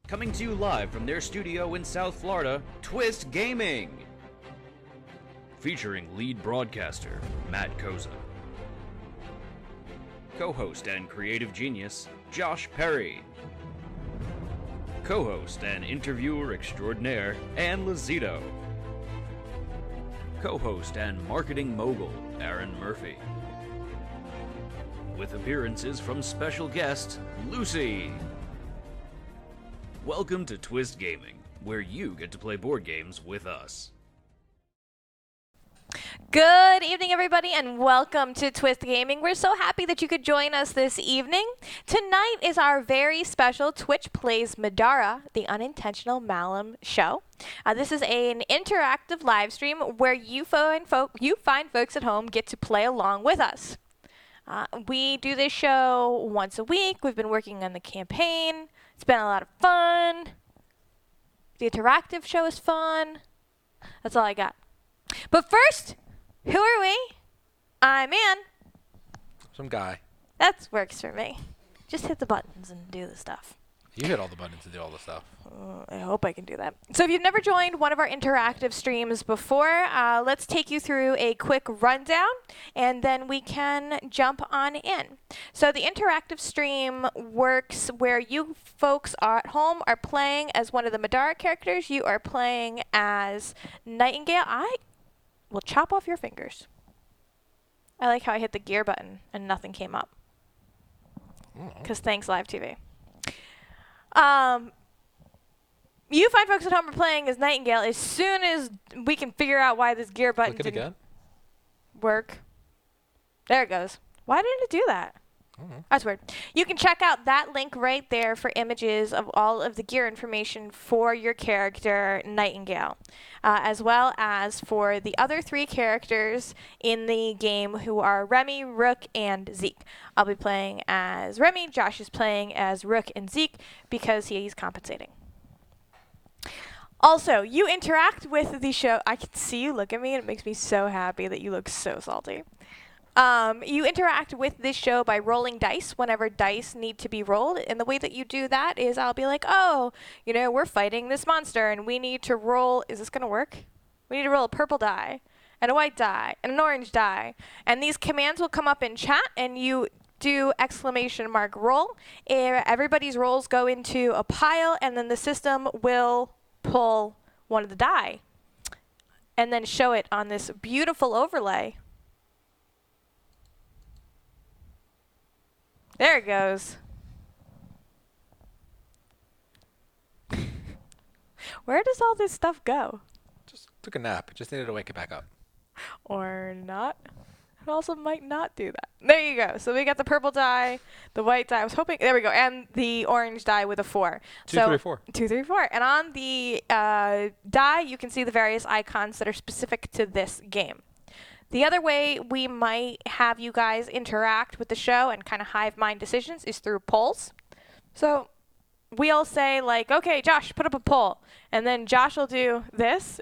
Coming to you live from their studio in South Florida, Twist Gaming. Featuring lead broadcaster, Matt Koza. Co-host and creative genius, Josh Perry. Co-host and interviewer extraordinaire, Ann Lazito. Co-host and marketing mogul, Aaron Murphy. With appearances from special guest, Lucy. Welcome to Twist Gaming, where you get to play board games with us. Good evening, everybody, and welcome to Twist Gaming. We're so happy that you could join us this evening. Tonight is our very special Twitch Plays Middara, the Unintentional Malum show. This is an interactive live stream where you fine folks at home get to play along with us. We do this show once a week. We've been working on the campaign. It's been a lot of fun. The interactive show is fun. That's all I got. But first, who are we? I'm Ann. Some guy. That works for me. Just hit the buttons and do the stuff. You hit all the buttons to do all the stuff. I hope I can do that. So if you've never joined one of our interactive streams before, let's take you through a quick rundown, and then we can jump on in. So the interactive stream works where you folks at home are playing as one of the Middara characters. You are playing as Nightingale. I will chop off your fingers. I like how I hit the gear button and nothing came up. Because thanks, Live TV. You fine folks at home are playing as Nightingale. As soon as we can figure out why this gear button didn't work. There it goes. Why didn't it do that? That's weird. You can check out that link right there for images of all of the gear information for your character, Nightingale, as well as for the other three characters in the game who are Remi, Rook, and Zeke. I'll be playing as Remi. Josh is playing as Rook and Zeke because he's compensating. Also, you interact with the show. I can see you look at me, and it makes me so happy that you look so salty. You interact with this show by rolling dice whenever dice need to be rolled. And the way that you do that is I'll be like, oh, we're fighting this monster and we need to roll. Is this going to work? We need to roll a purple die and a white die and an orange die. And these commands will come up in chat and you do ! Roll. Everybody's rolls go into a pile and then the system will pull one of the die and then show it on this beautiful overlay. There it goes. Where does all this stuff go? Just took a nap. Just needed to wake it back up. Or not. It also might not do that. There you go. So we got the purple die, the white die. I was hoping. There we go. And the orange die with a 4. 2, 3, 4. 2, 3, 4. And on the die, you can see the various icons that are specific to this game. The other way we might have you guys interact with the show and kind of hive mind decisions is through polls. So we'll say like, okay, Josh, put up a poll. And then Josh will do this.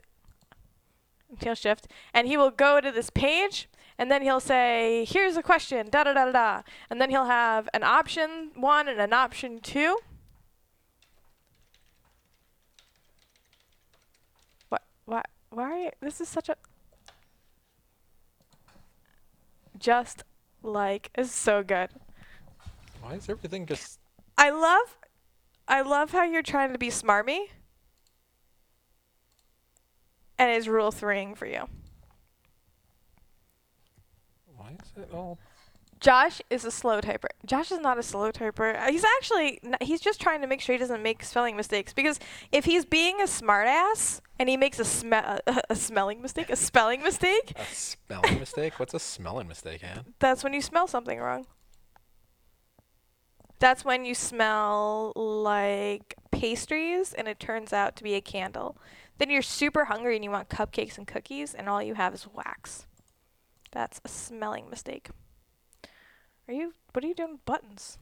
He'll shift. And he will go to this page. And then he'll say, here's a question, da-da-da-da-da. And then he'll have an option 1 and an option 2. Why are you? This is such a... Just like, it's so good. Why is everything just... I love how you're trying to be smarmy. And it's rule 3ing for you. Why is it all... Josh is a slow typer. Josh is not a slow typer. He's just trying to make sure he doesn't make spelling mistakes. Because if he's being a smartass and he makes a spelling mistake? A spelling mistake? What's a smelling mistake, Ann? That's when you smell something wrong. That's when you smell like pastries and it turns out to be a candle. Then you're super hungry and you want cupcakes and cookies and all you have is wax. That's a smelling mistake. What are you doing with buttons?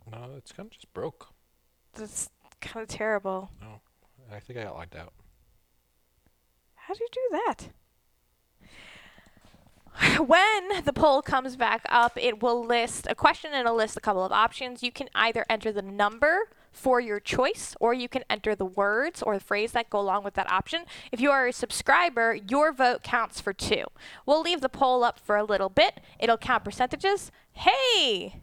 No, it's kind of just broke. That's kind of terrible. No, I think I got locked out. How do you do that? When the poll comes back up, it will list a question and it'll list a couple of options. You can either enter the number for your choice, or you can enter the words or the phrase that go along with that option. If you are a subscriber, your vote counts for 2. We'll leave the poll up for a little bit. It'll count percentages. Hey!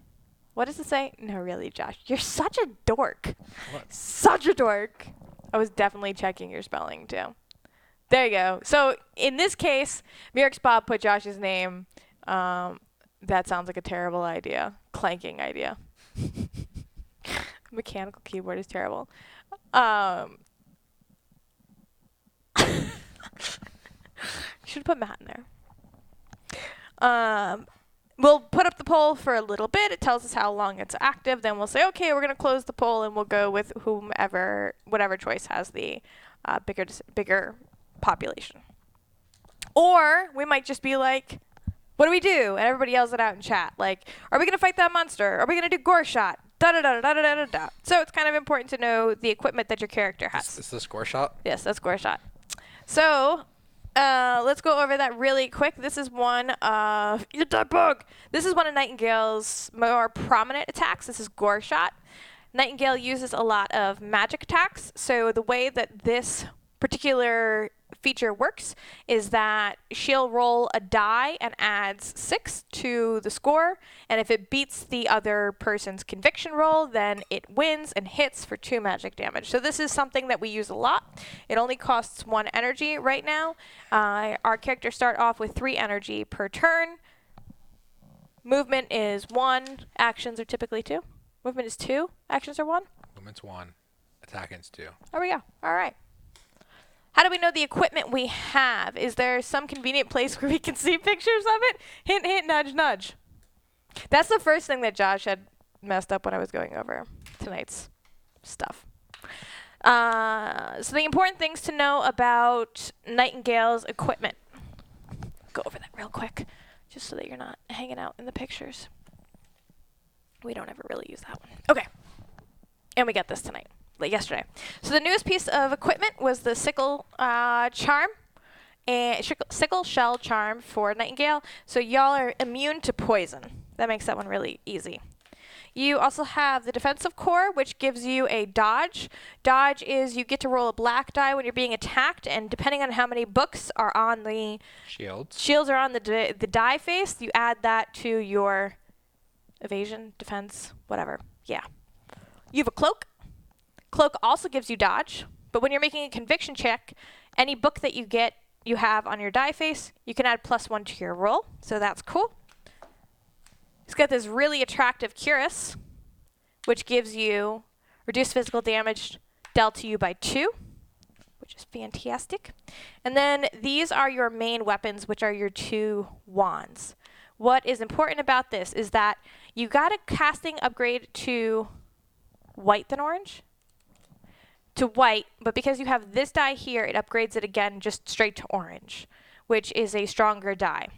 What does it say? No, really, Josh. You're such a dork. What? Such a dork. I was definitely checking your spelling, too. There you go. So, in this case, Mirix Bob put Josh's name. That sounds like a terrible idea. Clanking idea. Mechanical keyboard is terrible. Should have put Matt in there. We'll put up the poll for a little bit. It tells us how long it's active. Then we'll say, okay, we're going to close the poll, and we'll go with whatever choice has the bigger population. Or we might just be like, what do we do? And everybody yells it out in chat. Like, are we going to fight that monster? Are we going to do gore shot? Da-da-da-da-da-da-da. So it's kind of important to know the equipment that your character has. Is this score shot? Yes, that's gore shot. So let's go over that really quick. This is one of eat that bug. This is one of Nightingale's more prominent attacks. This is gore shot. Nightingale uses a lot of magic attacks. So the way that this particular feature works is that she'll roll a die and adds 6 to the score, and if it beats the other person's conviction roll, then it wins and hits for 2 magic damage. So this is something that we use a lot. It only costs 1 energy right now. Our characters start off with 3 energy per turn. Movement is 1. Actions are typically 2. Movement is 2. Actions are 1. Movement's 1. Attacking's 2. There we go. All right. How do we know the equipment we have? Is there some convenient place where we can see pictures of it? Hint, hint, nudge, nudge. That's the first thing that Josh had messed up when I was going over tonight's stuff. So the important things to know about Nightingale's equipment. Go over that real quick, just so that you're not hanging out in the pictures. We don't ever really use that one. Okay. And we got this tonight. Yesterday. So the newest piece of equipment was the sickle charm, and sickle shell charm for Nightingale. So y'all are immune to poison. That makes that one really easy. You also have the defensive core, which gives you a dodge. Dodge is you get to roll a black die when you're being attacked, and depending on how many books are on the shields are on the die face, you add that to your evasion, defense, whatever. Yeah. You have a cloak. Cloak also gives you dodge, but when you're making a conviction check, any book that you have on your die face, you can add +1 to your roll, so that's cool. It's got this really attractive cuirass, which gives you reduced physical damage dealt to you by 2, which is fantastic. And then these are your main weapons, which are your 2 wands. What is important about this is that you got a casting upgrade to white than orange. To white, but because you have this die here, it upgrades it again just straight to orange, which is a stronger die.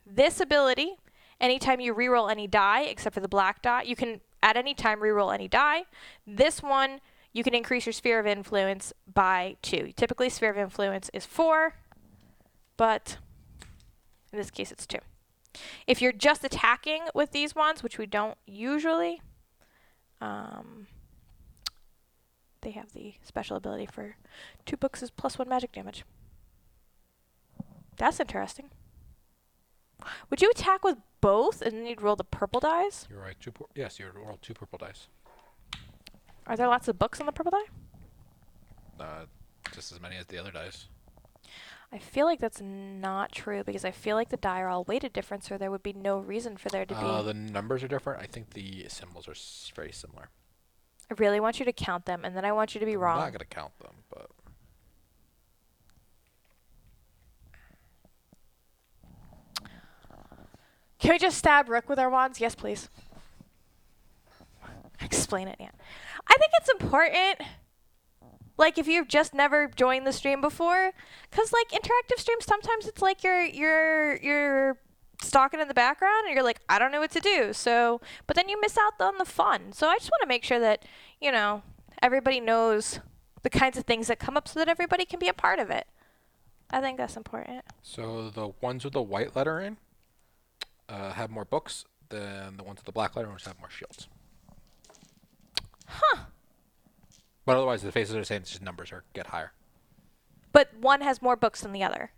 This ability, anytime you reroll any die, except for the black die, you can at any time reroll any die. This one, you can increase your sphere of influence by 2. Typically, sphere of influence is 4, but in this case, it's 2. If you're just attacking with these ones, which we don't usually, they have the special ability for 2 books is +1 magic damage. That's interesting. Would you attack with both and then you'd roll the purple dice? You're right. Yes, you roll 2 purple dice. Are there lots of books on the purple die? Just as many as the other dice. I feel like that's not true because I feel like the die are all weighted different, so there would be no reason for there to be. The numbers are different. I think the symbols are very similar. I really want you to count them, and then I want you to be wrong. I'm not going to count them, but... Can we just stab Rook with our wands? Yes, please. Explain it, Anne. I think it's important, like, if you've just never joined the stream before, because, like, interactive streams, sometimes it's like you're stalking in the background and you're like, I don't know what to do. So, but then you miss out on the fun. So I just want to make sure that, you know, everybody knows the kinds of things that come up so that everybody can be a part of it. I think that's important. So the ones with the white lettering have more books than the ones with the black lettering, which have more shields. Huh. But otherwise, the faces are the same. It's just numbers get higher. But one has more books than the other.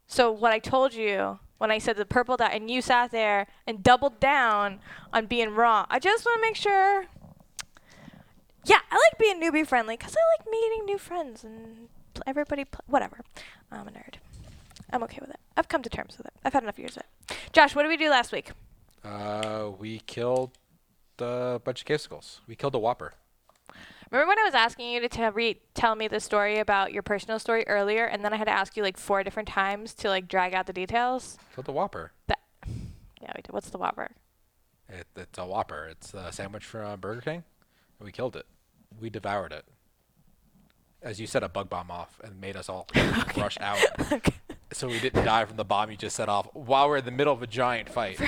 So what I told you when I said the purple die, and you sat there and doubled down on being wrong. I just want to make sure. Yeah, I like being newbie friendly because I like meeting new friends and whatever. I'm a nerd. I'm okay with it. I've come to terms with it. I've had enough years of it. Josh, what did we do last week? We killed a bunch of casicles. We killed a whopper. Remember when I was asking you to tell me the story about your personal story earlier, and then I had to ask you like 4 different times to like drag out the details? Killed a whopper. Yeah, we did. What's the Whopper? It's a whopper. It's a sandwich from Burger King. And we killed it. We devoured it. As you set a bug bomb off and made us all rush out. Okay. So we didn't die from the bomb you just set off while we're in the middle of a giant fight.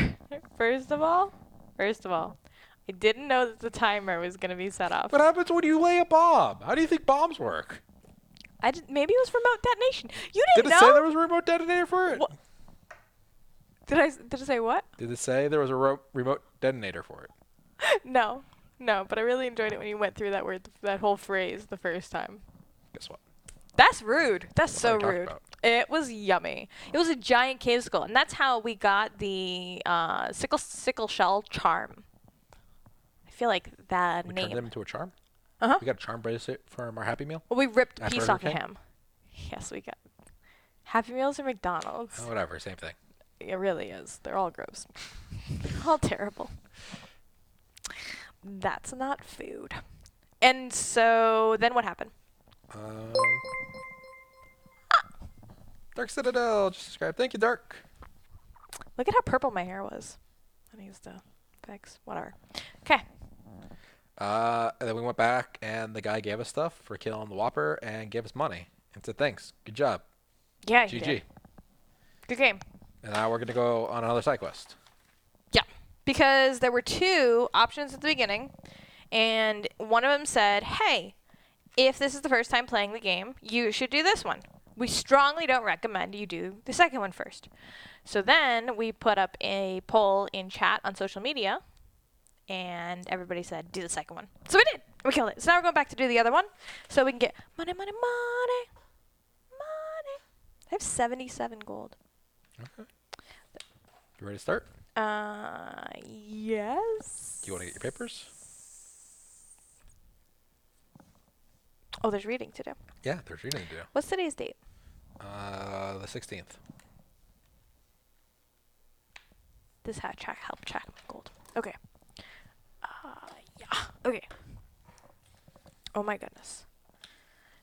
First of all, I didn't know that the timer was going to be set off. What happens when you lay a bomb? How do you think bombs work? Maybe it was remote detonation. You Did didn't it know? say there was a remote detonator for it? What? Did it say what? Did it say there was a remote detonator for it? No, but I really enjoyed it when you went through that whole phrase the first time. Guess what? That's rude. That's so What are we rude. talking It was yummy. It was a giant cave skull, and that's how we got the sickle shell charm. I feel like that We name. turned him into a charm? Uh-huh. We got a charm bracelet from our Happy Meal? Well, we ripped a At piece Burger off of King? him. Yes, we got Happy Meals or McDonald's. Oh, whatever, same thing. It really is. They're all gross. All terrible. That's not food. And so then what happened? Dark Citadel just subscribed. Thank you, Dark. Look at how purple my hair was. I used to fix. Whatever. Okay. And then we went back, and the guy gave us stuff for killing the Whopper and gave us money and said thanks. Good job. Yeah, you GG. did. Good game. And now we're going to go on another side quest. Yeah. Because there were 2 options at the beginning, and one of them said, hey, if this is the first time playing the game, you should do this one. We strongly don't recommend you do the second one first. So then we put up a poll in chat on social media, and everybody said, do the second one. So we did. We killed it. So now we're going back to do the other one, so we can get money, money, money, money. I have 77 gold. Okay. You ready to start? Yes. Do you want to get your papers? Oh, there's reading to do. Yeah, there's reading to do. What's today's date? The 16th. This help track my gold. Okay. Yeah. Okay. Oh my goodness.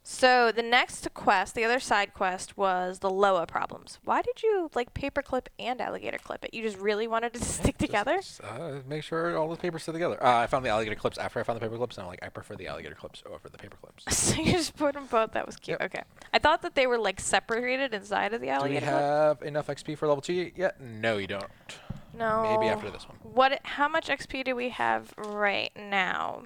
So the next quest, the other side quest, was the Loa problems. Why did you like paperclip and alligator clip it? You just really wanted it to stick together? Just, make sure all the papers stick together. I found the alligator clips after I found the paper clips, and I'm like, I prefer the alligator clips over the paper clips. So you just put them both. That was cute. Yep. Okay. I thought that they were like separated inside of the Do we alligator clip. have enough XP for level 2 yet? No, you don't. No. Maybe after this one. How much XP do we have right now?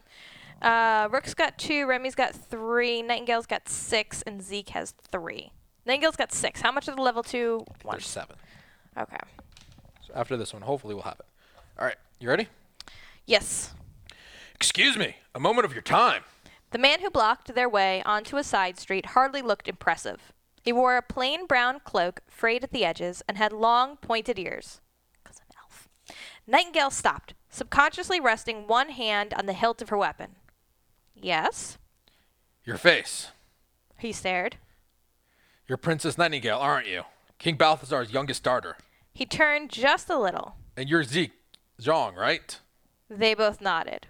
Rook's got 2, Remi's got 3, Nightingale's got 6, and Zeke has 3. Nightingale's got 6. How much of the level 2 one? There's 7. Okay. So after this one, hopefully we'll have it. All right, you ready? Yes. Excuse me, a moment of your time. The man who blocked their way onto a side street hardly looked impressive. He wore a plain brown cloak, frayed at the edges, and had long, pointed ears. 'Cause an elf. Nightingale stopped, subconsciously resting one hand on the hilt of her weapon. Yes? Your face. He stared. You're Princess Nightingale, aren't you? King Balthazar's youngest daughter. He turned just a little. And you're Zeke, Zhang, right? They both nodded.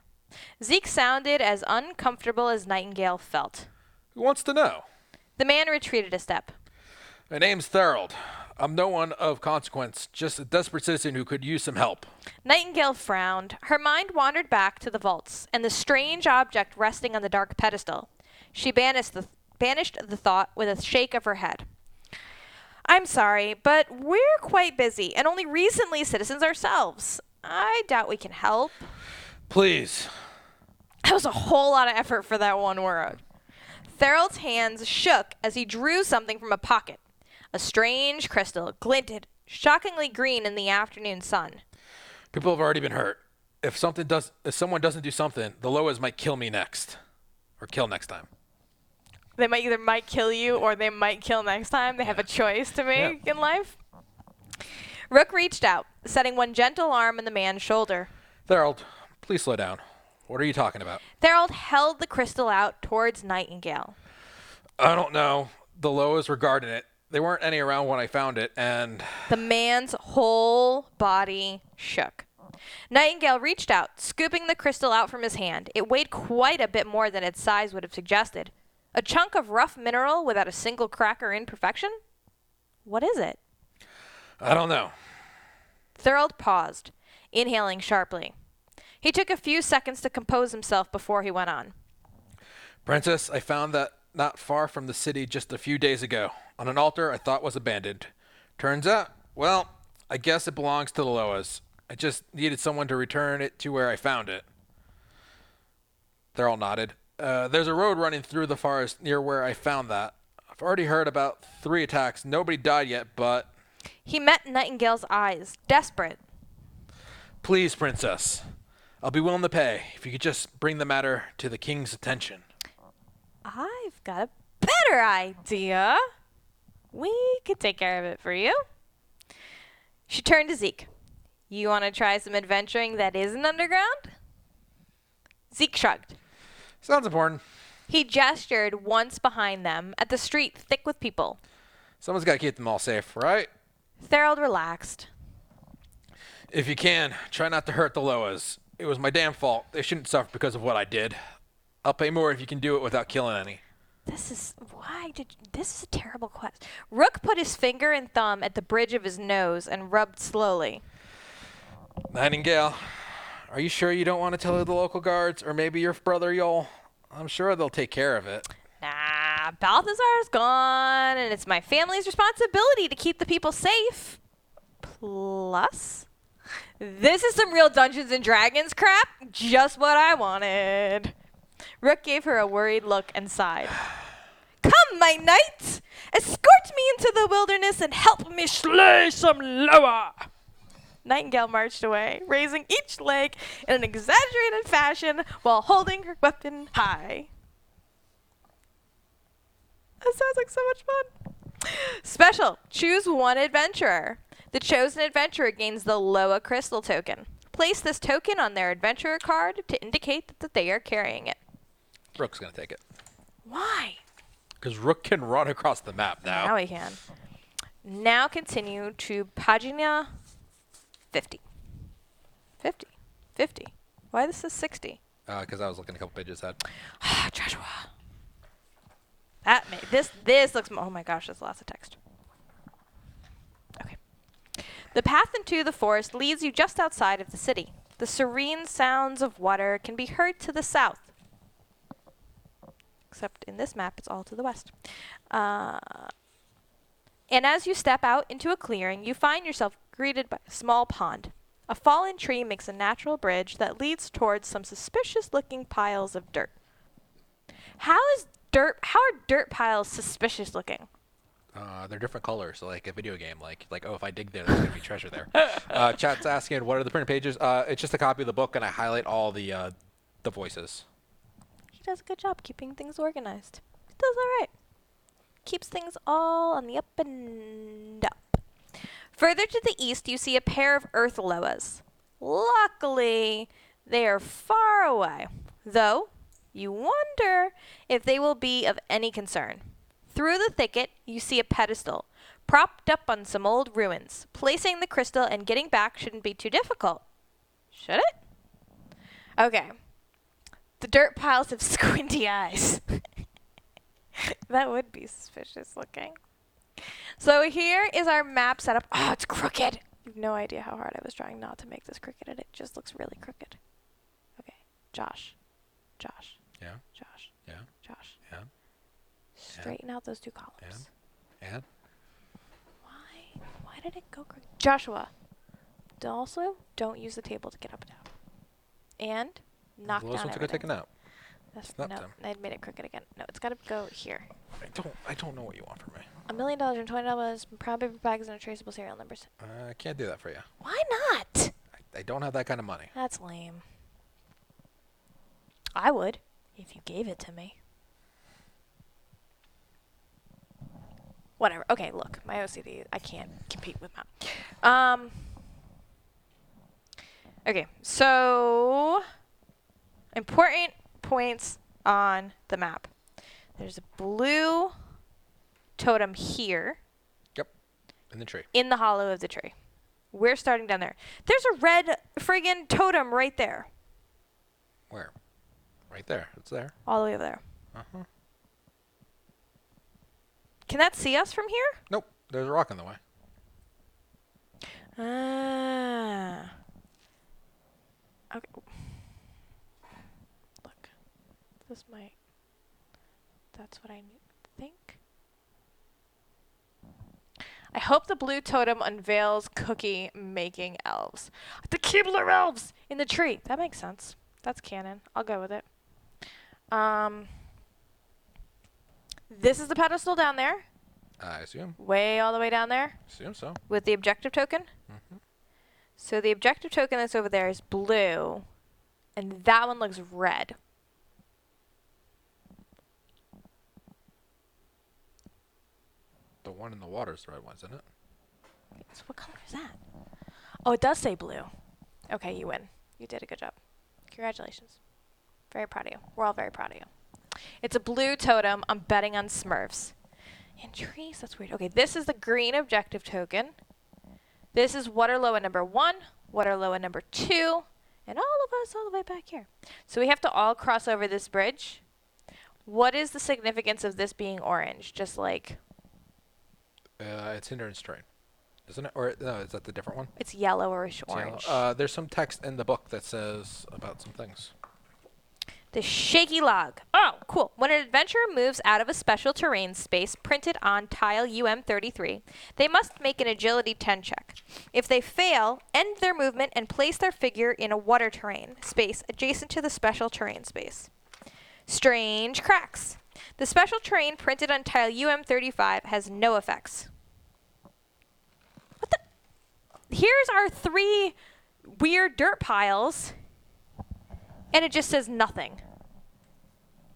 Zeke sounded as uncomfortable as Nightingale felt. Who wants to know? The man retreated a step. My name's Thorold. I'm no one of consequence, just a desperate citizen who could use some help. Nightingale frowned. Her mind wandered back to the vaults and the strange object resting on the dark pedestal. She banished the thought with a shake of her head. I'm sorry, but we're quite busy and only recently citizens ourselves. I doubt we can help. Please. That was a whole lot of effort for that one word. Thorold's hands shook as he drew something from a pocket. A strange crystal glinted shockingly green in the afternoon sun. People have already been hurt. If someone doesn't do something, the Loas might kill me next, or kill next time. They might kill you or they might kill next time. They have a choice to make in life. Rook reached out, setting one gentle arm on the man's shoulder. Therald, please slow down. What are you talking about? Therald held the crystal out towards Nightingale. I don't know. The Loas were guarding it. There weren't any around when I found it, and... The man's whole body shook. Nightingale reached out, scooping the crystal out from his hand. It weighed quite a bit more than its size would have suggested. A chunk of rough mineral without a single crack or imperfection? What is it? I don't know. Thorold paused, inhaling sharply. He took a few seconds to compose himself before he went on. Princess, I found that not far from the city just a few days ago, on an altar I thought was abandoned. Turns out, well, I guess it belongs to the Loas. I just needed someone to return it to where I found it. Thorold nodded. There's a road running through the forest near where I found that. I've already heard about 3 attacks. Nobody died yet, but... He met Nightingale's eyes, desperate. Please, Princess. I'll be willing to pay if you could just bring the matter to the king's attention. I've got a better idea. We could take care of it for you. She turned to Zeke. You want to try some adventuring that isn't underground? Zeke shrugged. Sounds important. He gestured once behind them at the street thick with people. Someone's got to keep them all safe, right? Thorold relaxed. If you can, try not to hurt the Loas. It was my damn fault. They shouldn't suffer because of what I did. I'll pay more if you can do it without killing any. This is a terrible quest. Rook put his finger and thumb at the bridge of his nose and rubbed slowly. Nightingale, are you sure you don't want to tell the local guards, or maybe your brother Yol? I'm sure they'll take care of it. Nah, Balthazar's gone, and it's my family's responsibility to keep the people safe. Plus, this is some real Dungeons and Dragons crap. Just what I wanted. Rook gave her a worried look and sighed. Come, my knight! Escort me into the wilderness and help me slay some Loa! Nightingale marched away, raising each leg in an exaggerated fashion while holding her weapon high. That sounds like so much fun. Special. Choose one adventurer. The chosen adventurer gains the Loa crystal token. Place this token on their adventurer card to indicate that they are carrying it. Rook's going to take it. Why? Because Rook can run across the map now. Now he can. Now continue to pagina 50. 50. Why this is 60? Because I was looking a couple pages ahead. Joshua. That made this looks. Oh my gosh, there's lots of text. Okay. The path into the forest leads you just outside of the city. The serene sounds of water can be heard to the south. Except in this map, it's all to the west. And as you step out into a clearing, you find yourself greeted by a small pond. A fallen tree makes a natural bridge that leads towards some suspicious-looking piles of dirt. How are dirt piles suspicious-looking? They're different colors, so like a video game. Like oh, if I dig there, there's gonna be treasure there. Chat's asking, what are the printed pages? It's just a copy of the book, and I highlight all the voices. He does a good job keeping things organized. He does all right. Keeps things all on the up and up. Further to the east, you see a pair of earth Loas. Luckily, they are far away, though you wonder if they will be of any concern. Through the thicket, you see a pedestal, propped up on some old ruins. Placing the crystal and getting back shouldn't be too difficult. Should it? Okay. The dirt piles have squinty eyes. That would be suspicious looking. So here is our map setup. Oh, it's crooked. You have no idea how hard I was trying not to make this crooked, and it just looks really crooked. Okay. Josh. Yeah. Josh. Yeah. Josh. Yeah. Straighten out those 2 columns. And? Why did it go crooked? Joshua. Also, don't use the table to get up and down. And knock down everything. Take a nap. That's Nap no, time. I made it crooked again. No, it's got to go here. I don't know what you want from me. $1 million and $20, brown paper bags, and a traceable serial numbers. I can't do that for you. Why not? I I don't have that kind of money. That's lame. I would, if you gave it to me. Whatever. Okay, look, my OCD, I can't compete with map. Okay, so important points on the map. There's a blue totem here. Yep, in the tree. In the hollow of the tree. We're starting down there. There's a red friggin' totem right there. Where? Right there. It's there. All the way over there. Uh-huh. Can that see us from here? Nope. There's a rock in the way. Ah. Okay. Look. This might... That's what I think. I hope the blue totem unveils cookie-making elves. The Keebler elves in the tree. That makes sense. That's canon. I'll go with it. This is the pedestal down there. I assume. Way all the way down there. Assume so. With the objective token. Mm-hmm. So the objective token that's over there is blue. And that one looks red. The one in the water is the red one, isn't it? So what color is that? Oh, it does say blue. Okay, you win. You did a good job. Congratulations. Very proud of you. We're all very proud of you. It's a blue totem. I'm betting on Smurfs. In trees? That's weird. Okay, this is the green objective token. This is Waterloa number 1, Waterloa number 2, and all of us all the way back here. So we have to all cross over this bridge. What is the significance of this being orange? Just like... It's hindrance terrain, isn't it? Or no, is that the different one? It's yellowish It's orange. yellow. There's some text in the book that says about some things. The shaky log. Oh, cool. When an adventurer moves out of a special terrain space printed on tile UM33, they must make an agility 10 check. If they fail, end their movement and place their figure in a water terrain space adjacent to the special terrain space. Strange cracks. The special terrain printed on tile UM35 has no effects. What the? Here's our 3 weird dirt piles. And it just says nothing.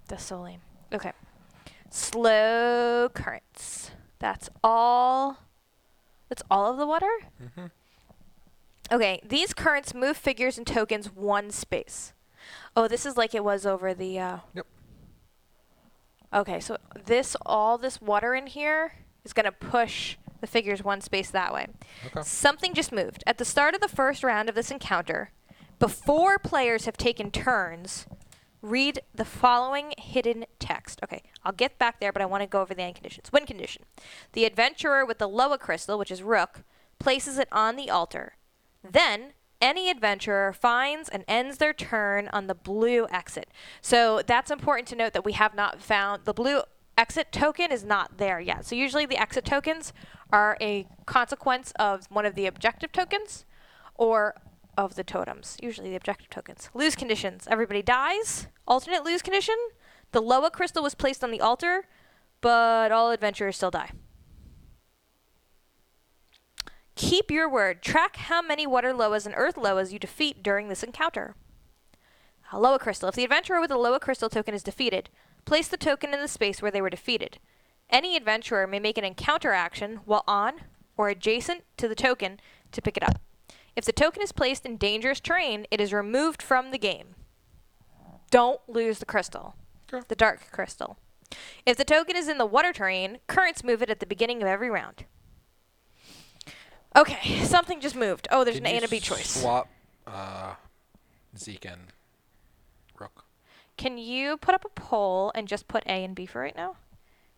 That's so lame. Okay. Slow currents. That's all. That's all of the water? Mm-hmm. Okay. These currents move figures and tokens 1 space. Oh, this is like it was over the... Yep. Okay, so all this water in here is going to push the figures 1 space that way. Okay. Something just moved. At the start of the first round of this encounter, before players have taken turns, read the following hidden text. Okay, I'll get back there, but I want to go over the end conditions. Win condition. The adventurer with the Loa crystal, which is Rook, places it on the altar. Then, any adventurer finds and ends their turn on the blue exit. So that's important to note that we have not found... The blue exit token is not there yet. So usually the exit tokens are a consequence of one of the objective tokens or of the totems. Usually the objective tokens. Lose conditions. Everybody dies. Alternate lose condition. The Loa crystal was placed on the altar, but all adventurers still die. Keep your word. Track how many water Loas and earth Loas you defeat during this encounter. A Loa crystal. If the adventurer with a Loa crystal token is defeated, place the token in the space where they were defeated. Any adventurer may make an encounter action while on or adjacent to the token to pick it up. If the token is placed in dangerous terrain, it is removed from the game. Don't lose the crystal. Sure. The dark crystal. If the token is in the water terrain, currents move it at the beginning of every round. Okay, something just moved. Oh, there's an A and a B choice. Swap Zeke and Rook. Can you put up a poll and just put A and B for right now?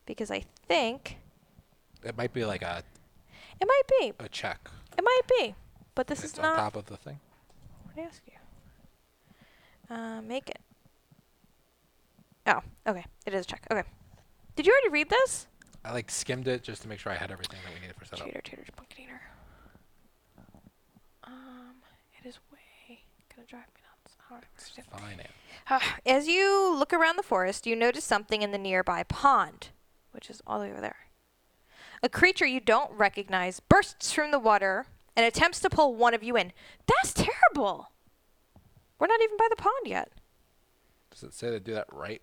Because I think... It might be like It might be. a check. It might be. But this It's is on not... top of the thing. What did I ask you? Make it. Oh, okay. It is a check. Okay. Did you already read this? I skimmed it just to make sure I had everything that we needed for setup. Tutor, pumpkin eater. It is way gonna drive me nuts. I don't It's understand. fine. As you look around the forest, you notice something in the nearby pond, which is all the way over there. A creature you don't recognize bursts from the water and attempts to pull one of you in. That's terrible. We're not even by the pond yet. Does it say to do that right?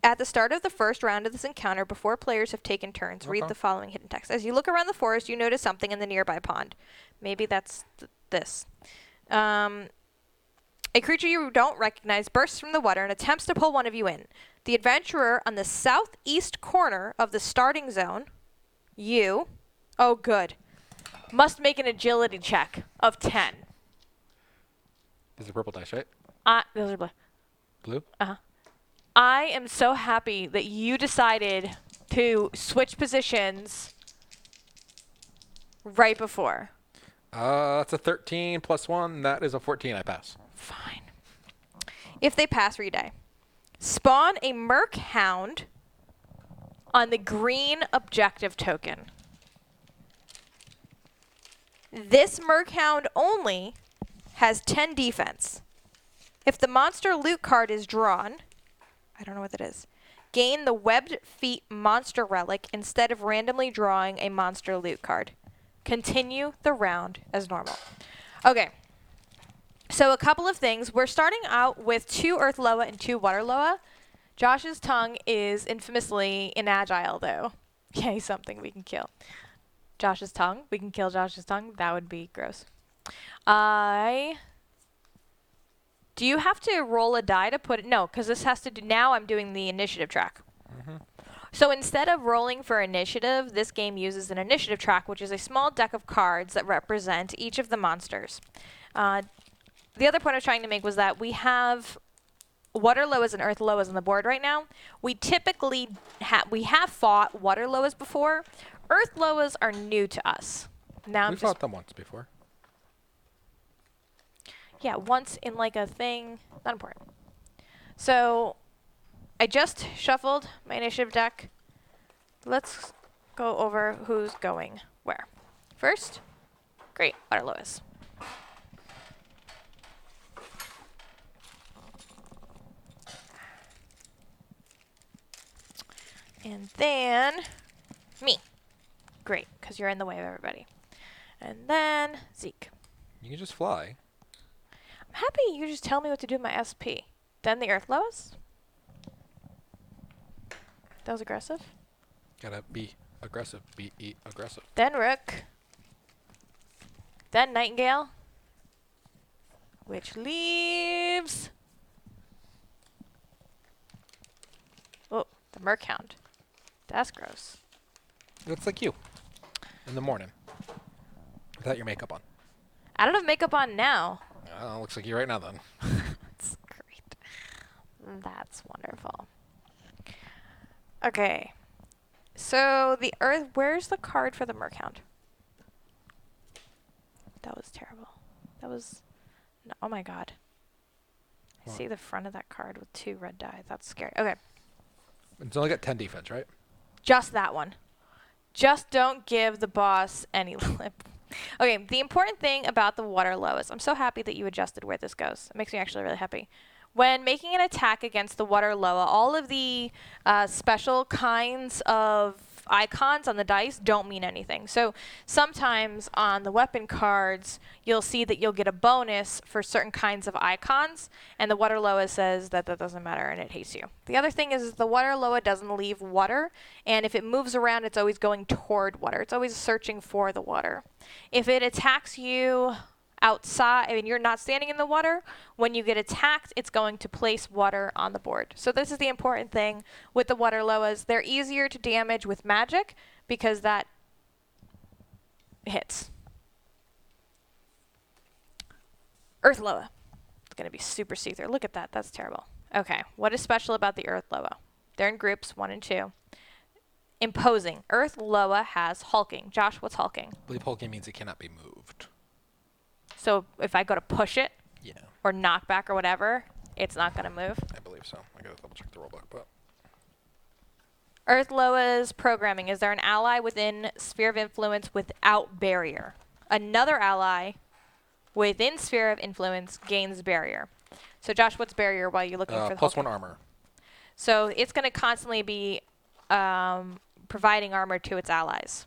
At the start of the first round of this encounter, before players have taken turns, read the following hidden text. As you look around the forest, you notice something in the nearby pond. Maybe that's this. A creature you don't recognize bursts from the water and attempts to pull one of you in. The adventurer on the southeast corner of the starting zone, oh good, must make an agility check of 10. These are purple dice, right? Those are blue. Blue? Uh-huh. I am so happy that you decided to switch positions right before. That's a 13 plus 1. That is a 14. I pass. Fine. If they pass, die. Spawn a Merc Hound on the green objective token. This Merc Hound only has 10 defense. If the monster loot card is drawn, I don't know what that is, gain the Webbed Feet monster relic instead of randomly drawing a monster loot card. Continue the round as normal. Okay. So a couple of things. We're starting out with 2 Earth Loa and 2 Water Loa. Josh's tongue is infamously inagile, though. Yeah, he's something we can kill. Josh's tongue. We can kill Josh's tongue. That would be gross. Do you have to roll a die to put it? No, because this has to do... Now I'm doing the initiative track. Mm-hmm. So instead of rolling for initiative, this game uses an initiative track, which is a small deck of cards that represent each of the monsters. The other point I was trying to make was that we have Water Loas and Earth Loas on the board right now. We typically have fought Water Loas before. Earth Loas are new to us. Now We fought them once before. Yeah, once in like a thing. Not important. So I just shuffled my initiative deck. Let's go over who's going where. First, great, Water Loas. And then me. Great, because you're in the way of everybody. And then Zeke. You can just fly. I'm happy you just tell me what to do with my SP. Then the Earth Lois. That was aggressive. Gotta be aggressive. Be aggressive. Then Rook. Then Nightingale. Which leaves... Oh, the Merc Hound. That's gross. It looks like you. In the morning. Without your makeup on. I don't have makeup on now. Looks like you right now then. That's great. That's wonderful. Okay. So the Earth... Where's the card for the Merc Hound? That was terrible. That was... No, oh my god. I see the front of that card with 2 red die. That's scary. Okay. It's only got 10 defense, right? Just that one. Just don't give the boss any lip. Okay, the important thing about the Water Loas, I'm so happy that you adjusted where this goes. It makes me actually really happy. When making an attack against the Water Loa, all of the special kinds of icons on the dice don't mean anything. So sometimes on the weapon cards, you'll see that you'll get a bonus for certain kinds of icons, and the Water Loa says that that doesn't matter and it hates you. The other thing is the Water Loa doesn't leave water, and if it moves around, it's always going toward water. It's always searching for the water. If it attacks you outside, I mean, you're not standing in the water, when you get attacked, it's going to place water on the board. So this is the important thing with the Water Loas. They're easier to damage with magic because that hits. Earth Loa. It's going to be super see-through. Look at that. That's terrible. Okay. What is special about the Earth Loa? They're in groups, 1 and 2. Imposing. Earth Loa has hulking. Josh, what's hulking? I believe hulking means it cannot be moved. So if I go to push it, Yeah, or knock back or whatever, it's not going to move. I believe so. I gotta double check the rulebook, but Earth Loa's programming. Is there an ally within Sphere of Influence without barrier? Another ally within Sphere of Influence gains barrier. So Josh, what's barrier while you're looking for the plus hulking? 1 armor. So it's going to constantly be providing armor to its allies.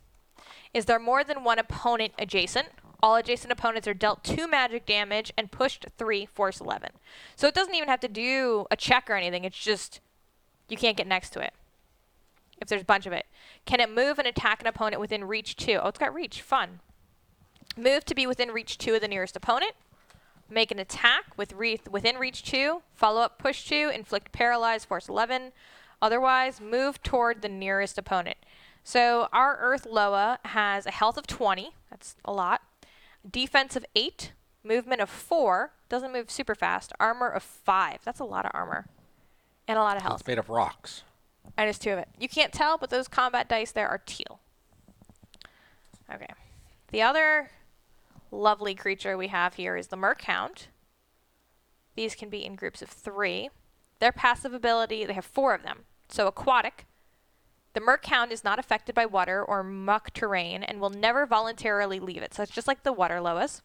Is there more than one opponent adjacent? All adjacent opponents are dealt 2 magic damage and pushed 3 force 11. So it doesn't even have to do a check or anything. It's just you can't get next to it if there's a bunch of it. Can it move and attack an opponent within reach 2? Oh, it's got reach. Fun. Move to be within reach 2 of the nearest opponent. Make an attack within reach 2. Follow up push 2. Inflict paralyze force 11. Otherwise, move toward the nearest opponent. So our Earth Loa has a health of 20. That's a lot. Defense of 8. Movement of 4. Doesn't move super fast. Armor of 5. That's a lot of armor. And a lot of health. It's made of rocks. And there's 2 of it. You can't tell, but those combat dice there are teal. Okay. The other lovely creature we have here is the Merkhound. These can be in groups of 3. Their passive ability, they have 4 of them. So aquatic. The Merkhound is not affected by water or muck terrain and will never voluntarily leave it. So it's just like the water loas.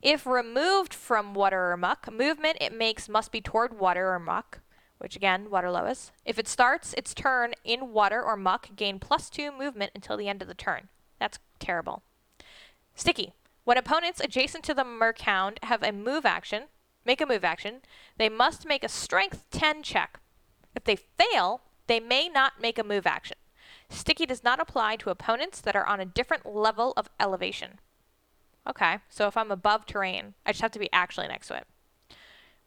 If removed from water or muck, movement it makes must be toward water or muck, which again, water loas. If it starts its turn in water or muck, gain +2 movement until the end of the turn. That's terrible. Sticky. When opponents adjacent to the Merkhound have a move action, they must make a strength 10 check. If they fail, they may not make a move action. Sticky does not apply to opponents that are on a different level of elevation. Okay, so if I'm above terrain, I just have to be actually next to it.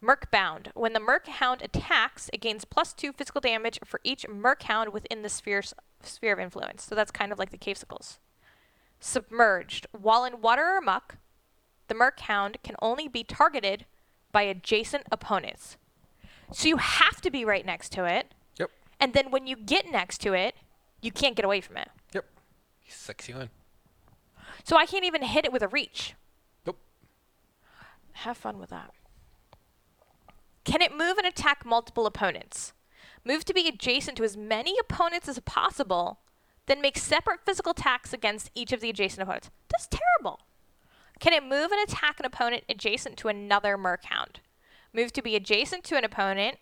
Merkbound. When the Merkhound attacks, it gains +2 physical damage for each Merkhound within the sphere of influence. So that's kind of like the Cavesicles. Submerged. While in water or muck, the Merkhound can only be targeted by adjacent opponents. So you have to be right next to it. Yep. And then when you get next to it, you can't get away from it. Yep. He sucks you in. So I can't even hit it with a reach. Nope. Have fun with that. Can it move and attack multiple opponents? Move to be adjacent to as many opponents as possible, then make separate physical attacks against each of the adjacent opponents. That's terrible. Can it move and attack an opponent adjacent to another Merkhound? Move to be adjacent to an opponent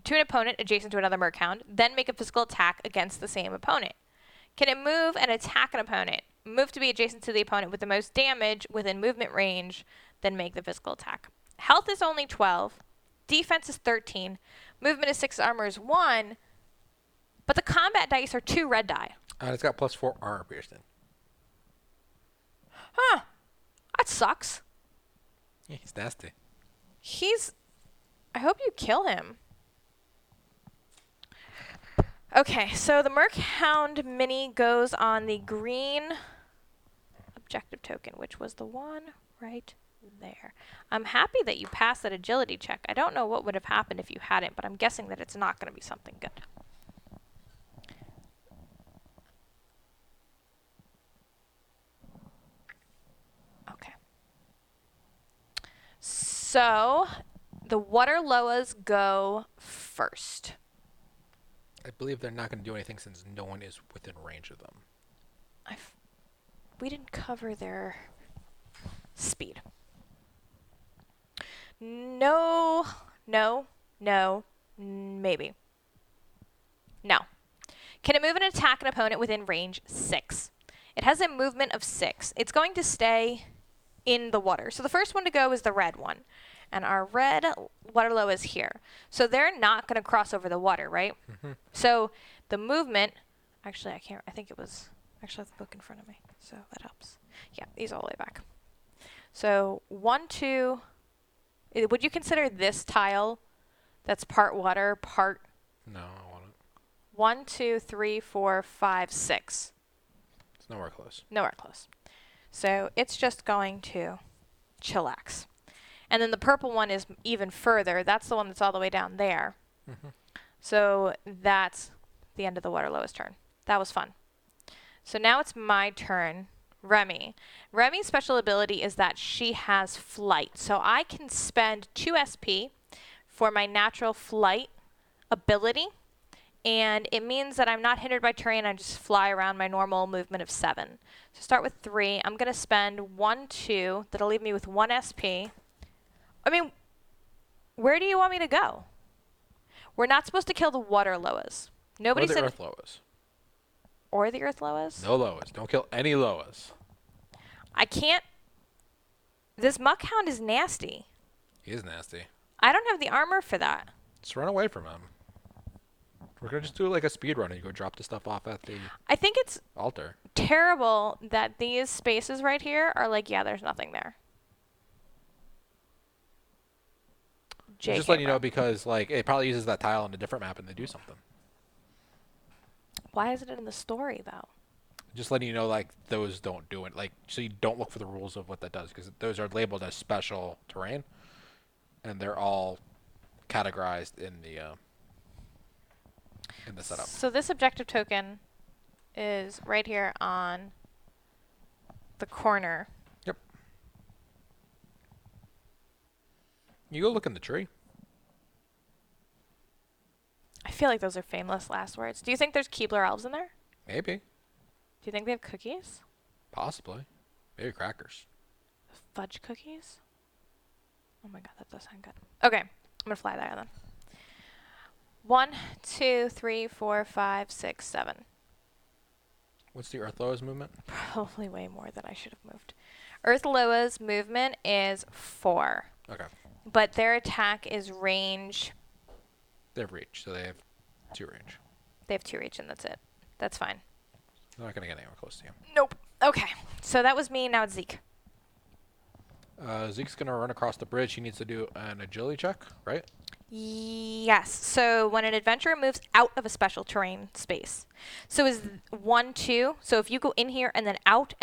adjacent to another Merkhound, then make a physical attack against the same opponent. Can it move and attack an opponent? Move to be adjacent to the opponent with the most damage within movement range, then make the physical attack. Health is only 12. Defense is 13. Movement is 6. Armor is 1. But the combat dice are 2 red die. And it's got +4 armor piercing. Huh. That sucks. Yeah, he's nasty. I hope you kill him. Okay, so the Merkhound mini goes on the green objective token, which was the one right there. I'm happy that you passed that agility check. I don't know what would have happened if you hadn't, but I'm guessing that it's not going to be something good. Okay. So the water loas go first. I believe they're not going to do anything since no one is within range of them. We didn't cover their speed. No, maybe. No. Can it move and attack an opponent within range 6? It has a movement of 6. It's going to stay in the water. So the first one to go is the red one. And our red water is here. So they're not going to cross over the water, right? Mm-hmm. So the movement, actually I think it was, actually I have the book in front of me, so that helps. Yeah, these all the way back. So 1, 2, would you consider this tile that's part water, part? No, I want it. 1, 2, 3, 4, 5, 6. It's nowhere close. Nowhere close. So it's just going to chillax. And then the purple one is even further. That's the one that's all the way down there. Mm-hmm. So that's the end of the water lowest turn. That was fun. So now it's my turn. Remi. Remi's special ability is that she has flight. So I can spend 2 SP for my natural flight ability. And it means that I'm not hindered by terrain. I just fly around my normal movement of 7. So start with 3. I'm going to spend 1, 2. That'll leave me with 1 SP. I mean, where do you want me to go? We're not supposed to kill the water loas. Nobody said. Or the earth loas. Or the earth loas? No loas. Don't kill any loas. I can't. This Muckhound is nasty. He is nasty. I don't have the armor for that. Just run away from him. We're gonna just do like a speed run and you go drop the stuff off at the I think it's altar. terrible that these spaces right here are like, yeah, there's nothing there. Just letting you know because like it probably uses that tile on a different map and they do something. Why isn't it in the story though? Just letting you know like those don't do it. Like so you don't look for the rules of what that does because those are labeled as special terrain, and they're all categorized in the setup. So this objective token is right here on the corner. Yep. You go look in the tree. I feel like those are famous last words. Do you think there's Keebler elves in there? Maybe. Do you think they have cookies? Possibly. Maybe crackers. Fudge cookies? Oh my god, that does sound good. Okay, I'm gonna fly there then. 1, 2, 3, 4, 5, 6, 7. What's the Earth Loa's movement? Probably way more than I should have moved. Earth Loa's movement is 4. Okay. But their attack is range. They have reach, so they have 2 range. They have 2 reach and that's it. That's fine. They're not gonna get anywhere close to you. Nope. Okay. So that was me, now it's Zeke. Zeke's gonna run across the bridge. He needs to do an agility check, right? Yes. So when an adventurer moves out of a special terrain space. So is 1, 2. So if you go in here and then out,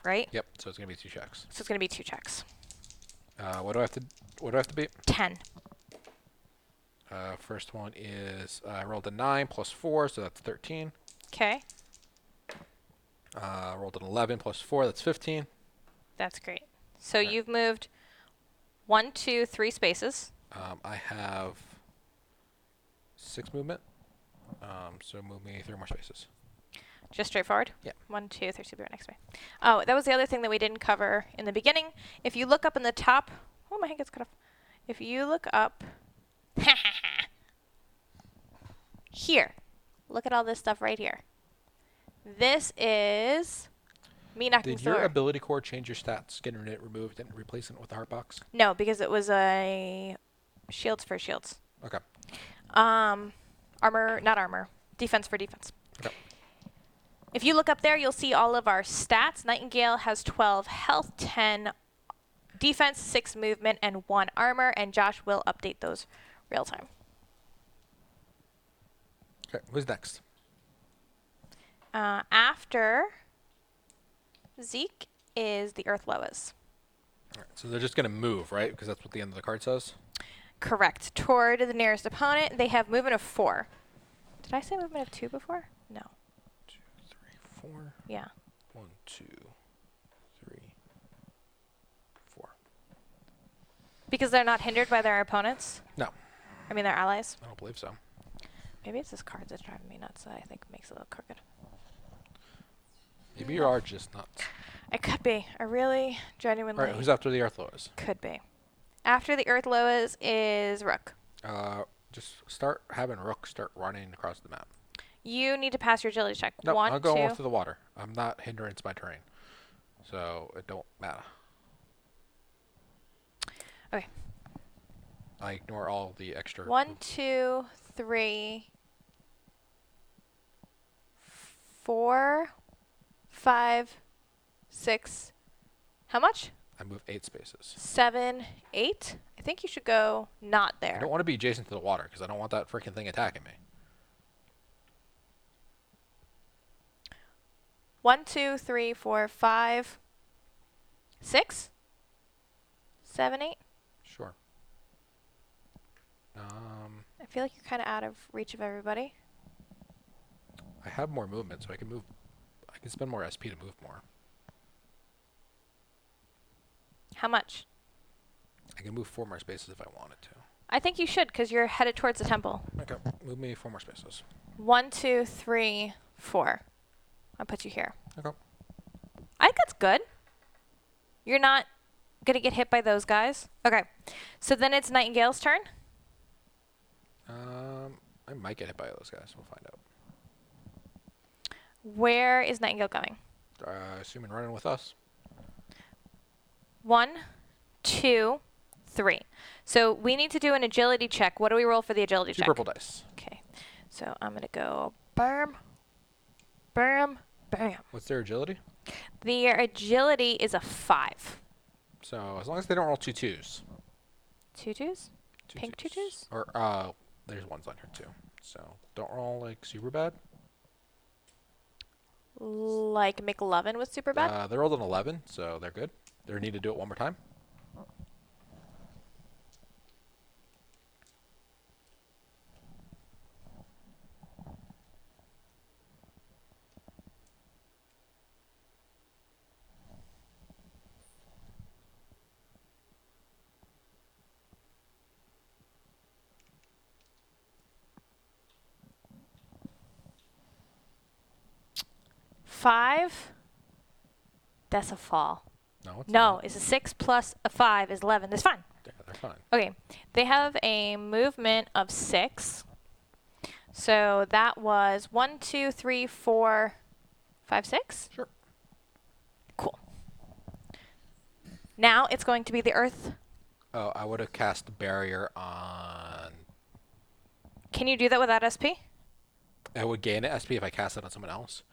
right? Yep. So it's gonna be 2 checks. So it's going to be 2 checks. What do I have to beat? 10. First one is I rolled a 9 plus 4, so that's 13. Okay. Rolled an 11 plus 4, that's 15. That's great. So Right. you've moved 1, 2, 3 spaces. I have 6 movement, so move me 3 more spaces. Just straightforward? Yeah. 1, 2, 3, 2, right next to me. Oh, that was the other thing that we didn't cover in the beginning. If you look up in the top... Oh, my hand gets cut off. If you look up... here. Look at all this stuff right here. This is... me knocking Did your Thor. ability core change your stats, getting it removed and replacing it with the heart box? No, because it was a... shields for shields. Okay. Armor... not armor. Defense for defense. Okay. If you look up there, you'll see all of our stats. Nightingale has 12 health, 10 defense, 6 movement, and 1 armor, and Josh will update those real time. Okay. Who's next? After Zeke is the Earth Loas. All right, so they're just going to move, right? Because that's what the end of the card says? Correct. Toward the nearest opponent, they have movement of 4. Did I say movement of 2 before? No. 2, 3, 4. Yeah. 1, 2, 3, 4. Because they're not hindered by their opponents? No. I mean, their allies? I don't believe so. Maybe it's this card that's driving me nuts that I think makes it look crooked. Maybe you are just nuts. It could be. I really genuinely... All right, who's after the Earth Loas? Could be. After the Earth Loas is Rook. Just start having Rook start running across the map. You need to pass your agility check. No, 1, I'll 2. go through the water. I'm not hindrance my terrain. So it don't matter. Okay. I ignore all the extra... 1, 2, 3, 4, 5, 6. How much? I move 8 spaces. 7, 8. I think you should go not I there. don't want to be adjacent to the water because I don't want that freaking thing attacking me. 1, 2, 3, 4, 5, 6, 7, 8. Sure. I feel like you're kind of out of reach of everybody. I have more movement, so I can move. I can spend more SP to move more. How much? I can move 4 more spaces if I wanted to. I think you should because you're headed towards the temple. Okay, move me 4 more spaces. 1, 2, 3, 4. I'll put you here. Okay. I think that's good. You're not going to get hit by those guys. Okay. So then it's Nightingale's turn. I might get hit by those guys. We'll find out. Where is Nightingale going? Assuming running with us. 1, 2, 3. So we need to do an agility check. What do we roll for the agility 2 check? purple dice. Okay. So I'm going to go bam, bam, bam. What's their agility? Their agility is a 5. So as long as they don't roll 2 twos. 2 twos? Two Pink 2 twos? Or there's ones on here too. So don't roll like super bad. Like McLovin was super bad? They rolled an 11, so they're good. They need to do it one more time. Five? That's a fall. No, it's No, not. it's a 6 plus a 5 is 11. That's fine. Yeah, they're fine. Okay. They have a movement of 6. So that was 1, 2, 3, 4, 5, 6? Sure. Cool. Now it's going to be the earth. Oh, I would have cast the barrier on. Can you do that without SP? I would gain an SP if I cast it on someone else.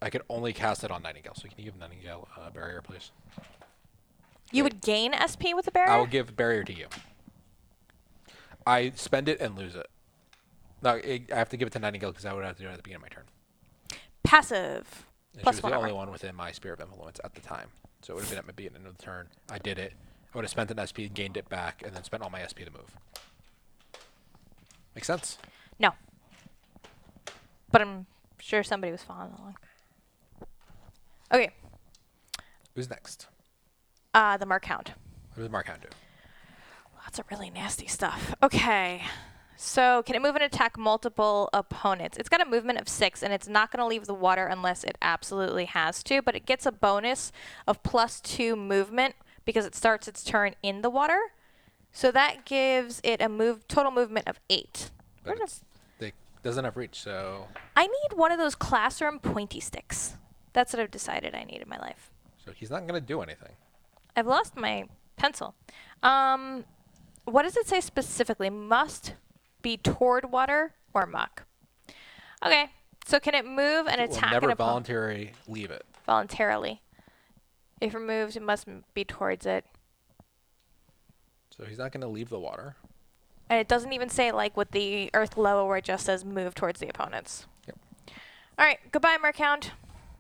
I could only cast it on Nightingale. So can you give Nightingale a barrier, please? You would gain SP with the barrier? I will give barrier to you. I spend it and lose it. No, I have to give it to Nightingale because I would have to do it at the beginning of my turn. Passive. And Plus she was one the armor. only one within my sphere of influence at the time. So it would have been at my beginning of the turn. I did it. I would have spent an SP, gained it back, and then spent all my SP to move. Makes sense? No. But I'm sure somebody was following along. Okay. Who's next? The Markhound. What does Markhound do? Lots of really nasty stuff. Okay. So can it move and attack multiple opponents? It's got a movement of 6, and it's not going to leave the water unless it absolutely has to, but it gets a bonus of +2 movement because it starts its turn in the water. So that gives it a total movement of 8. But it doesn't have reach, so... I need one of those classroom pointy sticks. That's what I've decided I need in my life. So he's not going to do anything. I've lost my pencil. What does it say specifically? Must be toward water or muck. Okay, so can it move and It will attack never an opponent? voluntarily leave it. Voluntarily. If removed, it must be towards it. So he's not going to leave the water. And it doesn't even say like with the earth lower where it just says move towards the opponents. Yep. All right, goodbye, Markhound.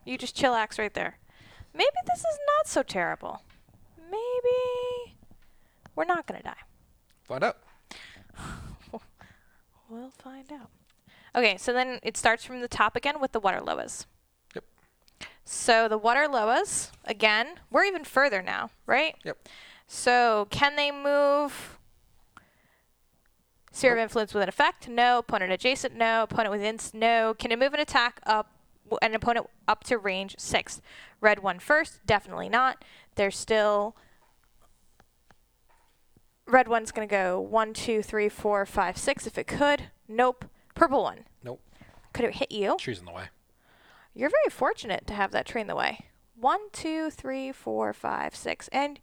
You just chillax right there. Maybe this is not so terrible. Maybe we're not going to die. Find out. We'll find out. Okay, so then it starts from the top again with the water loas. Yep. So the water loas, again, we're even further now, right? Yep. So can they move sphere of influence with an effect? No. Opponent adjacent? No. Opponent within? No. Can it move and attack an opponent up to range 6? Red one first? Definitely not. There's still... Red one's going to go 1, 2, 3, 4, 5, 6 if it could. Nope. Purple one. Nope. Could it hit you? Tree's in the way. You're very fortunate to have that tree in the way. 1, 2, 3, 4, 5, 6. And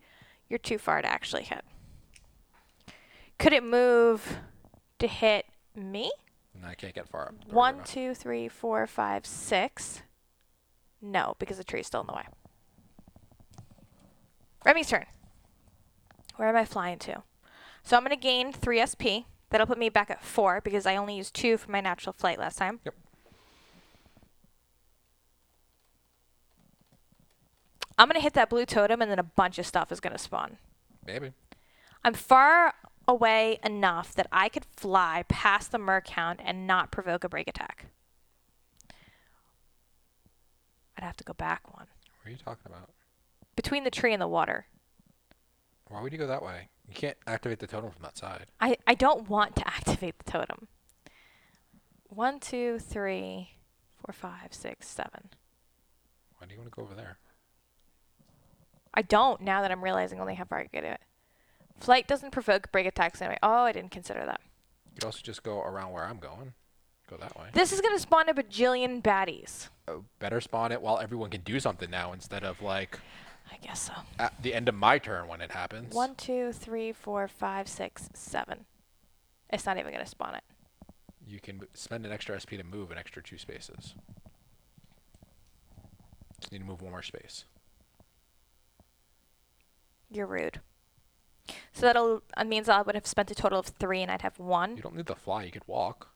you're too far to actually hit. Could it move to hit me? No, I can't get far up. 1, 2, 3, 4, 5, 6. No, because the tree's still in the way. Remi's turn. Where am I flying to? So I'm going to gain 3 SP. That'll put me back at 4 because I only used 2 for my natural flight last time. Yep. I'm going to hit that blue totem and then a bunch of stuff is going to spawn. Maybe. I'm far away enough that I could fly past the Merchound and not provoke a break attack. I'd have to go back one. What are you talking about? Between the tree and the water. Why would you go that way? You can't activate the totem from that side. I don't want to activate the totem. 1, 2, 3, 4, 5, 6, 7. Why do you want to go over there? I don't now that I'm realizing only how far I can get it. Flight doesn't provoke break attacks anyway. Oh, I didn't consider that. You could also just go around where I'm going. Go that way. This is going to spawn a bajillion baddies. Oh, better spawn it while everyone can do something now instead of like I guess so. at the end of my turn when it happens. 1, 2, 3, 4, 5, 6, 7. It's not even going to spawn it. You can spend an extra SP to move an extra 2 spaces. Just need to move 1 more space. You're rude. So that means I would have spent a total of 3 and I'd have 1. You don't need to fly. You could walk.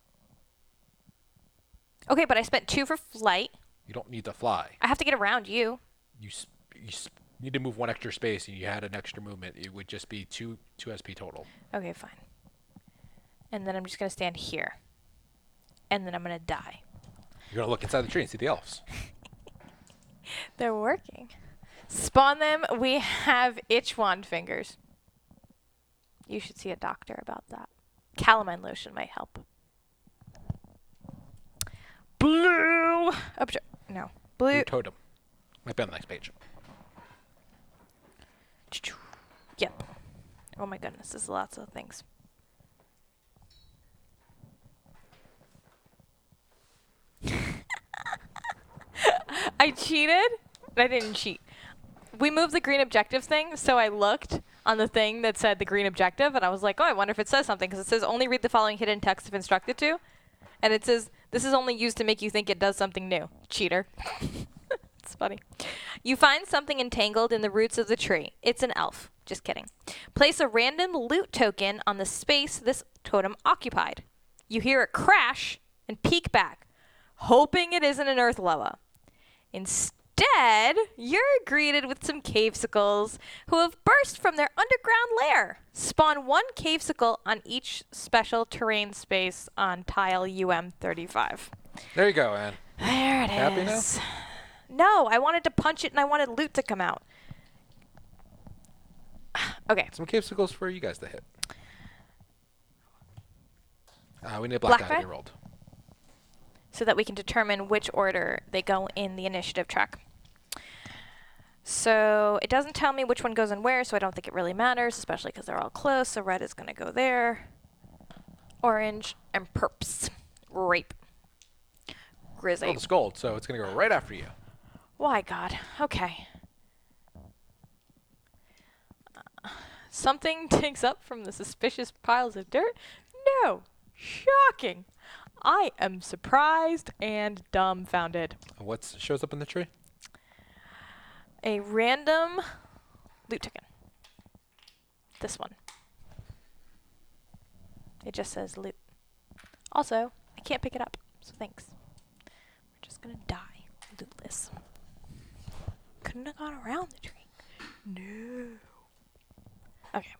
Okay, but I spent 2 for flight. You don't need to fly. I have to get around you. You need to move 1 extra space, and you had an extra movement. It would just be 2 SP total. Okay, fine. And then I'm just going to stand here. And then I'm going to die. You're going to look inside the tree and see the elves. They're working. Spawn them. We have itch wand fingers. You should see a doctor about that. Calamine lotion might help. Blue. No. Blue. Blue totem. Might be on the next page. Yep. Oh my goodness, there's lots of things. I cheated. I didn't cheat. We moved the green objective thing, so I looked on the thing that said the green objective, and I was like, oh, I wonder if it says something, because it says only read the following hidden text if instructed to. And it says, this is only used to make you think it does something new. Cheater. It's funny. You find something entangled in the roots of the tree. It's an elf. Just kidding. Place a random loot token on the space this totem occupied. You hear it crash and peek back, hoping it isn't an earth loa. Instead, you're greeted with some cavesicles who have burst from their underground lair. Spawn 1 cavesicle on each special terrain space on tile UM35. There you go, Anne. There it Happy is. No, I wanted to punch it and I wanted loot to come out. Okay. Some cavesicles for you guys to hit. We need a black die to be rolled. So that we can determine which order they go in the initiative track. So it doesn't tell me which one goes in where, so I don't think it really matters, especially because they're all close. So red is going to go there. Orange and perps. Rape. Grizzly. Well, it's gold, so it's going to go right after you. Why, God? Okay. Something digs up from the suspicious piles of dirt? No. Shocking. I am surprised and dumbfounded. What shows up in the tree? A random loot token. This one. It just says loot. Also, I can't pick it up, so thanks. We're just gonna die lootless. Couldn't have gone around the tree. No. Okay.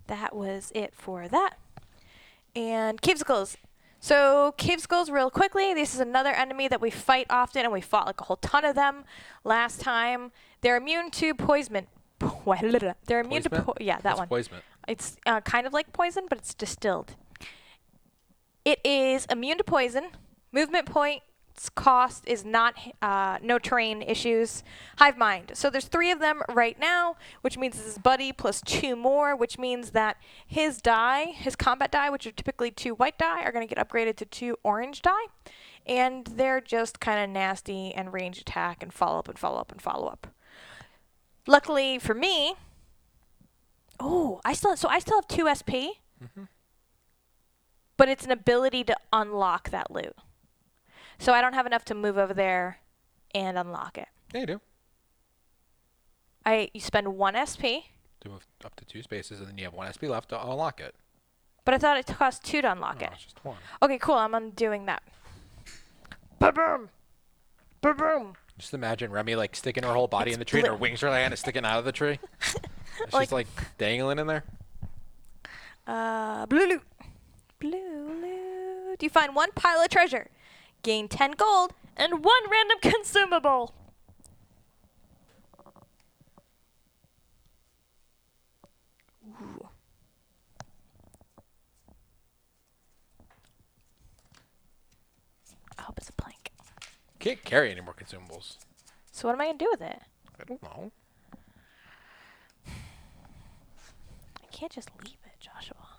That was it for that. And cavesicles. So cavesicles, real quickly. This is another enemy that we fight often, and we fought like a whole ton of them last time. They're immune to poison. They're immune to yeah, that one. Poison. It's kind of like poison, but it's distilled. It is immune to poison. Movement points cost is not no terrain issues. Hive mind. So there's 3 of them right now, which means this is buddy plus 2 more, which means that his die, his combat die, which are typically 2 white die, are going to get upgraded to 2 orange die, and they're just kind of nasty and range attack and follow up and follow up and follow up. Luckily for me, I still have 2 SP, but it's an ability to unlock that loot. So I don't have enough to move over there and unlock it. Yeah, you do. You spend 1 SP. To move up to 2 spaces, and then you have 1 SP left to unlock it. But I thought it cost 2 to unlock it. It's just 1. Okay, cool. I'm undoing that. Ba-boom! Ba-boom! Just imagine Remi like sticking her whole body in the tree, and her wings are like kind of sticking out of the tree. She's like dangling in there. Blue loot. Blue loot. You find 1 pile of treasure. Gain 10 gold and 1 random consumable. Ooh. I hope it's a plank. Can't carry any more consumables. So what am I going to do with it? I don't know. I can't just leave it, Joshua.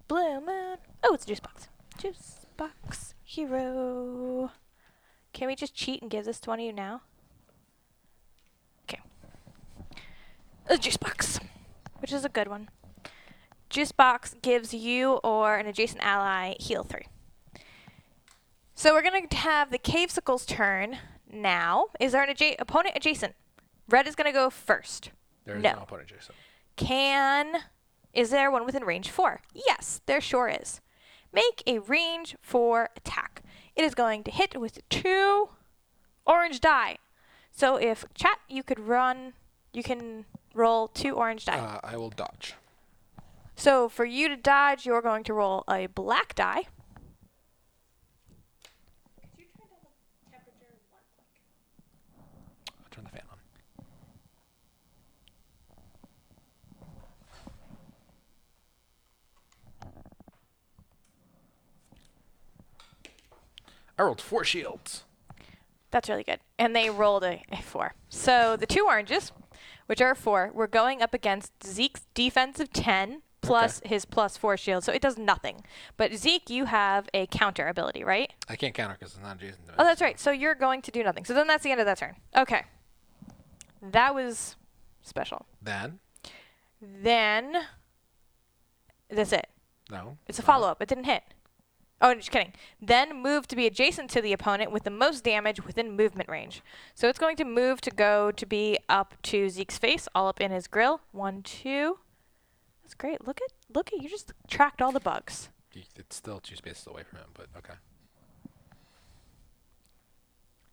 Blue moon. Oh, it's a juice box. Juice box hero. Can we just cheat and give this to one of you now? Okay. A juice box, which is a good one. Juice box gives you or an adjacent ally heal 3. So we're going to have the Cavesicle's turn now. Is there an opponent adjacent? Red is going to go first. There is no opponent adjacent. Is there one within range 4? Yes, there sure is. Make a range 4 attack. It is going to hit with 2 orange die. So if chat, you can roll 2 orange die. I will dodge. So for you to dodge, you're going to roll a black die. Could you turn down the temperature 1 click? I'll turn the fan on. I rolled 4 shields. That's really good. And they rolled a 4. So the 2 oranges, which are 4, we're going up against Zeke's defensive 10 plus his plus 4 shield. So it does nothing. But Zeke, you have a counter ability, right? I can't counter because it's not adjacent to me. Oh, that's right. So you're going to do nothing. So then that's the end of that turn. Okay. That was special. Then? That's it. No. It's a follow-up. It didn't hit. Oh, just kidding. Then move to be adjacent to the opponent with the most damage within movement range. So it's going to move to go to be up to Zeke's face, all up in his grill. 1, 2. That's great. Look at you just tracked all the bugs. It's still 2 spaces away from him, but okay.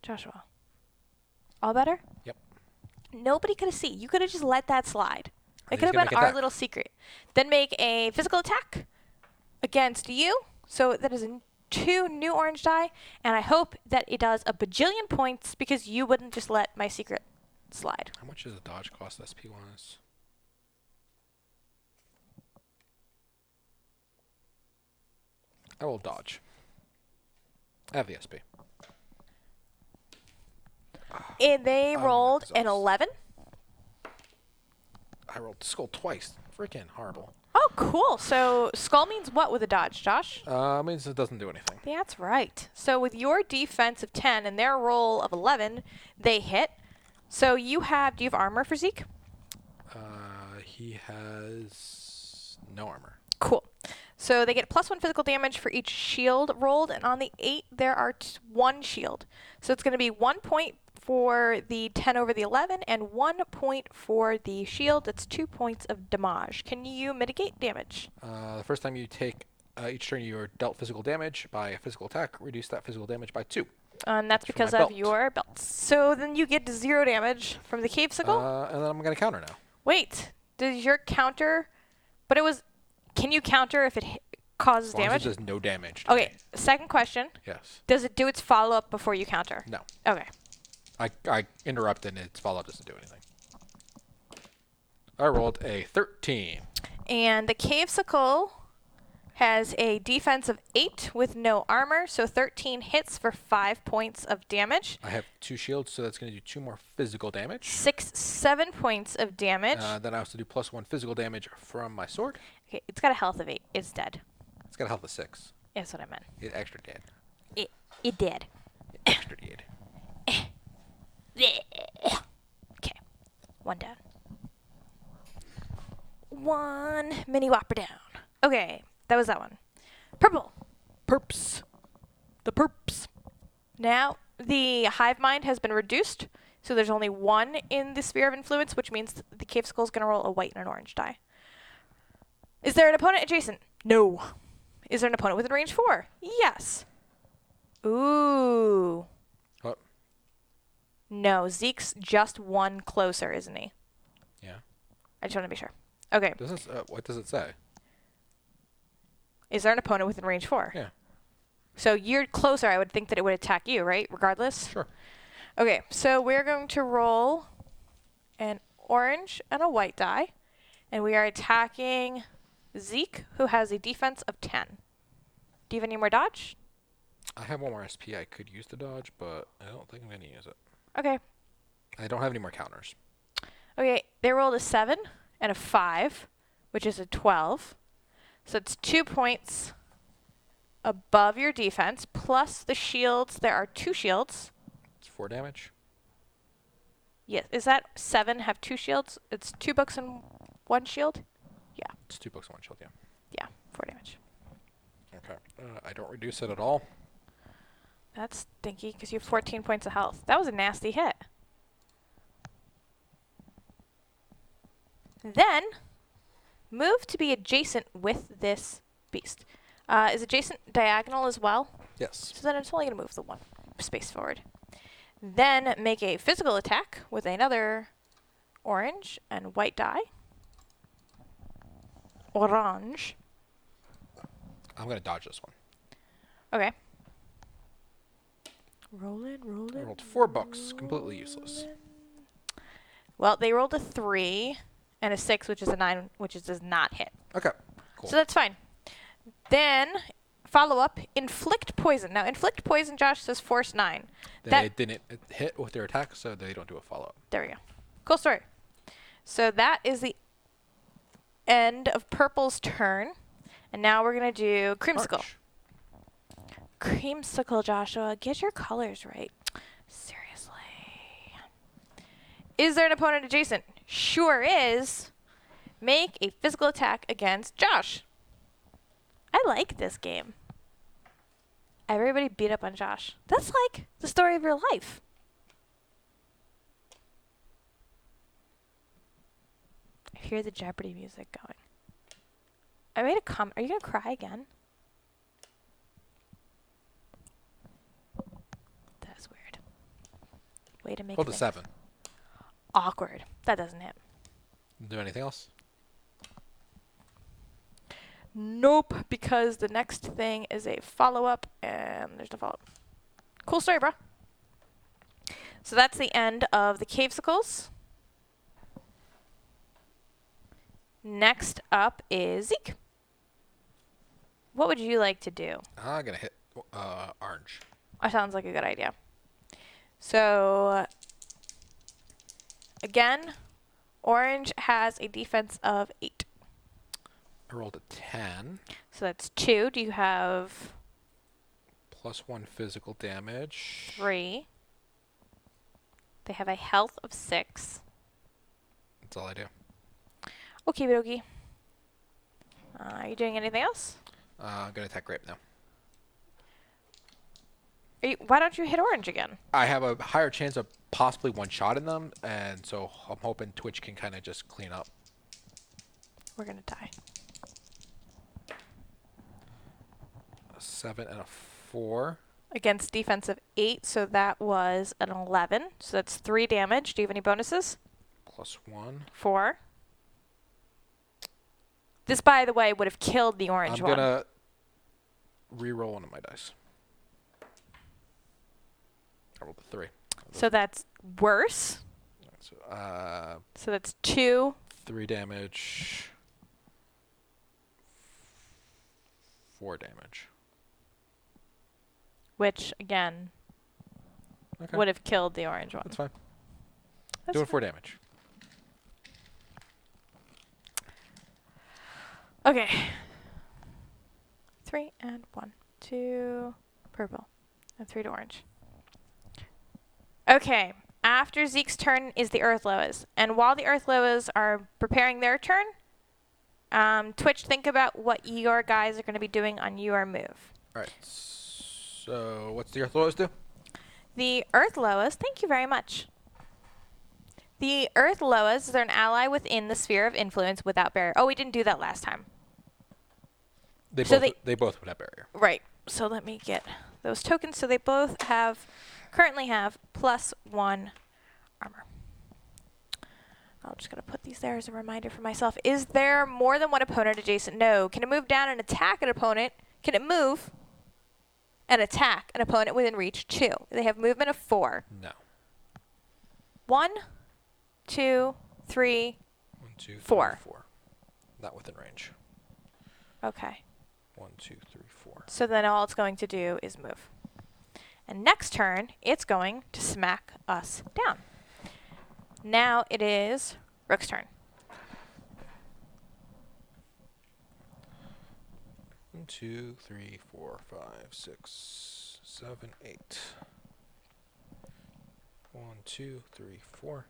Joshua. All better? Yep. Nobody could have seen. You could have just let that slide. It He's could have gonna been make an our attack. little secret. Then make a physical attack against you. So that is 2 new orange die, and I hope that it does a bajillion points because you wouldn't just let my secret slide. How much does a dodge cost SP-wise? I will dodge. I have the SP. And they Oh, rolled an exhaust. 11. I rolled skull twice. Freaking horrible. Oh, cool. So skull means what with a dodge, Josh? Means it doesn't do anything. That's right. So with your defense of 10 and their roll of 11, they hit. So do you have armor for Zeke? He has no armor. Cool. So they get +1 physical damage for each shield rolled, and on the 8, there are 1 shield. So it's going to be 1 point for the 10 over the 11, and 1 point for the shield. That's 2 points of damage. Can you mitigate damage? The first time you take each turn you are dealt physical damage by a physical attack, reduce that physical damage by 2. And that's From because my of belt. your belts. So then you get 0 damage from the Cavesicle. And then I'm going to counter now. Wait, does your counter... But it was... Can you counter if it causes As long damage? as it does no damage to Okay, me. second question. Yes. Does it do its follow-up before you counter? No. Okay. I interrupted and its follow-up doesn't do anything. I rolled a 13. And the Cavesicle has a defense of 8 with no armor, so 13 hits for 5 points of damage. I have 2 shields, so that's going to do 2 more physical damage. 7 points of damage. Then I also do +1 physical damage from my sword. Okay, it's got a health of 8. It's dead. It's got a health of 6. That's what I meant. It extra dead. It did. It extra dead. Okay, 1 down. 1 mini whopper down. Okay, that was that one. Purple. Perps. The perps. Now, the hive mind has been reduced, so there's only 1 in the sphere of influence, which means the Cavesicle is going to roll a white and an orange die. Is there an opponent adjacent? No. Is there an opponent within range 4? Yes. Ooh. What? No, Zeke's just 1 closer, isn't he? Yeah. I just want to be sure. Okay. What does it say? Is there an opponent within range 4? Yeah. So you're closer. I would think that it would attack you, right? Regardless? Sure. Okay, so we're going to roll an orange and a white die. And we are attacking Zeke, who has a defense of 10. Do you have any more dodge? I have 1 more SP I could use to dodge, but I don't think I'm going to use it. Okay. I don't have any more counters. Okay, they rolled a 7 and a 5, which is a 12. So it's 2 points above your defense, plus the shields. There are 2 shields. It's 4 damage. Yes. Is that 7 have 2 shields? It's 2 books and 1 shield? Yeah. It's 2 books and 1 shield, yeah. Yeah, 4 damage. Okay. I don't reduce it at all. That's stinky because you have 14 points of health. That was a nasty hit. Then, move to be adjacent with this beast. Is adjacent diagonal as well? Yes. So then it's only going to move the 1 space forward. Then make a physical attack with another orange and white die. Orange. I'm going to dodge this one. Okay. Roll it, roll I it. rolled 4 books. Completely useless. Well, they rolled a 3 and a 6, which is a 9, which does not hit. Okay. Cool. So that's fine. Then, follow up, inflict poison. Now, inflict poison, Josh says force 9. They didn't hit with their attack, so they don't do a follow-up. There we go. Cool story. So that is the end of Purple's turn. And now we're going to do Creamsicle. Arch. Creamsicle, Joshua. Get your colors right. Seriously. Is there an opponent adjacent? Sure is. Make a physical attack against Josh. I like this game. Everybody beat up on Josh. That's like the story of your life. I hear the Jeopardy music going. I made a comment. Are you going to cry again? That's weird. Way to make Hold a things 7. awkward. That doesn't hit. Do anything else? Nope, because the next thing is a follow-up, and there's no follow-up. Cool story, bro. So that's the end of the Cavesicles. Next up is Zeke. What would you like to do? I'm going to hit orange. That sounds like a good idea. So, again, orange has a defense of 8. I rolled a 10. So that's 2. Do you have Plus 1 physical damage. 3? They have a health of 6. That's all I do. Okie dokie. Are you doing anything else? I'm going to attack Grape now. Why don't you hit orange again? I have a higher chance of possibly one-shotting them, and so I'm hoping Twitch can kind of just clean up. We're going to die. A 7 and a 4. Against defense of 8, so that was an 11. So that's 3 damage. Do you have any bonuses? Plus 1. 4. This, by the way, would have killed the orange one. I'm going to re-roll one of my dice. I rolled a 3. So that's worse. So that's 2. 3 damage. 4 damage. Which, again, Okay. would have killed the orange one. That's fine. That's Doing fine. 4 damage. Okay. 3 and 1. 2 purple. And 3 to orange. Okay. After Zeke's turn is the Earth Loas. And while the Earth Loas are preparing their turn, Twitch, think about what your guys are going to be doing on your move. Alright. So, what's the Earth Loas do? The Earth Loas, thank you very much. The Earth Loas are an ally within the sphere of influence without barrier. Oh, we didn't do that last time. They So they both would have barrier. Right. So let me get those tokens. So they both currently have +1 armor. I'm just going to put these there as a reminder for myself. Is there more than one opponent adjacent? No. Can it move down and attack an opponent? Can it move and attack an opponent within reach? 2. They have movement of 4. No. 1, 2, 3. 1, 2, 3, 4. 4. Not within range. Okay. 1, 2, 3, 4. So then all it's going to do is move. And next turn, it's going to smack us down. Now it is Rook's turn. 2, 3, 4, 5, 6, 7, 8. 1, 2, 3, 4.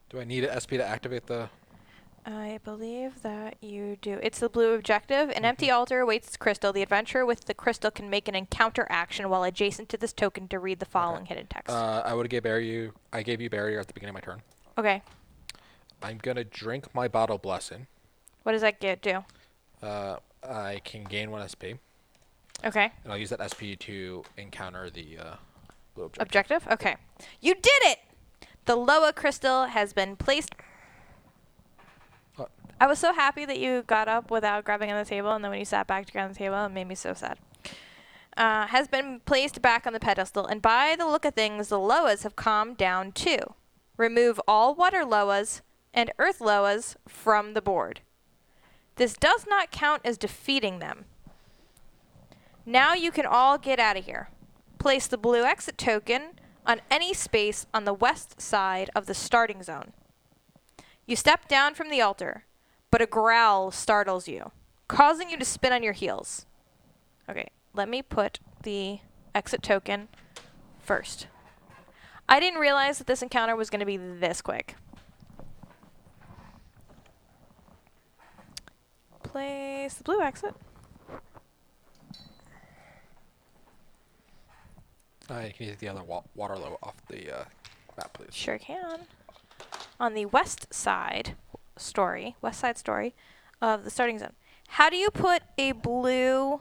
Do I need an SP to activate the... I believe that you do. It's the blue objective. An empty altar awaits its crystal. The adventurer with the crystal can make an encounter action while adjacent to this token to read the following hidden text. I would give barrier. I gave you barrier at the beginning of my turn. Okay. I'm gonna drink my bottle blessing. What does that do? I can gain 1 SP. Okay. And I'll use that SP to encounter the blue objective. Objective? Okay. You did it! The Loa crystal has been placed... What? I was so happy that you got up without grabbing on the table, and then when you sat back to grab on the table, it made me so sad. Has been placed back on the pedestal, and by the look of things, the Loas have calmed down too. Remove all water Loas and earth Loas from the board. This does not count as defeating them. Now you can all get out of here. Place the blue exit token on any space on the west side of the starting zone. You step down from the altar, but a growl startles you, causing you to spin on your heels. Okay, let me put the exit token first. I didn't realize that this encounter was going to be this quick. Place the blue exit. Can you take the other water low off the map, please? Sure can. On the west side story of the starting zone. How do you put a blue...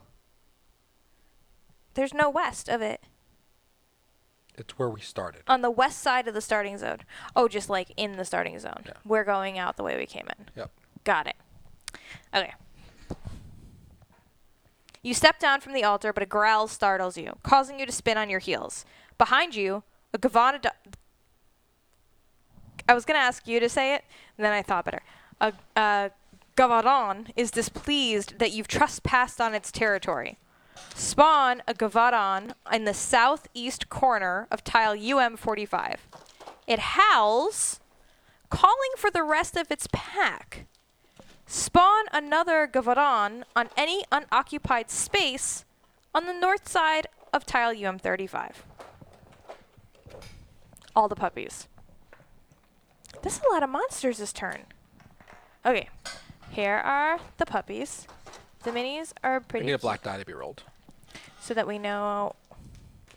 There's no west of it. It's where we started. On the west side of the starting zone. Oh, just like in the starting zone. Yeah. We're going out the way we came in. Yep. Got it. Okay. You step down from the altar, but a growl startles you, causing you to spin on your heels. Behind you, a Gavana... I was going to ask you to say it, and then I thought better. A Gavaron is displeased that you've trespassed on its territory. Spawn a Gavaron in the southeast corner of tile UM45. It howls, calling for the rest of its pack. Spawn another Gavaron on any unoccupied space on the north side of tile UM35. All the puppies. This is a lot of monsters this turn. Okay, here are the puppies. The minis are pretty... We need a black die to be rolled. So that we know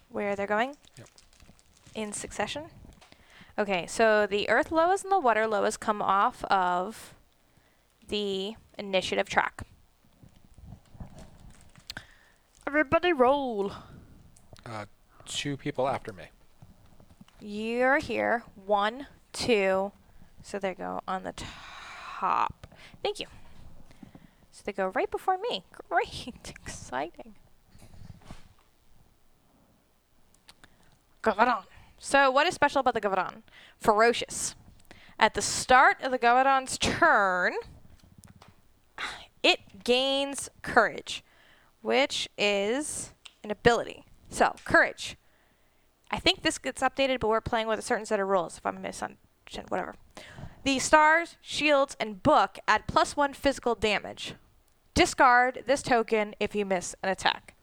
where they're going? Yep. In succession? Okay, so the earth Loas and the water Loas come off of the initiative track. Everybody roll. 2 people after me. You're here. 1, 2. So they go on the top. Thank you. So they go right before me. Great. Exciting. Gavaron. So what is special about the Gavaron? Ferocious. At the start of the Gavaron's turn, it gains courage, which is an ability. So, courage. I think this gets updated, but we're playing with a certain set of rules, if I'm misunderstanding, whatever. The stars, shields, and book add +1 physical damage. Discard this token if you miss an attack.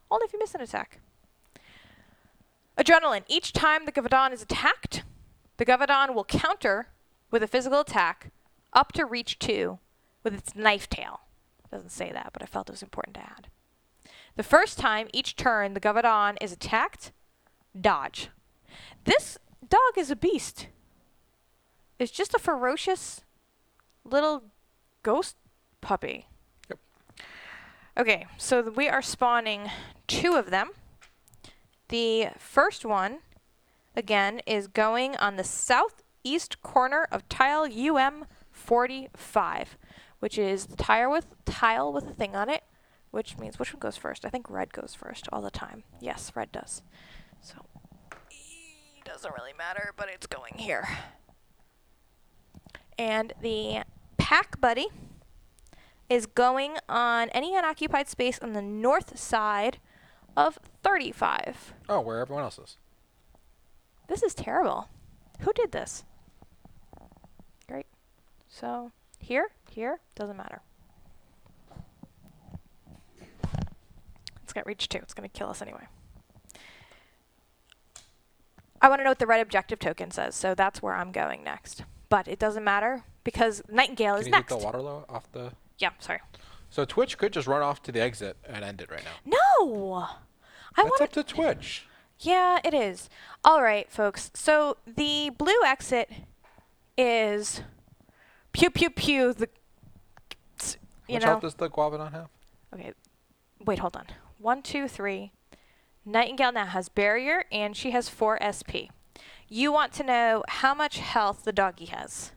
Only if you miss an attack. Adrenaline. Each time the Gavaron is attacked, the Gavaron will counter with a physical attack up to reach 2 with its knife tail. Doesn't say that, but I felt it was important to add. The first time each turn the Gavaron is attacked, dodge. This dog is a beast. It's just a ferocious little ghost puppy. Yep. Okay, so we are spawning 2 of them. The first one, again, is going on the southeast corner of tile UM45, which is the tile with a thing on it, which means which one goes first? I think red goes first all the time. Yes, red does. So, it doesn't really matter, but it's going here. And the pack buddy is going on any unoccupied space on the north side of 35. Oh, where everyone else is. This is terrible. Who did this? Great. So, here, doesn't matter. got reach 2. It's going to kill us anyway. I want to know what the red objective token says, so that's where I'm going next. But it doesn't matter because Nightingale is next. Can you take the water low off the... Yeah, sorry. So Twitch could just run off to the exit and end it right now. No! That's up to Twitch. Yeah, it is. All right, folks. So the blue exit is pew, pew, pew. Which health does the Guavanon have? Okay. Wait, hold on. 1, 2, 3. Nightingale now has barrier, and she has 4 SP. You want to know how much health the doggy has.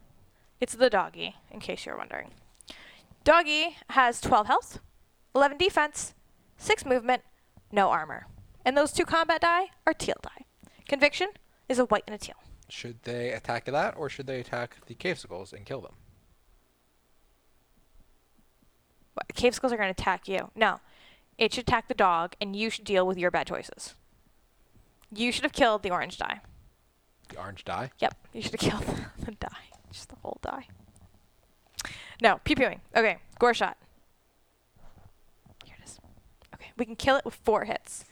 It's the doggy, in case you're wondering. Doggy has 12 health, 11 defense, 6 movement, no armor. And those 2 combat die are teal die. Conviction is a white and a teal. Should they attack that, or should they attack the cave skulls and kill them? What, cave skulls are going to attack you. No. It should attack the dog, and you should deal with your bad choices. You should have killed the orange die. The orange die? Yep. You should have killed the die. Just the whole die. No. Pew-pewing. Okay. Gore shot. Here it is. Okay. We can kill it with 4 hits.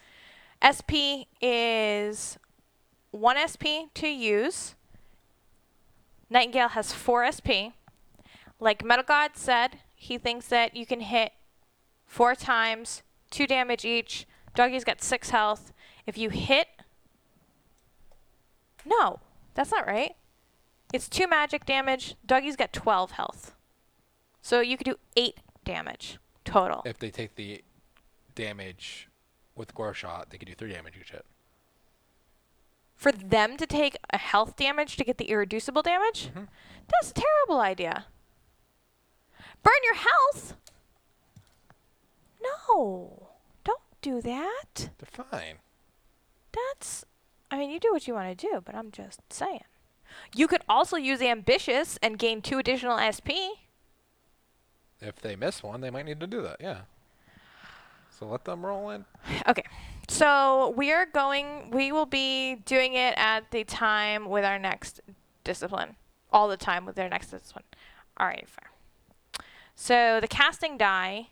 SP is 1 SP to use. Nightingale has 4 SP. Like Metal God said, he thinks that you can hit 4 times, 2 damage each. Doggy's got 6 health. If you hit... No, that's not right. It's 2 magic damage. Doggy's got 12 health. So you could do 8 damage total. If they take the damage with Gore Shot, they could do 3 damage each hit. For them to take a health damage to get the irreducible damage? Mm-hmm. That's a terrible idea. Burn your health? No. Don't do that. They're fine. That's... I mean, you do what you want to do, but I'm just saying. You could also use Ambitious and gain 2 additional SP. If they miss one, they might need to do that, yeah. So let them roll in. Okay. So we will be doing it at the time with our next discipline. All the time with our next discipline. All right, fair. So the casting die.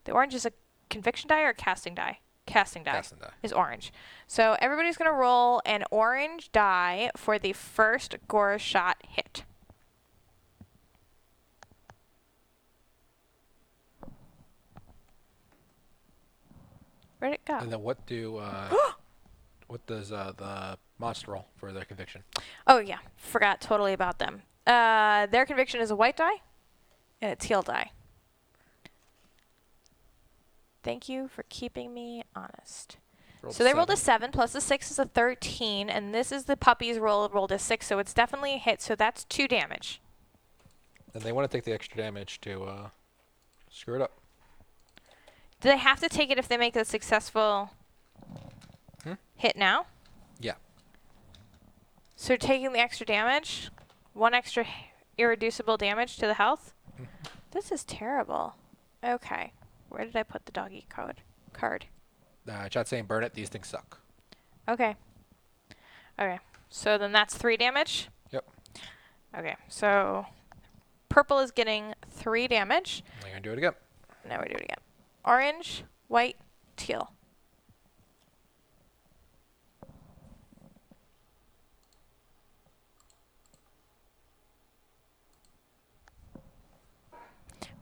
The orange is a conviction die or a casting die? Casting die. Casting die. Is orange. So everybody's going to roll an orange die for the first Gore shot hit. Where'd it go? And then what does the monster roll for their conviction? Oh, yeah. Forgot totally about them. Their conviction is a white die and a teal die. Thank you for keeping me honest. So they rolled a 7 plus a 6 is a 13, and this is the puppy's rolled a 6, so it's definitely a hit, so that's 2 damage. And they want to take the extra damage to screw it up. Do they have to take it if they make a successful hit now? Yeah. So taking the extra damage, 1 extra irreducible damage to the health? This is terrible. Okay. Where did I put the doggy card? Chat saying burn it, these things suck. Okay. Okay. So then that's 3 damage? Yep. Okay. So purple is getting 3 damage. We're going to do it again. Now we do it again. Orange, white, teal.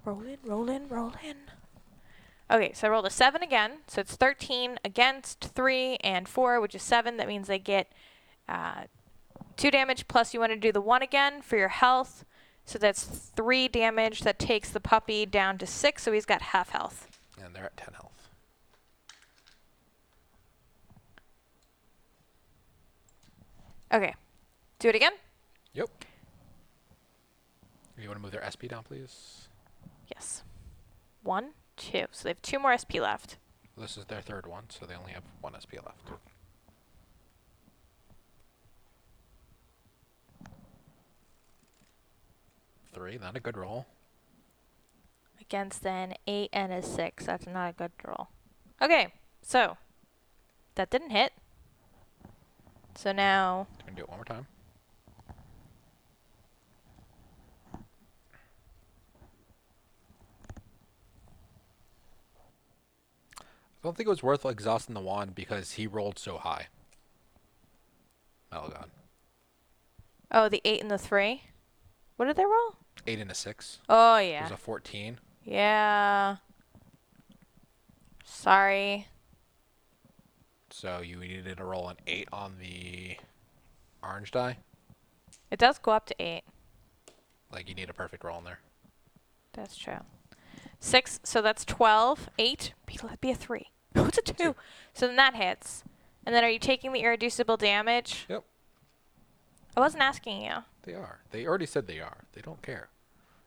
Roll in, roll in, roll in. Okay, so I rolled a 7 again. So it's 13 against 3 and 4, which is 7. That means they get 2 damage, plus you want to do the 1 again for your health. So that's 3 damage. That takes the puppy down to 6, so he's got half health. And they're at 10 health. Okay. Do it again? Yep. You want to move their SP down, please? Yes. 1, 2. So they have 2 more SP left. This is their 3rd one, so they only have 1 SP left. Three, not a good roll. Against an 8 and a 6. That's not a good roll. Okay, so that didn't hit. So now... Can we do it one more time? don't think it was worth exhausting the wand because he rolled so high. Malagon. Oh, the 8 and the 3. What did they roll? 8 and a 6. Oh, It yeah. was a 14. Yeah. Sorry. So you needed to roll an 8 on the orange die. It does go up to 8. Like, you need a perfect roll in there. That's true. 6, so that's 12. 8, that'd be a 3. What's a 2? So then that hits. And then are you taking the irreducible damage? Yep. I wasn't asking you. They are. They already said they are. They don't care.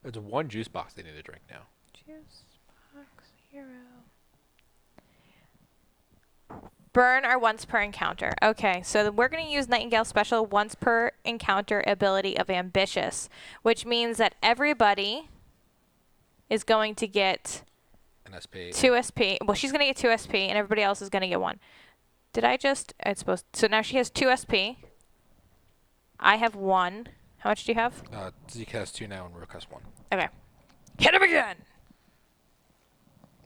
It's one juice box they need to drink now. Juice box hero. Burn our once per encounter. Okay, so we're going to use Nightingale's special once per encounter ability of Ambitious, which means that everybody is going to get An SP. 2 SP. Well, she's going to get 2 SP, and everybody else is going to get 1. Did I just... It's supposed... So now she has 2 SP. I have 1. How much do you have? Zeke has 2 now and Rook has 1. Okay. Hit him again!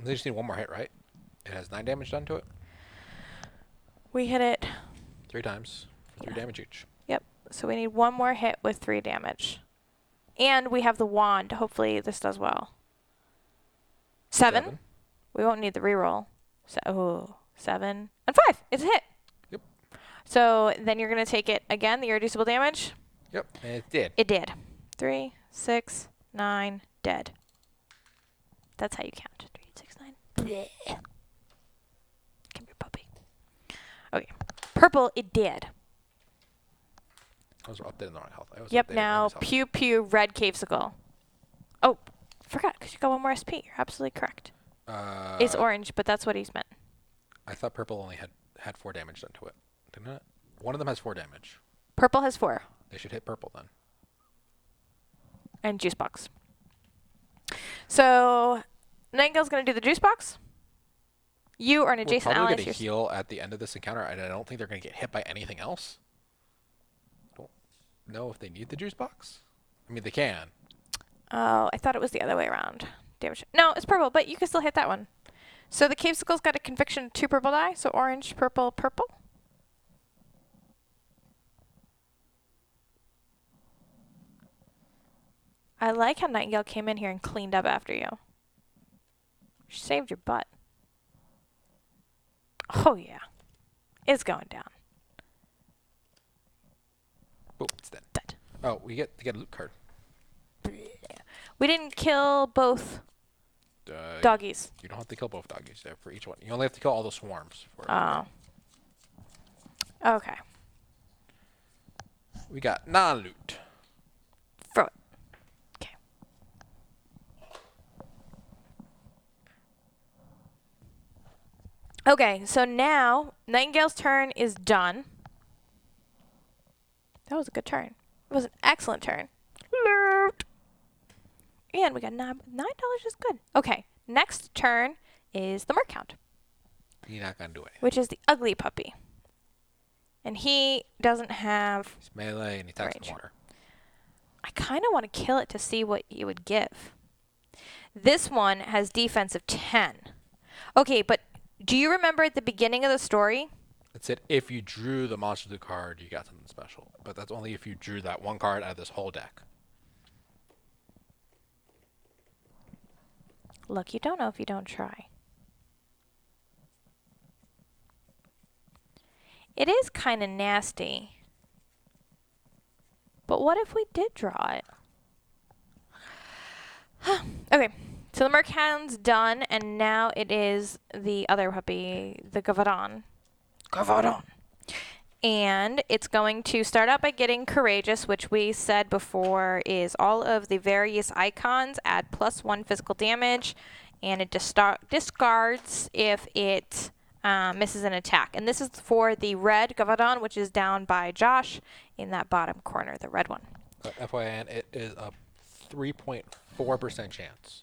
They just need one more hit, right? It has 9 damage done to it. We hit it. 3 times for 3 damage each. Yep. So we need 1 more hit with 3 damage. And we have the wand. Hopefully this does well. 7. We won't need the reroll. So, 7 and 5. It's a hit. Yep. So then you're going to take it again, the irreducible damage. Yep. And it did. It did. 3, 6, 9, dead. That's how you count. 3, 6, 9. Blech. Come here, puppy. Okay. Purple, it did. I was updating the wrong health. Yep, now Pew Pew Red Cavesicle. Oh, forgot, because you got 1 more SP. You're absolutely correct. It's orange, but that's what he's meant. I thought purple only had 4 damage done to it. Didn't it? One of them has 4 damage. Purple has 4. They should hit purple then. And juice box. So, Nightingale's going to do the juice box. You are an adjacent ally. We're probably going to heal at the end of this encounter, and I don't think they're going to get hit by anything else. Don't know if they need the juice box. I mean, they can. Oh, I thought it was the other way around. Damage. No, it's purple, but you can still hit that one. So the Cavesicle's got a conviction 2 purple die, so orange, purple, purple. I like how Nightingale came in here and cleaned up after you. She saved your butt. Oh, yeah. It's going down. Oh, it's dead. Dead. Oh, we get to get a loot card. We didn't kill both doggies. You don't have to kill both doggies there for each one. You only have to kill all the swarms. Oh. Okay. We got non-loot. Throw it. Okay. Okay, so now Nightingale's turn is done. That was a good turn. It was an excellent turn. And we got $9 is good. Okay, next turn is the Mercount. You're not going to do anything. Which is the ugly puppy. And he doesn't have... He's melee and he attacks range. the water. I kind of want to kill it to see what you would give. This one has defense of 10. Okay, but do you remember at the beginning of the story? It said if you drew the monster loot card, you got something special. But that's only if you drew that one card out of this whole deck. Look, you don't know if you don't try. It is kind of nasty. But what if we did draw it? Okay, so the Merchound's done, and now it is the other puppy, the Gavadon. Gavadon! And it's going to start out by getting Courageous, which we said before is all of the various icons add +1 physical damage, and it discards if it misses an attack. And this is for the red Gavadon, which is down by Josh in that bottom corner, the red one. FYI, it is a 3.4% chance.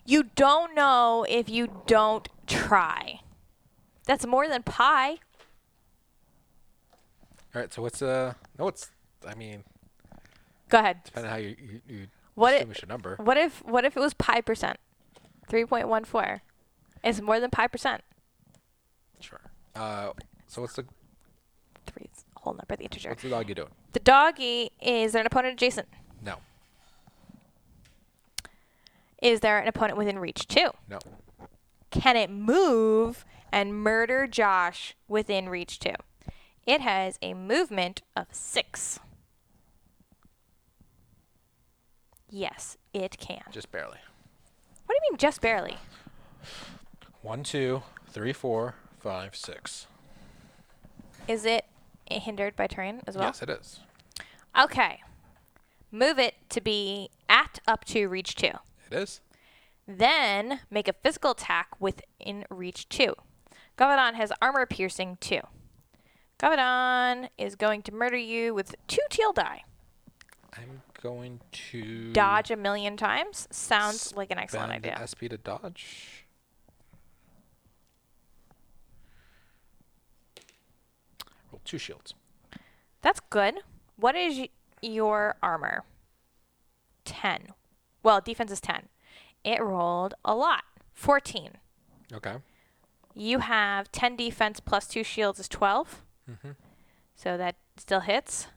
You don't know if you don't try. That's more than pi. All right, so what's I mean, Go ahead. depending on how you What distinguish a number. What if it was pi %? 3.14. It's more than 5%. Sure. So what's the 3 is a whole number, the integer. what's the doggy doing? The doggy, is there an opponent adjacent? No. Is there an opponent within reach 2? No. Can it move and murder Josh within reach 2? It has a movement of 6. Yes, it can. Just barely. What do you mean just barely? 1, 2, 3, 4, 5, 6. Is it hindered by terrain as well? Yes, it is. Okay. Move it to be at up to reach 2. It is. Then make a physical attack within reach 2. Gavadon has armor piercing 2. Gavadon is going to murder you with 2 teal die. I'm going to Dodge a million times? Sounds like an excellent spend idea. SP to dodge. Roll 2 shields. That's good. What is your armor? 10. Well, defense is 10. It rolled a lot. 14. Okay. You have 10 defense plus 2 shields is 12. Mm-hmm. So that still hits.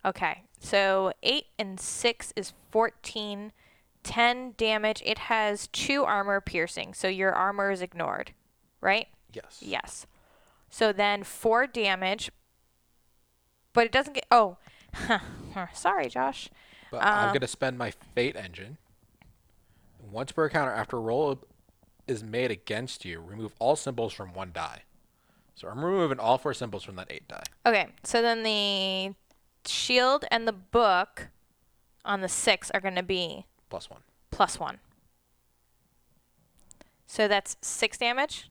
Okay. So 8 and 6 is 14. 10 damage. It has 2 armor piercing. So your armor is ignored. Right? Yes. Yes. So then 4 damage. But it doesn't get... Oh. Sorry, Josh. But I'm going to spend my Fate Engine. Once per encounter, after a roll is made against you, remove all symbols from 1 die. So I'm removing all 4 symbols from that 8 die. Okay. So then the shield and the book on the 6 are going to be... +1. +1. So that's 6 damage?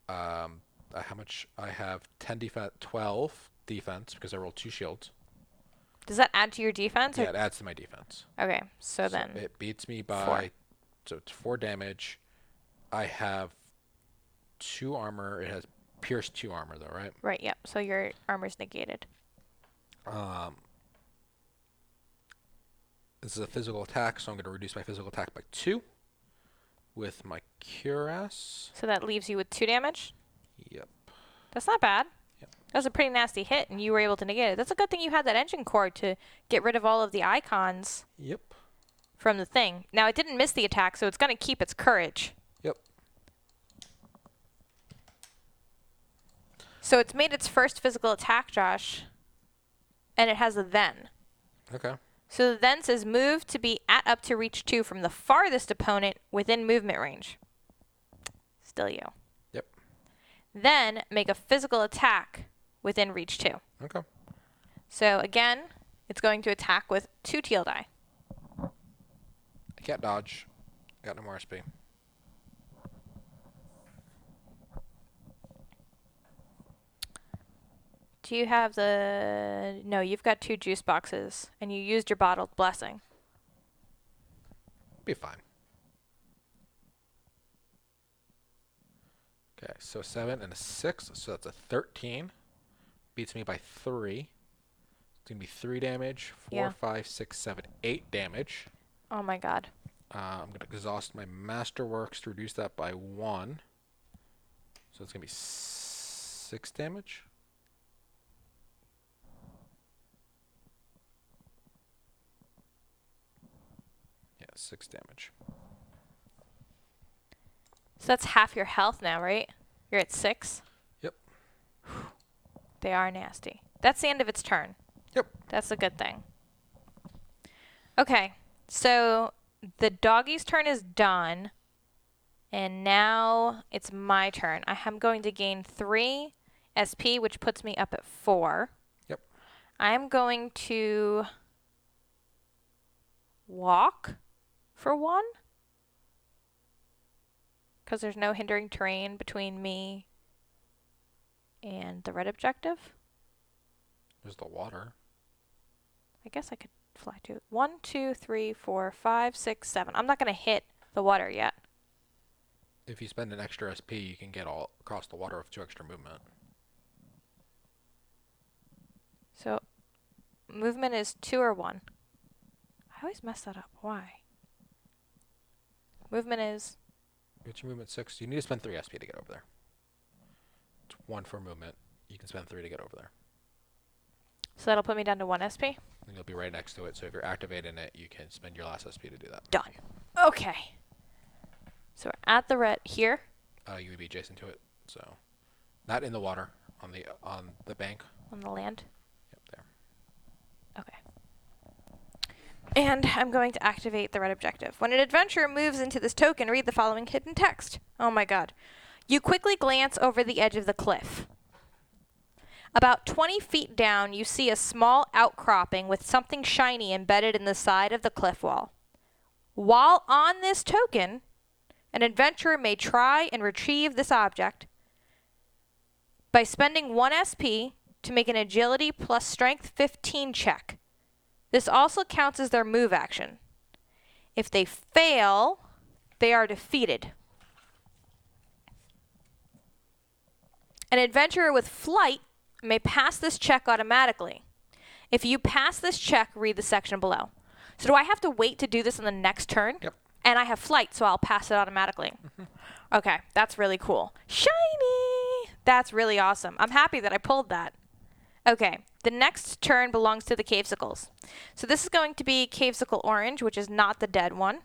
How much? I have 10 defense, 12 defense because I rolled 2 shields. Does that add to your defense? Yeah, it adds to my defense. Okay, so then it beats me by 4. So it's 4 damage. I have 2 armor. It has pierce 2 armor though, right? Right, yep. So your armor's negated. This is a physical attack, so I'm going to reduce my physical attack by 2 with my cuirass. So that leaves you with 2 damage? Yep. That's not bad. Yep. That was a pretty nasty hit, and you were able to negate it. That's a good thing you had that engine core to get rid of all of the icons Yep. from the thing. Now, it didn't miss the attack, so it's going to keep its courage. Yep. So it's made its first physical attack, Josh, and it has a then. Okay. So the then says move to be at up to reach 2 from the farthest opponent within movement range. Still you. Yep. Then make a physical attack within reach 2. Okay. So again, it's going to attack with 2 teal die. I can't dodge. Got no more SP. Do you have the... No, you've got 2 juice boxes, and you used your bottled blessing. Be fine. Okay, so 7 and a 6, so that's a 13. Beats me by 3. It's going to be 3 damage, 4, Yeah. 5, 6, 7, 8 damage. Oh my god. I'm going to exhaust my Masterworks to reduce that by 1. So it's going to be 6 damage. Yeah, 6 damage. So that's half your health now, right? You're at 6? Yep. They are nasty. That's the end of its turn. Yep. That's a good thing. Okay, so the doggy's turn is done, and now it's my turn. I am going to gain 3 SP, which puts me up at 4. Yep. I'm going to walk for 1, because there's no hindering terrain between me and the red objective. There's the water. I guess I could fly to 1, 2, 3, 4, 5, 6, 7. I'm not going to hit the water yet. If you spend an extra SP, you can get all across the water with 2 extra movement. So movement is 2 or 1. I always mess that up. Why? Movement is... What's your movement 6? You need to spend 3 SP to get over there. It's 1 for movement. You can spend 3 to get over there. So that'll put me down to 1 SP? And you'll be right next to it, so if you're activating it, you can spend your last SP to do that. Done. Okay. So we're at the red here. You would be adjacent to it, so not in the water, on the bank. On the land? Yep, there. Okay. And I'm going to activate the red objective. When an adventurer moves into this token, read the following hidden text. Oh my god. You quickly glance over the edge of the cliff. About 20 feet down, you see a small outcropping with something shiny embedded in the side of the cliff wall. While on this token, an adventurer may try and retrieve this object by spending 1 SP to make an agility plus strength 15 check. This also counts as their move action. If they fail, they are defeated. An adventurer with flight may pass this check automatically. If you pass this check, read the section below. So do I have to wait to do this on the next turn? Yep. And I have flight, so I'll pass it automatically. Okay, that's really cool. Shiny! That's really awesome. I'm happy that I pulled that. Okay, the next turn belongs to the Cavesicles. So this is going to be Cavesicle Orange, which is not the dead one.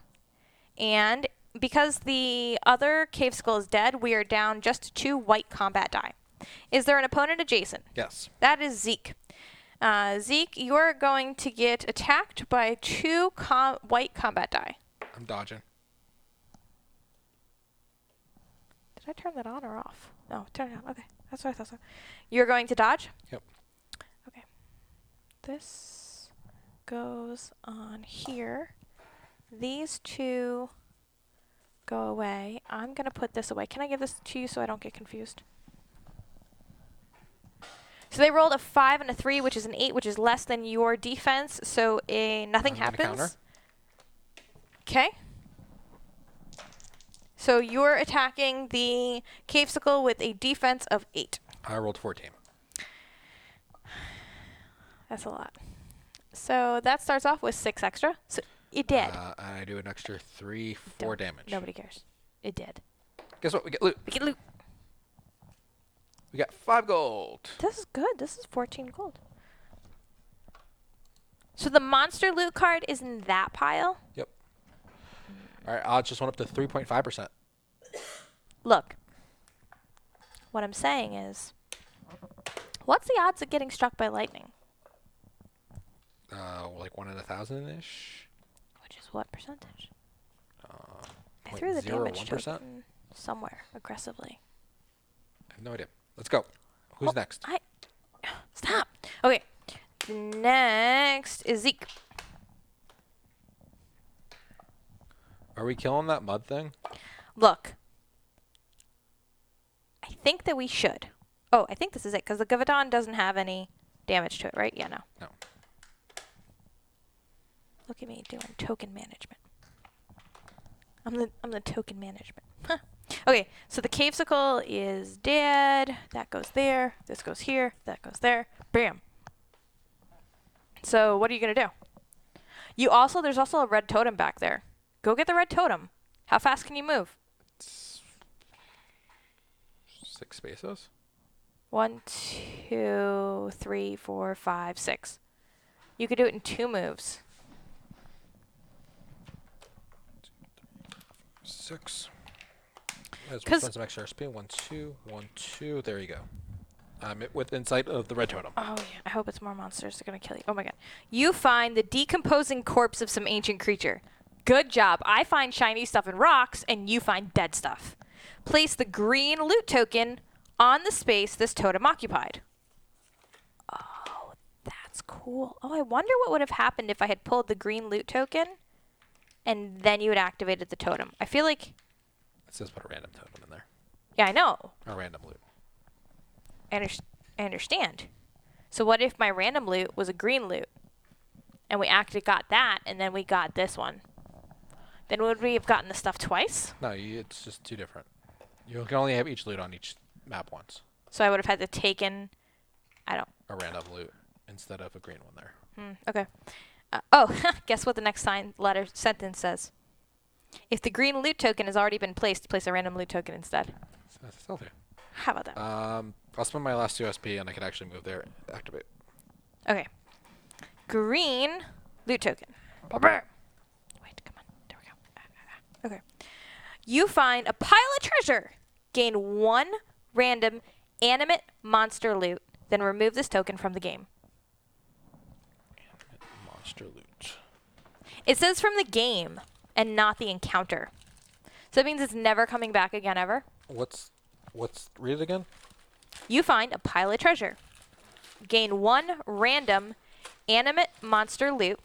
And because the other Cavesicle is dead, we are down just to 2 white combat die. Is there an opponent adjacent? Yes. That is Zeke. Zeke, you're going to get attacked by 2 white combat die. I'm dodging. Did I turn that on or off? No, turn it on. Okay, that's what I thought so. You're going to dodge? Yep. Okay. This goes on here. These 2 go away. I'm going to put this away. Can I give this to you so I don't get confused? So they rolled a 5 and a 3, which is an 8, which is less than your defense. So nothing happens. Okay. So you're attacking the Cavesicle with a defense of 8. I rolled 14. That's a lot. So that starts off with 6 extra. So it did. I do an extra 4 damage. Nobody cares. It did. Guess what? We get loot. We get loot. We got 5 gold. This is good. This is 14 gold. So the monster loot card is in that pile? Yep. All right, odds just went up to 3.5%. Look. What I'm saying is, what's the odds of getting struck by lightning? Like 1 in 1,000-ish. Which is what percentage? I threw the damage token somewhere aggressively. I have no idea. Let's go. Who's next? Stop. Okay. Next is Zeke. Are we killing that mud thing? Look. I think that we should. Oh, I think this is it, because the Gavadon doesn't have any damage to it, right? Yeah, no. No. Look at me doing token management. I'm the token management. Okay, so the Cavesicle is dead. That goes there. This goes here. That goes there. Bam. So what are you gonna do? There's also a red totem back there. Go get the red totem. How fast can you move? 6 spaces. 1, 2, 3, 4, 5, 6. You could do it in 2 moves. 6. Let's spend some extra SP. 1, 2, 1, 2. There you go. I'm within sight of the red totem. Oh, yeah. I hope it's more monsters. They're going to kill you. Oh, my God. You find the decomposing corpse of some ancient creature. Good job. I find shiny stuff in rocks, and you find dead stuff. Place the green loot token on the space this totem occupied. Oh, that's cool. Oh, I wonder what would have happened if I had pulled the green loot token, and then you had activated the totem. I feel like... It says put a random totem in there. Yeah, I know. A random loot. I understand. So what if my random loot was a green loot? And we actually got that, and then we got this one. Then would we have gotten the stuff twice? No, it's just 2 different. You can only have each loot on each map once. So I would have had to taken... A random loot instead of a green one there. Okay. Guess what the next sentence says? If the green loot token has already been placed, place a random loot token instead. Still there. How about that? I'll spend my last 2 SP and I can actually move there and activate. Okay. Green loot token. Wait, come on. There we go. Okay. You find a pile of treasure. Gain 1 random animate monster loot. Then remove this token from the game. Animate monster loot. It says from the game and not the encounter. So that means it's never coming back again ever. Read it again? You find a pile of treasure. Gain 1 random animate monster loot.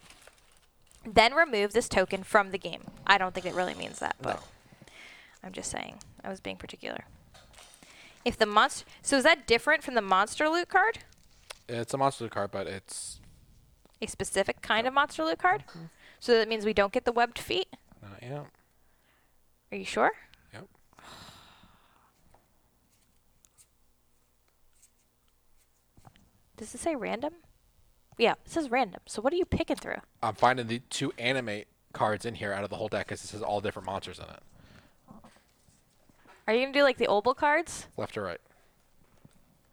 Then remove this token from the game. I don't think it really means that, but No. I'm just saying. I was being particular. If the monster... So is that different from the monster loot card? It's a monster loot card, but it's... A specific kind of monster loot card? So that means we don't get the webbed feet? Not yet. Are you sure? Yep. Does it say random? Yeah, it says random. So what are you picking through? I'm finding the 2 animate cards in here out of the whole deck because it says all different monsters in it. Are you going to do like the oval cards? Left or right?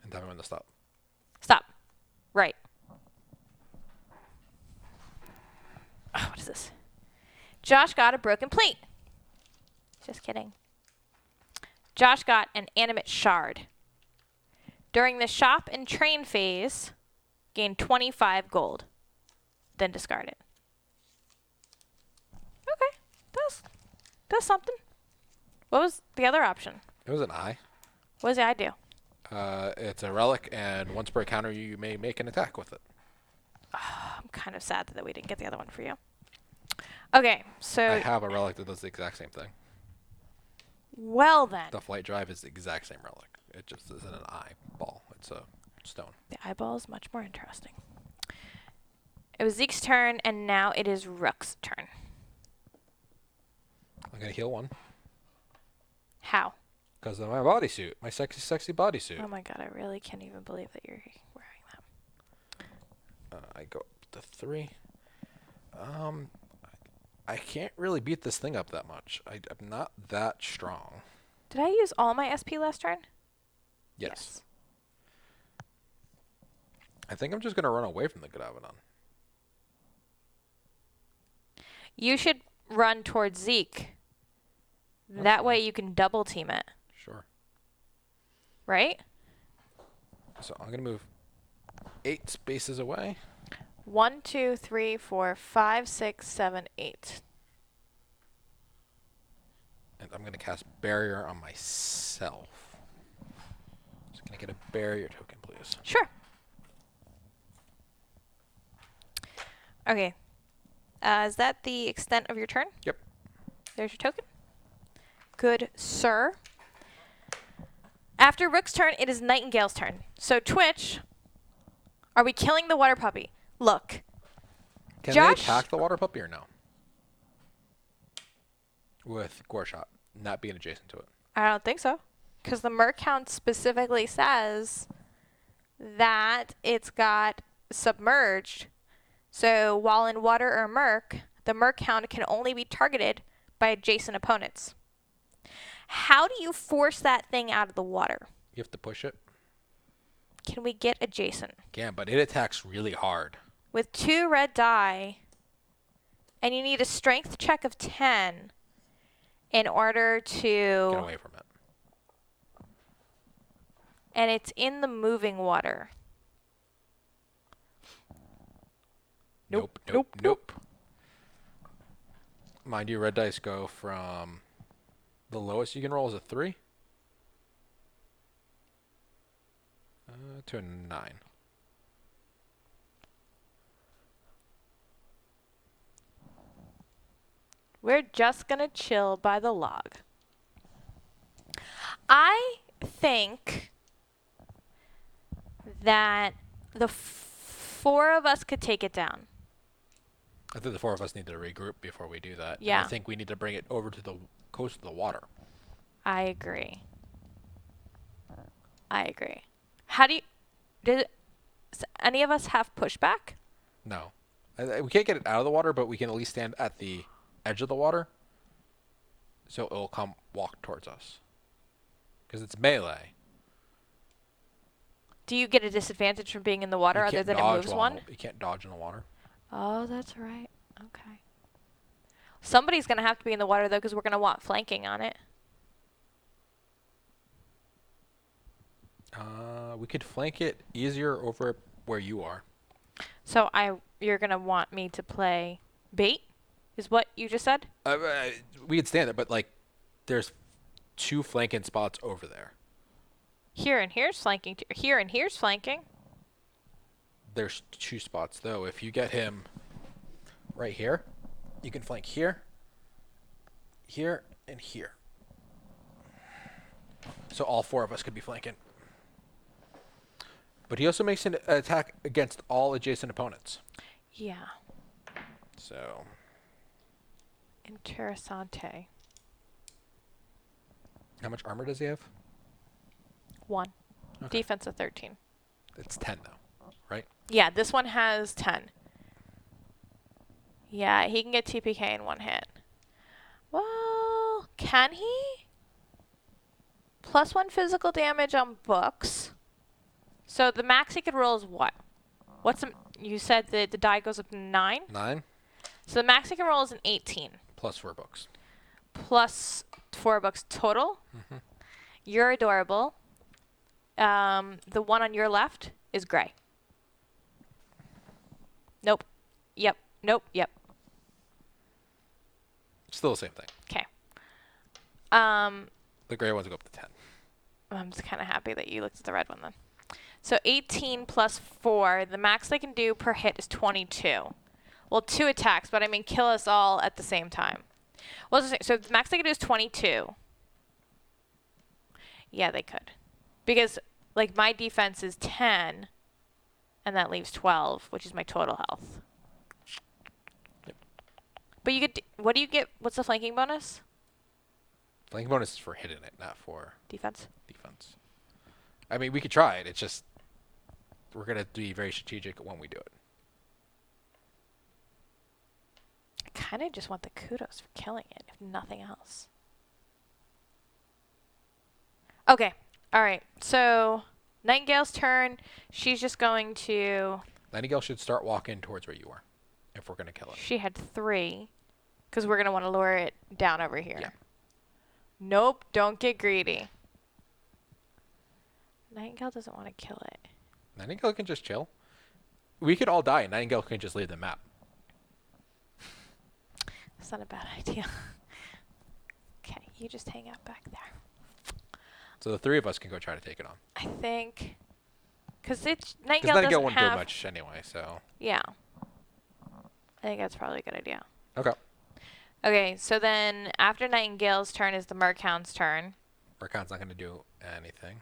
And tell me when to stop. Stop. Right. Oh, what is this? Josh got a broken plate. Just kidding. Josh got an animate shard. During the shop and train phase, gain 25 gold. Then discard it. Okay. That's something. What was the other option? It was an eye. What does the eye do? It's a relic, and once per encounter, you may make an attack with it. I'm kind of sad that we didn't get the other one for you. Okay, so... I have a relic that does the exact same thing. Well then. The flight drive is the exact same relic. It just isn't an eyeball. It's a stone. The eyeball is much more interesting. It was Zeke's turn, and now it is Rook's turn. I'm going to heal 1. How? Because of my bodysuit. My sexy, sexy bodysuit. Oh my god, I really can't even believe that you're wearing that. I go up to 3. I can't really beat this thing up that much. I'm not that strong. Did I use all my SP last turn? Yes. I think I'm just going to run away from the Gadabanon. You should run towards Zeke. That way you can double team it. Sure. Right? So I'm going to move 8 spaces away. 1, 2, 3, 4, 5, 6, 7, 8. And I'm going to cast Barrier on myself. Just going to get a barrier token, please. Sure. Okay. Is that the extent of your turn? Yep. There's your token. Good, sir. After Rook's turn, it is Nightingale's turn. So, Twitch, are we killing the water puppy? Look. Can Josh? they attack the water puppy or no? With Gore Shot, not being adjacent to it. I don't think so. Because the Merc Hound specifically says that it's got submerged. So, while in water or Merc, the Merc Hound can only be targeted by adjacent opponents. How do you force that thing out of the water? You have to push it. Can we get adjacent? Can, but it attacks really hard. With 2 red die, and you need a strength check of 10 in order to... Get away from it. And it's in the moving water. Nope, nope, nope. Mind you, red dice go from... The lowest you can roll is a 3. To a 9. We're just going to chill by the log. I think that the 4 of us could take it down. I think the 4 of us need to regroup before we do that. Yeah. And I think we need to bring it over to the coast of the water. I agree. How do you... Does any of us have pushback? No. We can't get it out of the water, but we can at least stand at the edge of the water. So it'll come walk towards us. Because it's melee. Do you get a disadvantage from being in the water You other can't than it dodge moves while one? You can't dodge in the water. Oh, that's right. Okay. Somebody's going to have to be in the water, though, because we're going to want flanking on it. We could flank it easier over where you are. So you're going to want me to play bait, is what you just said? We could stand there, but like, there's 2 flanking spots over there. Here and here's flanking. Here and here's flanking. There's 2 spots though. If you get him right here, you can flank here, here, and here. So all 4 of us could be flanking. But he also makes an attack against all adjacent opponents. Yeah. So. Interessante. How much armor does he have? 1. Okay. Defense of 13. It's 10 though, right? Yeah, this one has 10. Yeah, he can get TPK in 1 hit. Well, can he? +1 physical damage on books. So the max he could roll is what? You said that the die goes up to 9? 9. So the max he can roll is an 18. Plus 4 books. Plus 4 books total. Mm-hmm. You're adorable. The one on your left is gray. Nope. Yep. Nope. Yep. Still the same thing. Okay. The gray ones go up to 10. I'm just kind of happy that you looked at the red one then. So 18 plus 4. The max they can do per hit is 22. Well, 2 attacks, but I mean kill us all at the same time. Well, so the max they can do is 22. Yeah, they could. Because, like, my defense is 10, and that leaves 12, which is my total health. Yep. But you get, what do you get? What's the flanking bonus? Flanking bonus is for hitting it, not for Defense. defense. I mean, we could try it. It's just we're going to be very strategic when we do it. I kind of just want the kudos for killing it, if nothing else. Okay. All right. So Nightingale's turn. She's just going to... Nightingale should start walking towards where you are if we're going to kill it. She had 3, because we're going to want to lure it down over here. Yeah. Nope. Don't get greedy. Nightingale doesn't want to kill it. Nightingale can just chill. We could all die. Nightingale can just leave the map. That's not a bad idea. Okay, you just hang out back there. So the 3 of us can go try to take it on. I think... Because Nightingale Nightingale doesn't wouldn't have... do much anyway, so... Yeah. I think that's probably a good idea. Okay. Okay, so then after Nightingale's turn is the Merchound's turn. Mercant's not going to do anything.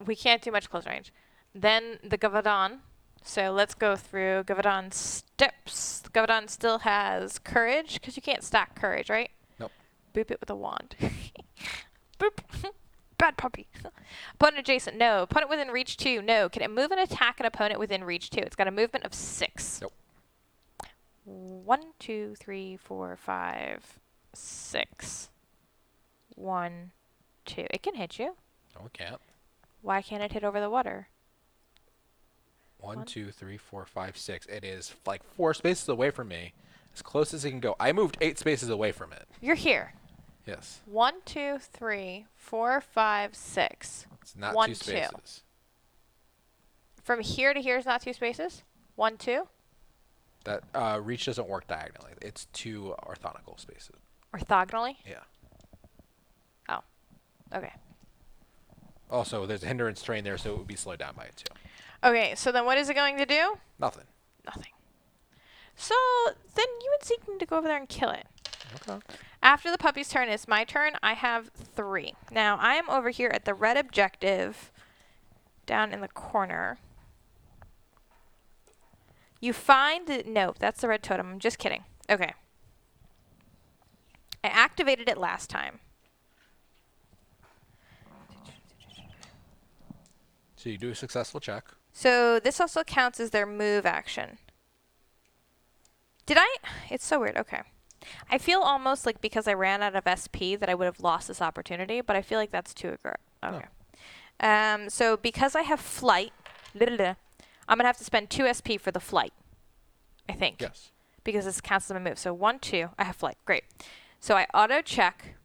We can't do much close range. Then the Gavadon. So let's go through Gavadon's steps. Gavadon still has courage, because you can't stack courage, right? Nope. Boop it with a wand. Boop. Bad puppy. Opponent adjacent, no. Opponent within reach 2, no. Can it move and attack an opponent within reach 2? It's got a movement of 6. Nope. 1, 2, 3, 4, 5, 6. 1, 2. It can hit you. No, it can't. Why can't it hit over the water? 1, 2, 3, 4, 5, 6. It is like 4 spaces away from me. As close as it can go. I moved 8 spaces away from it. You're here. Yes. 1, 2, 3, 4, 5, 6. It's not 1, 2 spaces. From here to here is not 2 spaces? 1, 2? That reach doesn't work diagonally. It's 2 orthogonal spaces. Orthogonally? Yeah. Oh. Okay. Also, there's a hindrance terrain there, so it would be slowed down by it too. Okay, so then what is it going to do? Nothing. Nothing. So then you and Zeke need to go over there and kill it. Okay. After the puppy's turn, it's my turn. I have 3. Now, I am over here at the red objective down in the corner. You find the... No, that's the red totem. I'm just kidding. Okay. I activated it last time. So you do a successful check. So this also counts as their move action. Did I? It's so weird. Okay. I feel almost like because I ran out of SP that I would have lost this opportunity, but I feel like that's too aggressive. Okay. So because I have flight, I'm going to have to spend 2 SP for the flight, I think. Yes. Because this counts as my move. So 1, 2, I have flight. Great. So I auto-check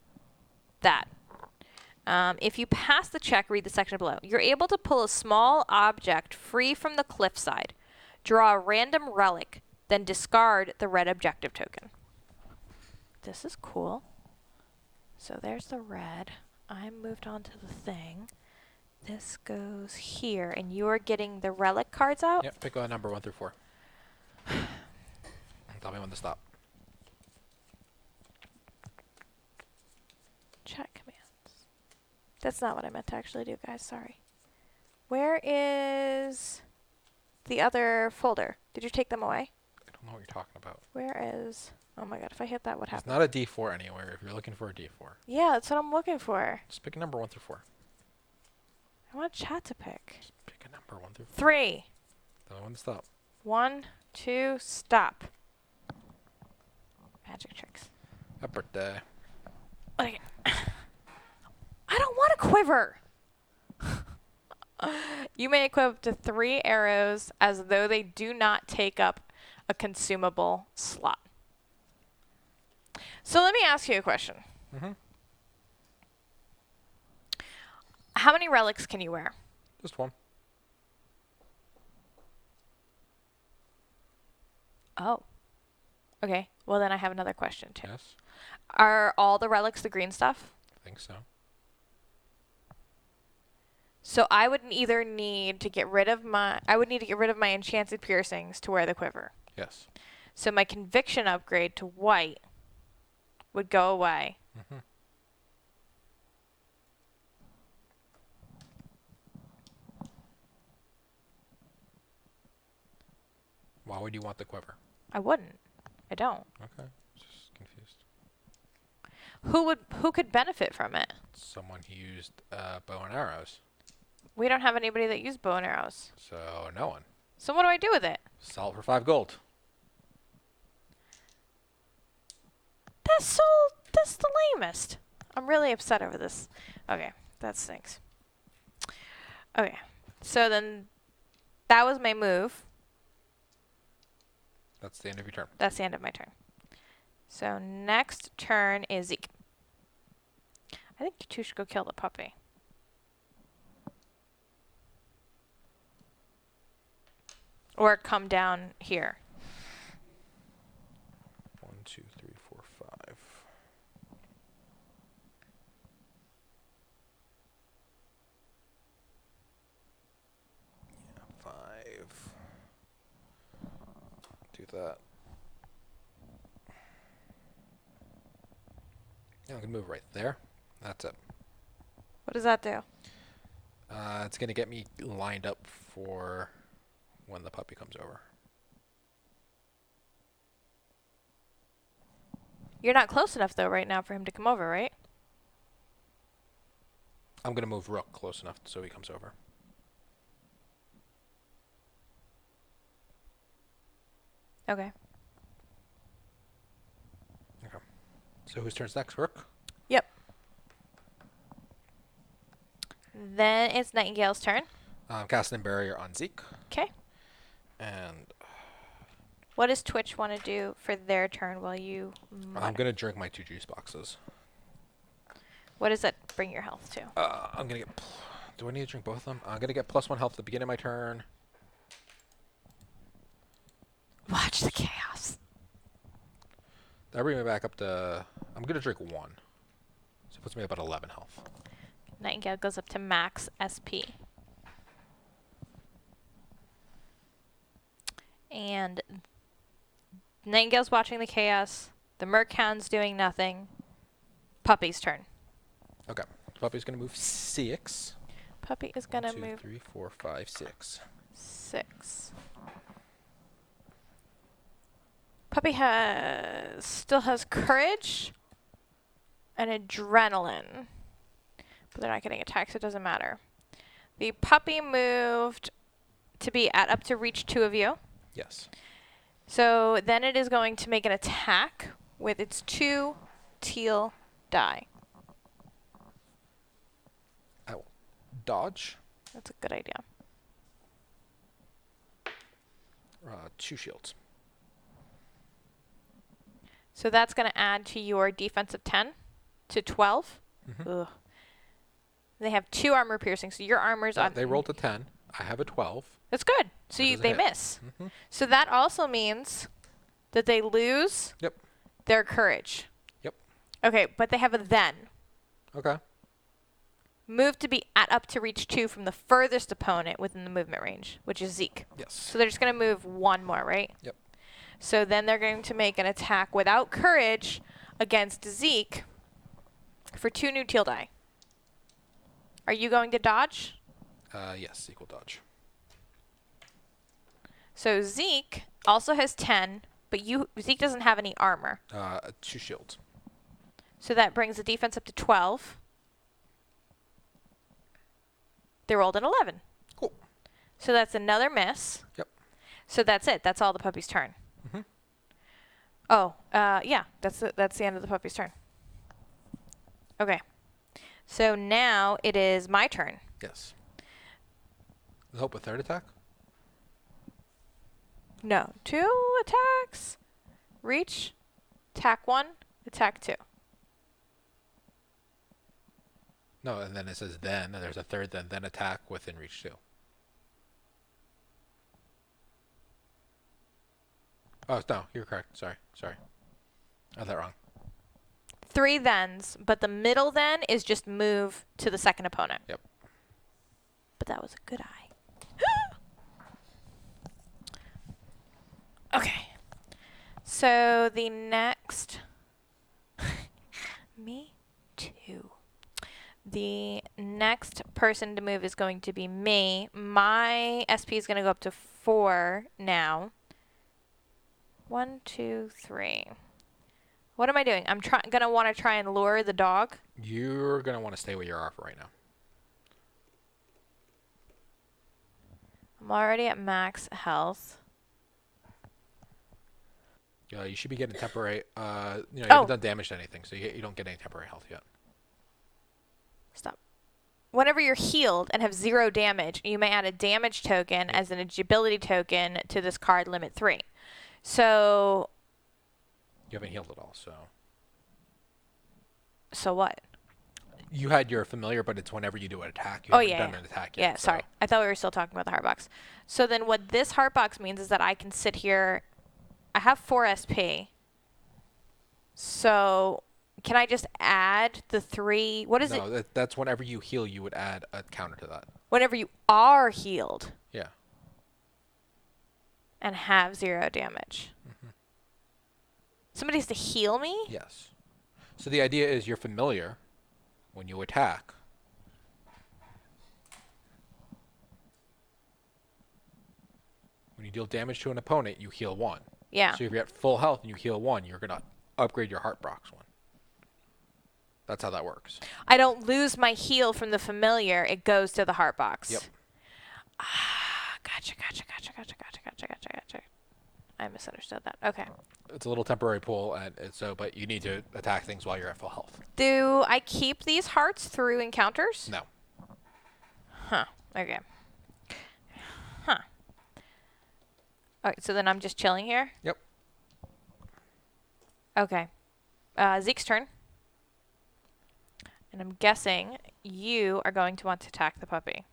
that. If you pass the check, read the section below. You're able to pull a small object free from the cliffside, draw a random relic, then discard the red objective token. This is cool. So there's the red. I moved on to the thing. This goes here, and you're getting the relic cards out? Yep, pick a number 1 through 4. Tell me when to stop. Chat commands. That's not what I meant to actually do, guys. Sorry. Where is the other folder? Did you take them away? I don't know what you're talking about. Where is... Oh my god, if I hit that, what There's happens? not a D4 anywhere if you're looking for a D4. Yeah, that's what I'm looking for. Just pick a number 1 through 4. I want chat to pick. Just pick a number 1 through 4. 3. Tell me when to stop. 1, 2, stop. Magic tricks. Happy birthday. Okay. I don't want a quiver. You may equip up to 3 arrows as though they do not take up a consumable slot. So let me ask you a question. Mm-hmm. How many relics can you wear? Just 1. Oh. Okay. Well, then I have another question, too. Yes. Are all the relics the green stuff? I think so. So I would either need to get rid of my... I would need to get rid of my enchanted piercings to wear the quiver. Yes. So my conviction upgrade to white would go away. Mm-hmm. Why would you want the quiver? I wouldn't. I don't. Okay. Just confused. Who could benefit from it? Someone who used bow and arrows. We don't have anybody that used bow and arrows. So no one. So what do I do with it? Sell it for 5 gold. That's the lamest. I'm really upset over this. Okay, that stinks. Okay, so then that was my move. That's the end of your turn. That's the end of my turn. So next turn is Zeke. I think you two should go kill the puppy. Or come down here. 1, 2, 3, 4, 5. Yeah, 5. Do that. Yeah, I can move right there. That's it. What does that do? It's going to get me lined up for when the puppy comes over. You're not close enough, though, right now for him to come over, right? I'm going to move Rook close enough so he comes over. Okay. Okay. So whose turn's next? Rook? Yep. Then it's Nightingale's turn. Casting Barrier on Zeke. Okay. And What does Twitch want to do for their turn while you... I'm going to drink my 2 juice boxes. What does that bring your health to? I'm going to get... Do I need to drink both of them? I'm going to get +1 health at the beginning of my turn. Watch the chaos. That brings me back up to... I'm going to drink 1. So it puts me about 11 health. Nightingale goes up to max SP. And Nightingale's watching the chaos. The Merchound's doing nothing. Puppy's turn. Okay. Puppy's going to move 6. Puppy is going to 1, 2, move 3, 4, 5, 6. 6. Puppy still has courage and adrenaline. But they're not getting attacked, so it doesn't matter. The puppy moved to be at up to reach 2 of you. Yes. So then it is going to make an attack with its 2 teal die. I will dodge. That's a good idea. 2 shields. So that's going to add to your defense of 10 to 12. Ugh. They have 2 armor piercing, so your armor's on. They rolled a 10. I have a 12. That's good. So That doesn't they hit. miss. So that also means that they lose Yep. their courage. Yep. Okay, but they have a then. Okay. Move to be at up to reach 2 from the furthest opponent within the movement range, which is Zeke. Yes. So they're just going to move 1 more, right? Yep. So then they're going to make an attack without courage against Zeke for 2 new teal die. Are you going to dodge? Yes, equal dodge. So Zeke also has 10, but Zeke doesn't have any armor. 2 shields. So that brings the defense up to 12. They rolled an 11. Cool. So that's another miss. Yep. So that's it. That's all the puppy's turn. Oh, yeah. That's the end of the puppy's turn. Okay. So now it is my turn. Yes. The hope of 3rd attack? No. 2 attacks. Reach. Attack 1. Attack 2. No, and then it says then, and there's a 3rd then attack within reach 2. Oh, no, you're correct. Sorry. I had that wrong. 3 thens, but the middle then is just move to the second opponent. Yep. But that was a good eye. Okay. So the next... Me too. The next person to move is going to be me. My SP is going to go up to 4 now. 1, 2, 3. What am I doing? I'm going to want to try and lure the dog. You're going to want to stay where you are for right now. I'm already at max health. You should be getting temporary. You haven't done damage to anything, so you don't get any temporary health yet. Stop. Whenever you're healed and have 0 damage, you may add a damage token as an agility token to this card limit 3. So... You haven't healed at all, so... So what? You had your familiar, but it's whenever you do an attack. You Oh, haven't yeah. done an attack yet. Yeah, sorry. I thought we were still talking about the heart box. So then what this heart box means is that I can sit here... I have 4 SP. So can I just add the 3... What is it? No, that's whenever you heal, you would add a counter to that. Whenever you are healed Yeah. and have 0 damage. Somebody has to heal me? Yes. So the idea is you're familiar when you attack. When you deal damage to an opponent, you heal 1. Yeah. So if you're at full health and you heal 1, you're going to upgrade your heart box 1. That's how that works. I don't lose my heal from the familiar. It goes to the heart box. Yep. Ah, gotcha. I misunderstood that. Okay. It's a little temporary pull, but you need to attack things while you're at full health. Do I keep these hearts through encounters? No. Huh. Okay. Huh. Alright, so then I'm just chilling here? Yep. Okay. Zeke's turn. And I'm guessing you are going to want to attack the puppy.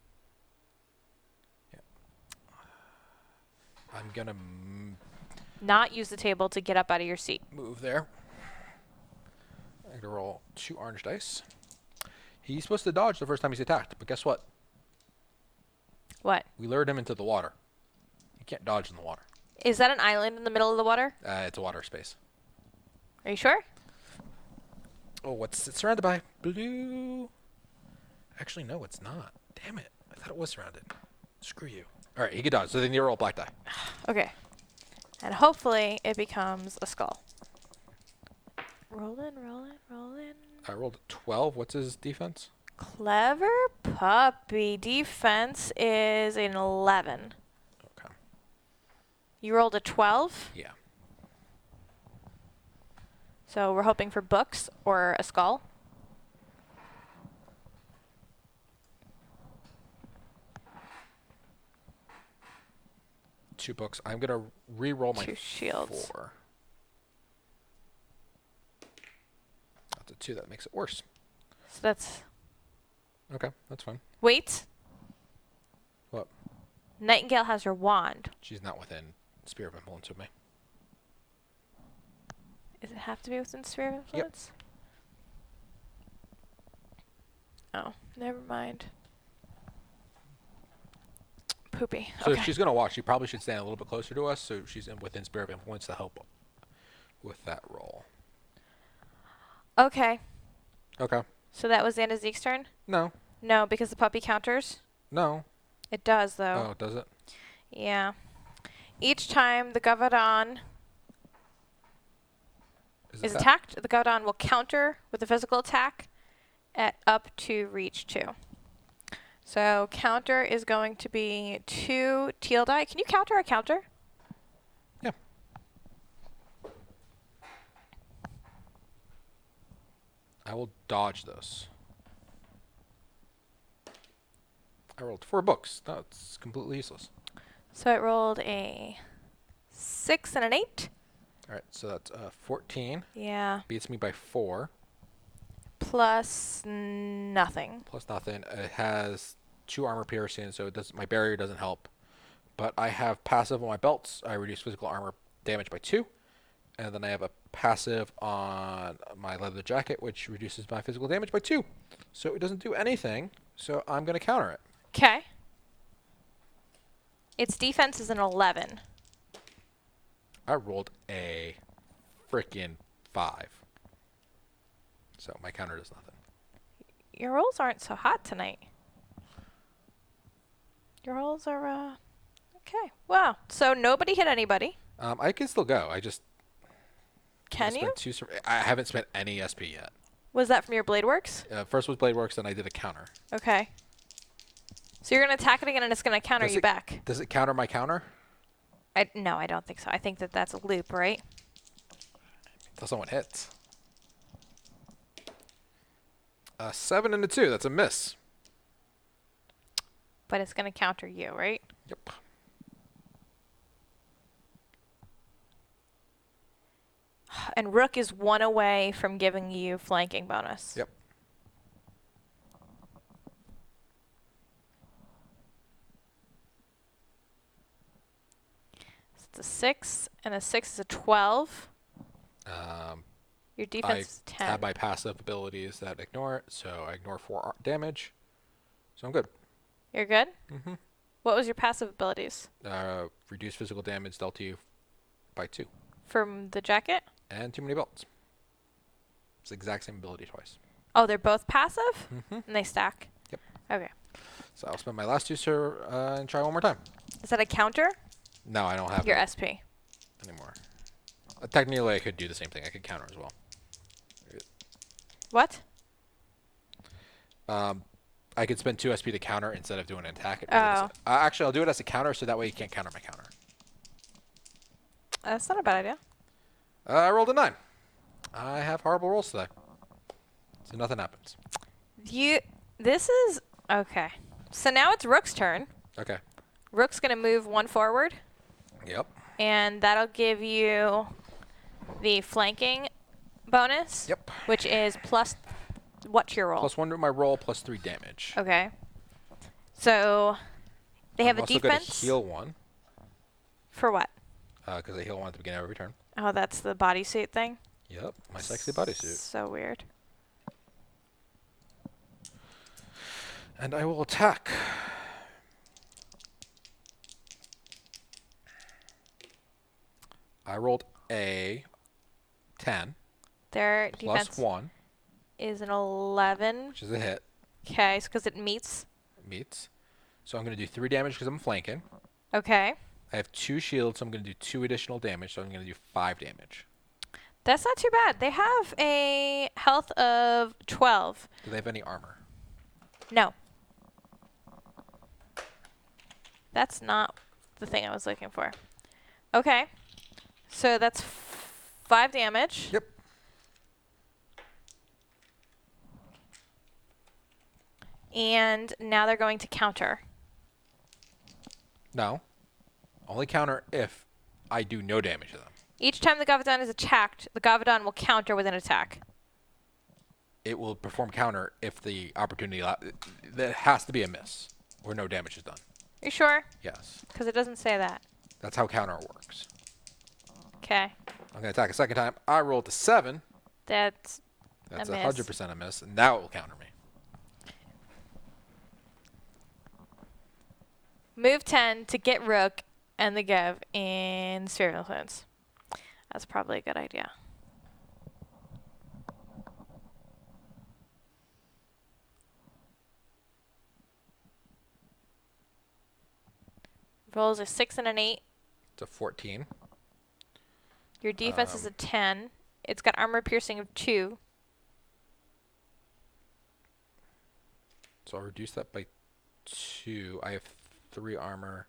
I'm going to Not use the table to get up out of your seat. move there. I'm going to roll 2 orange dice. He's supposed to dodge the first time he's attacked, but guess what? What? We lured him into the water. You can't dodge in the water. Is that an island in the middle of the water? It's a water space. Are you sure? Oh, it's surrounded by blue. Actually, no, it's not. Damn it. I thought it was surrounded. Screw you. All right, he can dodge. So then you roll black die. Okay. And hopefully it becomes a skull. Rolling. I rolled a 12. What's his defense? Clever puppy. Defense is an 11. Okay. You rolled a 12? Yeah. So we're hoping for books or a skull. Two books. I'm gonna re-roll my Two shields. 4. That's a 2. That makes it worse. So that's... Okay, that's fine. Wait. What? Nightingale has her wand. She's not within sphere of influence of me. Does it have to be within sphere of influence? Oh, never mind. Poopy. So Okay. if she's gonna walk, she probably should stand a little bit closer to us, so she's within sphere of influence to help with that roll. Okay. Okay. So that was the end of Zeke's turn? No. No, because the puppy counters? No. It does, though. Oh, does it? Yeah. Each time the Gavadon is attacked, the Gavadon will counter with a physical attack at up to reach 2. So counter is going to be 2 teal die. Can you counter a counter? Yeah. I will dodge this. I rolled 4 books. That's completely useless. So it rolled a 6 and an 8. All right, so that's 14. Yeah. Beats me by 4. Plus nothing. Plus nothing. It has 2 armor piercing, so it does, my barrier doesn't help. But I have passive on my belts. I reduce physical armor damage by 2. And then I have a passive on my leather jacket, which reduces my physical damage by 2. So it doesn't do anything, so I'm going to counter it. Okay. Its defense is an 11. I rolled a freaking 5. So my counter does nothing. Your rolls aren't so hot tonight. Your rolls are, okay. Wow. So nobody hit anybody. I can still go. I just... Can you? I haven't spent any SP yet. Was that from your Blade Works? First was Blade Works, then I did a counter. Okay. So you're going to attack it again and it's going to counter you back. Does it counter my counter? No, I don't think so. I think that that's a loop, right? Until someone hits. 7 and a 2. That's a miss. But it's going to counter you, right? Yep. And Rook is 1 away from giving you flanking bonus. Yep. So it's a 6, and a 6 is a 12. Your defense is 10. I have my passive abilities that ignore it, so I ignore 4 damage. So I'm good. You're good? Mm-hmm. What was your passive abilities? Reduce physical damage dealt to you by 2. From the jacket? And too many belts. It's the exact same ability twice. Oh, they're both passive? Mm-hmm. And they stack? Yep. Okay. So I'll spend my last 2 and try one more time. Is that a counter? No, I don't have Your it SP. anymore. Technically, I could do the same thing. I could counter as well. What? I could spend 2 SP to counter instead of doing an attack. Oh. Actually, I'll do it as a counter, so that way you can't counter my counter. That's not a bad idea. I rolled a 9. I have horrible rolls today. So nothing happens. This is... Okay. So now it's Rook's turn. Okay. Rook's going to move 1 forward. Yep. And that'll give you the flanking bonus. Yep. Which is plus... What to your roll? +1 to my roll, +3 damage. Okay. So they have I'm a also defense. going to heal 1. For what? Because I heal 1 at the beginning of every turn. Oh, that's the bodysuit thing? Yep. My sexy bodysuit. So weird. And I will attack. I rolled a 10. Their Plus defense 1, is an 11. which is a hit. Okay, because it meets. Meets. So I'm going to do 3 damage because I'm flanking. Okay. I have 2 shields, so I'm going to do 2 additional damage, so I'm going to do 5 damage. That's not too bad. They have a health of 12. Do they have any armor? No. That's not the thing I was looking for. Okay. So that's 5 damage. Yep. And now they're going to counter. No. Only counter if I do no damage to them. Each time the Gavadon is attacked, the Gavadon will counter with an attack. It will perform counter if the opportunity... That has to be a miss, or no damage is done. You sure? Yes. Because it doesn't say that. That's how counter works. Okay. I'm going to attack a second time. I rolled a 7. That's That's a miss. 100% a miss, and now it will counter me. Move 10 to get Rook and the Gav in Sphere of Influence. That's probably a good idea. Rolls a 6 and an 8. It's a 14. Your defense is a 10. It's got armor piercing of 2. So I'll reduce that by 2. I have 3 armor.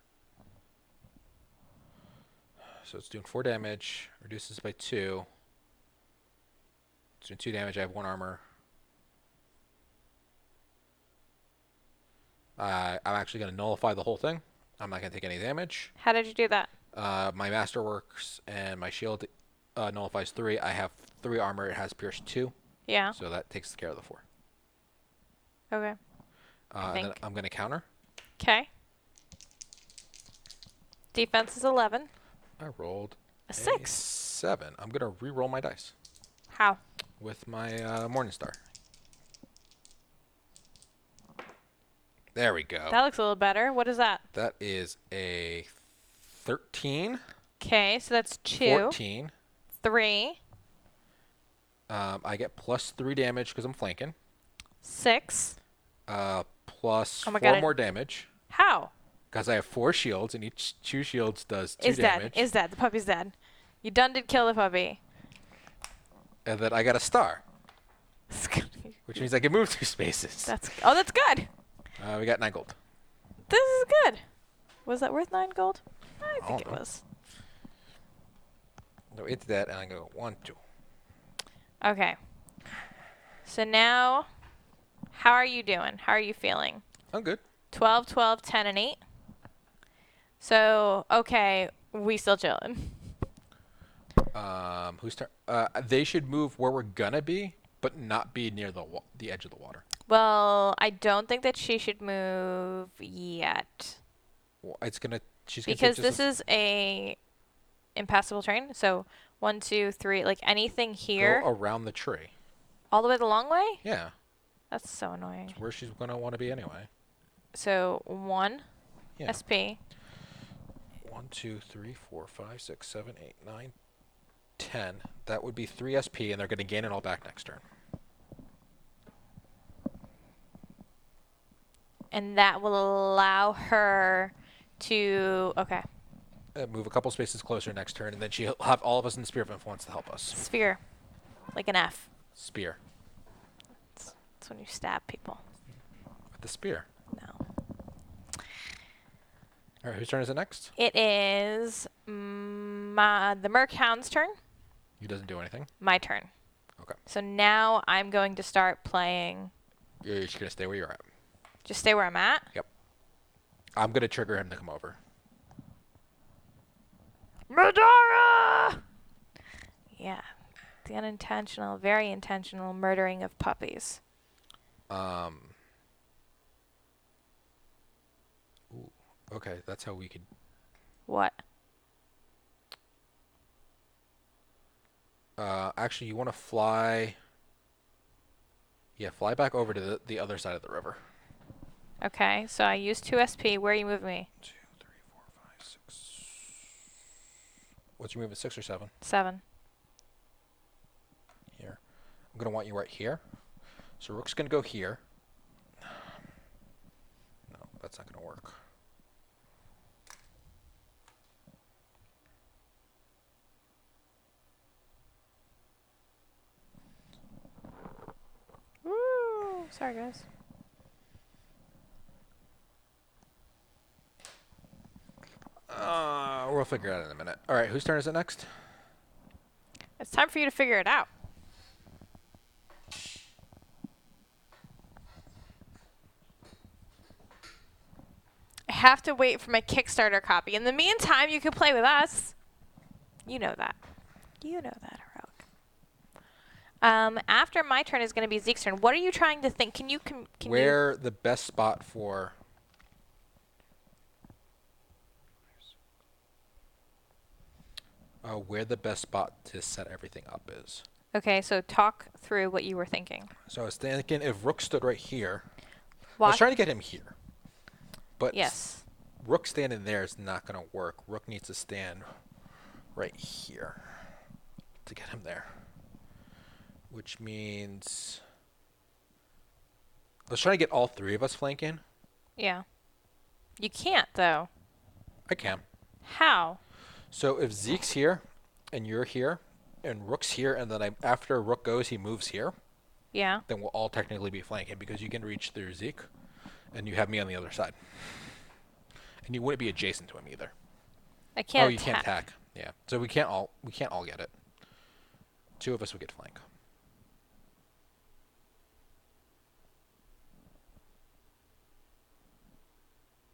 So it's doing 4 damage. Reduces by 2. It's doing 2 damage. I have 1 armor. I'm actually going to nullify the whole thing. I'm not going to take any damage. How did you do that? My Masterworks and my shield nullifies 3. I have 3 armor. It has pierced 2. Yeah. So that takes care of the 4. Okay. And then I'm going to counter. Okay. Defense is 11. I rolled A 6. 7. I'm going to re-roll my dice How? with my Morningstar. There we go. That looks a little better. What is that? That is a 13. Okay, so that's 2. 14. 3. I get plus 3 damage because I'm flanking. 6. Plus Oh my 4 God, more damage How? because I have 4 shields, and each 2 shields does 2 Is damage. dead. Is dead. The puppy's dead. You done did kill the puppy. And then I got a star, which means I can move 2 spaces. that's good. We got 9 gold. This is good. Was that worth 9 gold? I think it don't know. was. No, it's that, and I go 1, 2. Okay. So now, how are you doing? How are you feeling? I'm good. 12, 12, 10, and 8. So, okay, we still chilling. Who's turn? They should move where we're gonna be, but not be near the edge of the water. Well, I don't think that she should move yet. Well, she's gonna Because take this is a impassable terrain. So 1, 2, 3, like anything here, go around the tree. all the way the long way? Yeah, That's so annoying. where she's gonna want to be anyway. So 1 Yeah. SP. 1, 2, 3, 4, 5, 6, 7, 8, 9, 10. That would be 3 SP, and they're gonna gain it all back next turn. And that will allow her to, okay, Move a couple spaces closer next turn, and then she'll have all of us in the Spear of Influence to help us. sphere, like an F. Spear. That's when you stab people. With the spear. No. All right, whose turn is it next? It is the Merc Hound's turn. He doesn't do anything. My turn. Okay. So now I'm going to start playing. You're just gonna stay where you're at. Just stay where I'm at. Yep. I'm gonna trigger him to come over. Middara! Yeah. The unintentional, very intentional murdering of puppies. Ooh, okay, that's how we could. What? Actually, you want to fly. Yeah, fly back over to the other side of the river. Okay, so I use 2 SP. Where are you moving me? 2, 3, 4, 5, 6. What's your movement? 6 or 7? 7. Here. I'm gonna want you right here. So Rook's gonna go here. No, that's not gonna work. Woo! Sorry, guys. We'll figure it out in a minute. All right, whose turn is it next? It's time for you to figure it out. have to wait for my Kickstarter copy. In the meantime, you can play with us. You know that. You know that, Rook. After my turn is going to be Zeke's turn. What are you trying to think? Can you where the best spot for... where the best spot to set everything up is. Okay, so talk through what you were thinking. So I was thinking if Rook stood right here. I Watch. was trying to get him here. But Yes. Rook standing there is not going to work. Rook needs to stand right here to get him there. Which means... I was trying to get all three of us flanking. Yeah. You can't, though. I can. How? So if Zeke's here, and you're here, and Rook's here, and then after Rook goes, he moves here, Yeah. then we'll all technically be flanking because you can reach through Zeke, and you have me on the other side. And you wouldn't be adjacent to him either. I can't. Oh, you can't attack. Yeah. So we can't all get it. Two of us would get flank.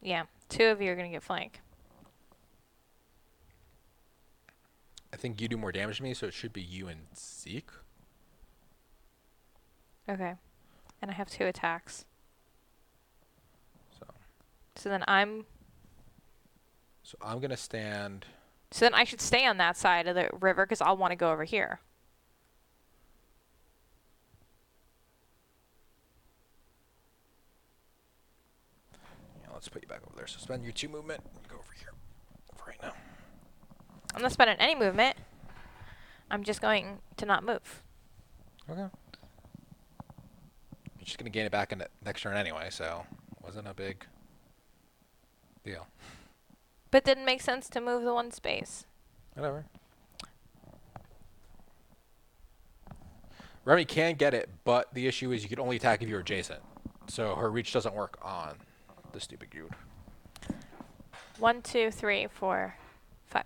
Yeah. Two of you are going to get flank. I think you do more damage to me, so it should be you and Zeke. Okay. And I have 2 attacks. So then I'm going to stand... So then I should stay on that side of the river because I'll want to go over here. Yeah, let's put you back over there. So spend your 2 movement and go over here for right now. I'm not spending any movement. I'm just going to not move. Okay. You're just going to gain it back in the next turn anyway, so wasn't a big deal. But didn't make sense to move the 1 space. Whatever. Remi can get it, but the issue is you can only attack if you're adjacent. So her reach doesn't work on the stupid dude. 1, 2, 3, 4, 5.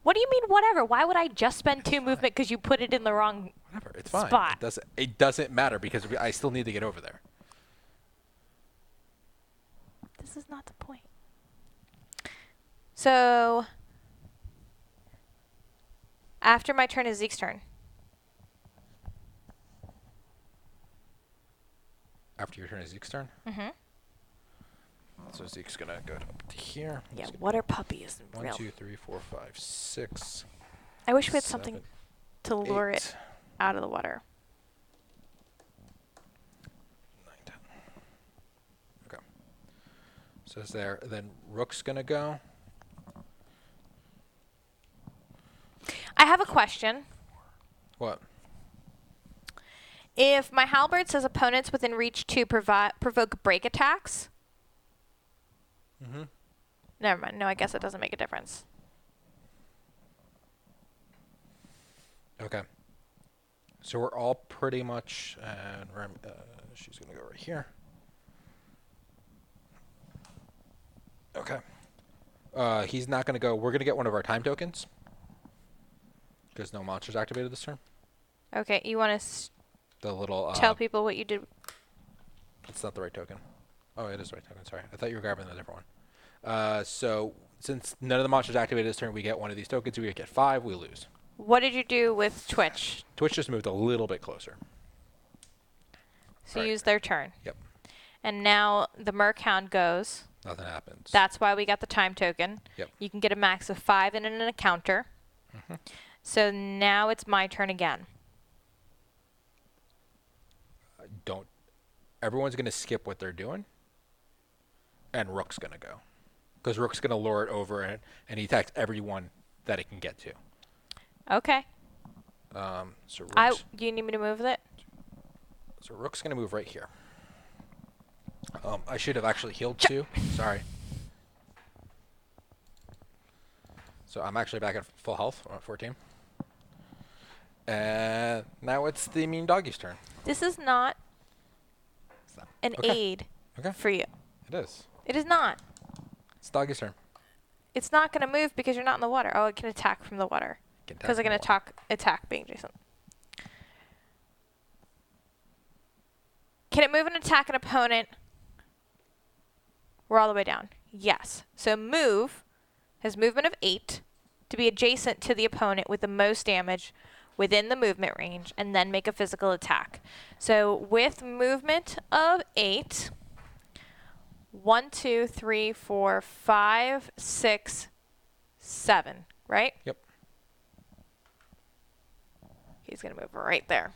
What do you mean, whatever? Why would I just spend 2 movement because you put it in the wrong Whatever, it's fine. spot? It doesn't matter because I still need to get over there. This is not the point. So, after my turn is Zeke's turn. After your turn is Zeke's turn? Mm-hmm. So Zeke's going to go up to here. Yeah, water puppy is 1, real. 2, 3, 4, 5, 6. I wish we had 7, something to lure 8, it out of the water. 9, 10. Okay. So it's there. Then Rook's going to go. I have a question. What? If my halberd says opponents within reach to provoke break attacks. Mm-hmm. Never mind. No, I guess it doesn't make a difference. Okay. So we're all pretty much, and she's going to go right here. Okay. He's not going to go. We're going to get one of our time tokens. Because no monsters activated this turn. Okay, you want to The little... tell people what you did? It's not the right token. Oh, it is the right token. Sorry. I thought you were grabbing a different one. So, since none of the monsters activated this turn, we get one of these tokens. We get 5, we lose. What did you do with Twitch? Twitch just moved a little bit closer. So Right. use their turn. Yep. And now the Merchound goes. Nothing happens. That's why we got the time token. Yep. You can get a max of 5 in an encounter. Mm-hmm. So now it's my turn again. Don't. Everyone's going to skip what they're doing. And Rook's going to go. Because Rook's going to lure it over and he attacks everyone that it can get to. Okay. So Rook's, Do you need me to move it? so Rook's going to move right here. I should have actually healed too. Sorry. So I'm actually back at full health. I'm at 14. And now it's the mean doggy's turn. This is not an Okay. aid for you. It is. It is not. It's doggy's turn. It's not going to move because you're not in the water. Oh, it can attack from the water. Because I can attack being Jason. Can it move and attack an opponent? We're all the way down. Yes. So move has movement of 8 to be adjacent to the opponent with the most damage within the movement range, and then make a physical attack. So with movement of 8, 1, 2, 3, 4, 5, 6, 7, right? Yep. He's going to move right there.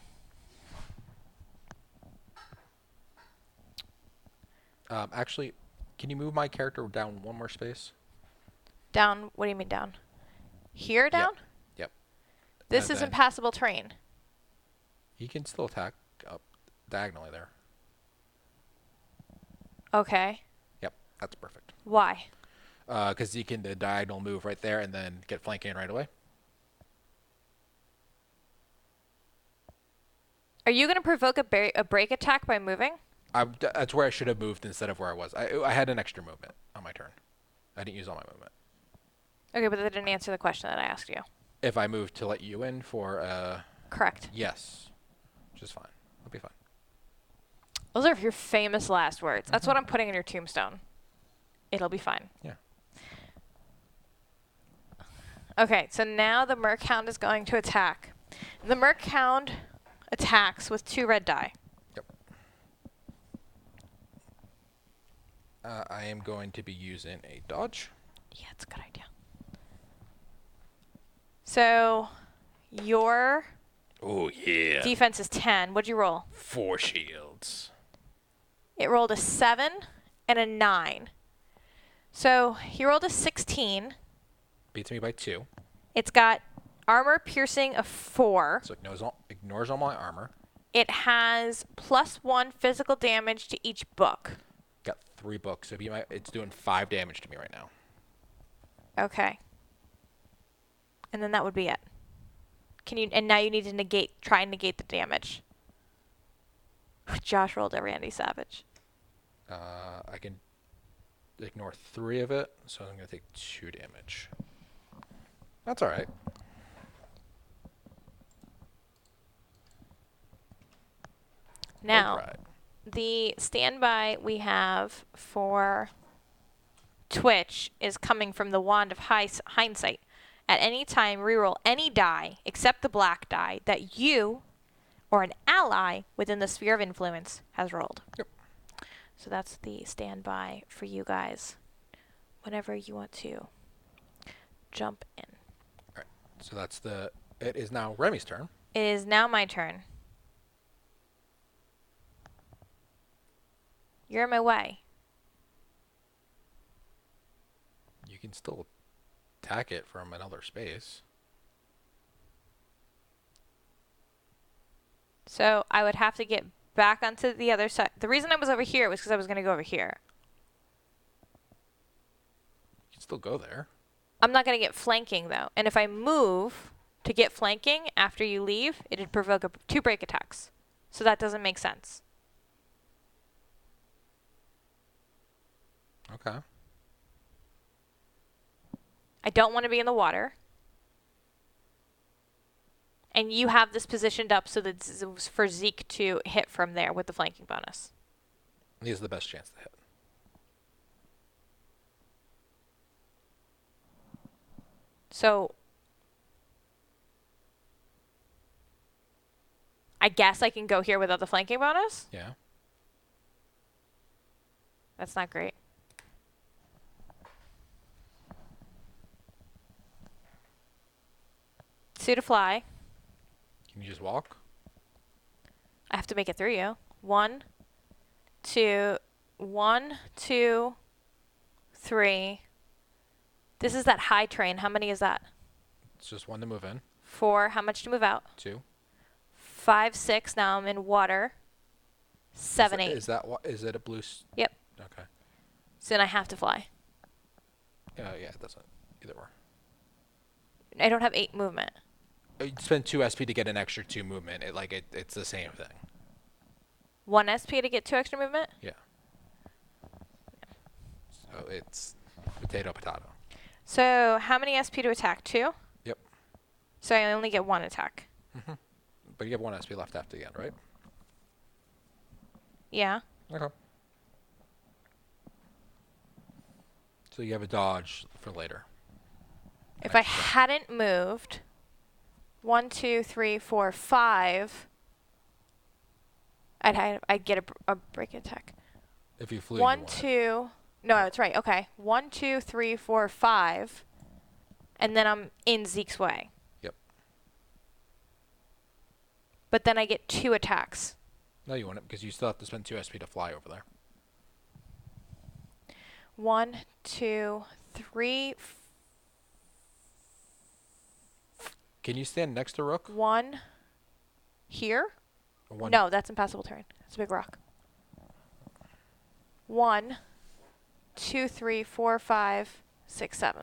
Actually, can you move my character down one more space? Down, what do you mean down? Here down? Yep. This And is then impassable terrain. he can still attack up diagonally there. Okay. Yep, that's perfect. Why? Because he can diagonal move right there and then get flanking right away. Are you going to provoke a break attack by moving? That's where I should have moved instead of where I was. I had an extra movement on my turn. I didn't use all my movement. Okay, but that didn't answer the question that I asked you. If I moved to let you in for Correct. yes, which is fine. It'll be fine. Those are your famous last words. That's what I'm putting in your tombstone. It'll be fine. Yeah. Okay, so now the Merc-Hound is going to attack. The Merc-Hound attacks with 2 red die. Yep. I am going to be using a dodge. Yeah, it's a good idea. So your Oh yeah. defense is 10. What'd you roll? 4 shields. It rolled a 7 and a 9. So he rolled a 16. Beats me by 2. It's got armor piercing of 4. So ignores all my armor. It has +1 physical damage to each book. Got 3 books. So it's doing 5 damage to me right now. Okay. And then that would be it. And now you need to try and negate the damage. Josh rolled a Randy Savage. I can ignore 3 of it, so I'm going to take 2 damage. That's all right. Now, Alright. the standby we have for Twitch is coming from the Wand of Hindsight. At any time, reroll any die except the black die that you or an ally within the sphere of influence has rolled. Yep. So that's the standby for you guys whenever you want to jump in. All right. So it is now Remi's turn. It is now my turn. You're in my way. You can still attack it from another space. So I would have to get back onto the other side. The reason I was over here was because I was going to go over here. You can still go there. I'm not going to get flanking, though. And if I move to get flanking after you leave, it'd provoke 2 break attacks. So that doesn't make sense. Okay. I don't want to be in the water. And you have this positioned up so that it's for Zeke to hit from there with the flanking bonus. He has the best chance to hit. So I guess I can go here without the flanking bonus? Yeah. That's not great. Two to fly. Can you just walk? I have to make it through you. 1, 2, 1, 2, 3. This is that high train. How many is that? It's just 1 to move in. 4. How much to move out? 2. 5, 6. Now I'm in water. 7, 8. Is it a blue? Yep. Okay. So then I have to fly. Yeah, it doesn't either or. I don't have 8 movement. You spend 2 SP to get an extra 2 movement. It's the same thing. 1 SP to get 2 extra movement? Yeah. So it's potato. So how many SP to attack? 2? Yep. So I only get 1 attack. But you have 1 SP left after the end, right? Yeah. Okay. So you have a dodge for later. If I hadn't moved, 1, 2, 3, 4, 5, I'd get a break attack. If you flew, 1, 2. No, that's right. Okay. 1, 2, 3, 4, 5, and then I'm in Zeke's way. Yep. But then I get 2 attacks. No, you wouldn't, because you still have to spend 2 SP to fly over there. 1, 2, 3. Can you stand next to Rook? 1 here? One. No, that's impassable terrain. It's a big rock. 1, 2, 3, 4, 5, 6, 7.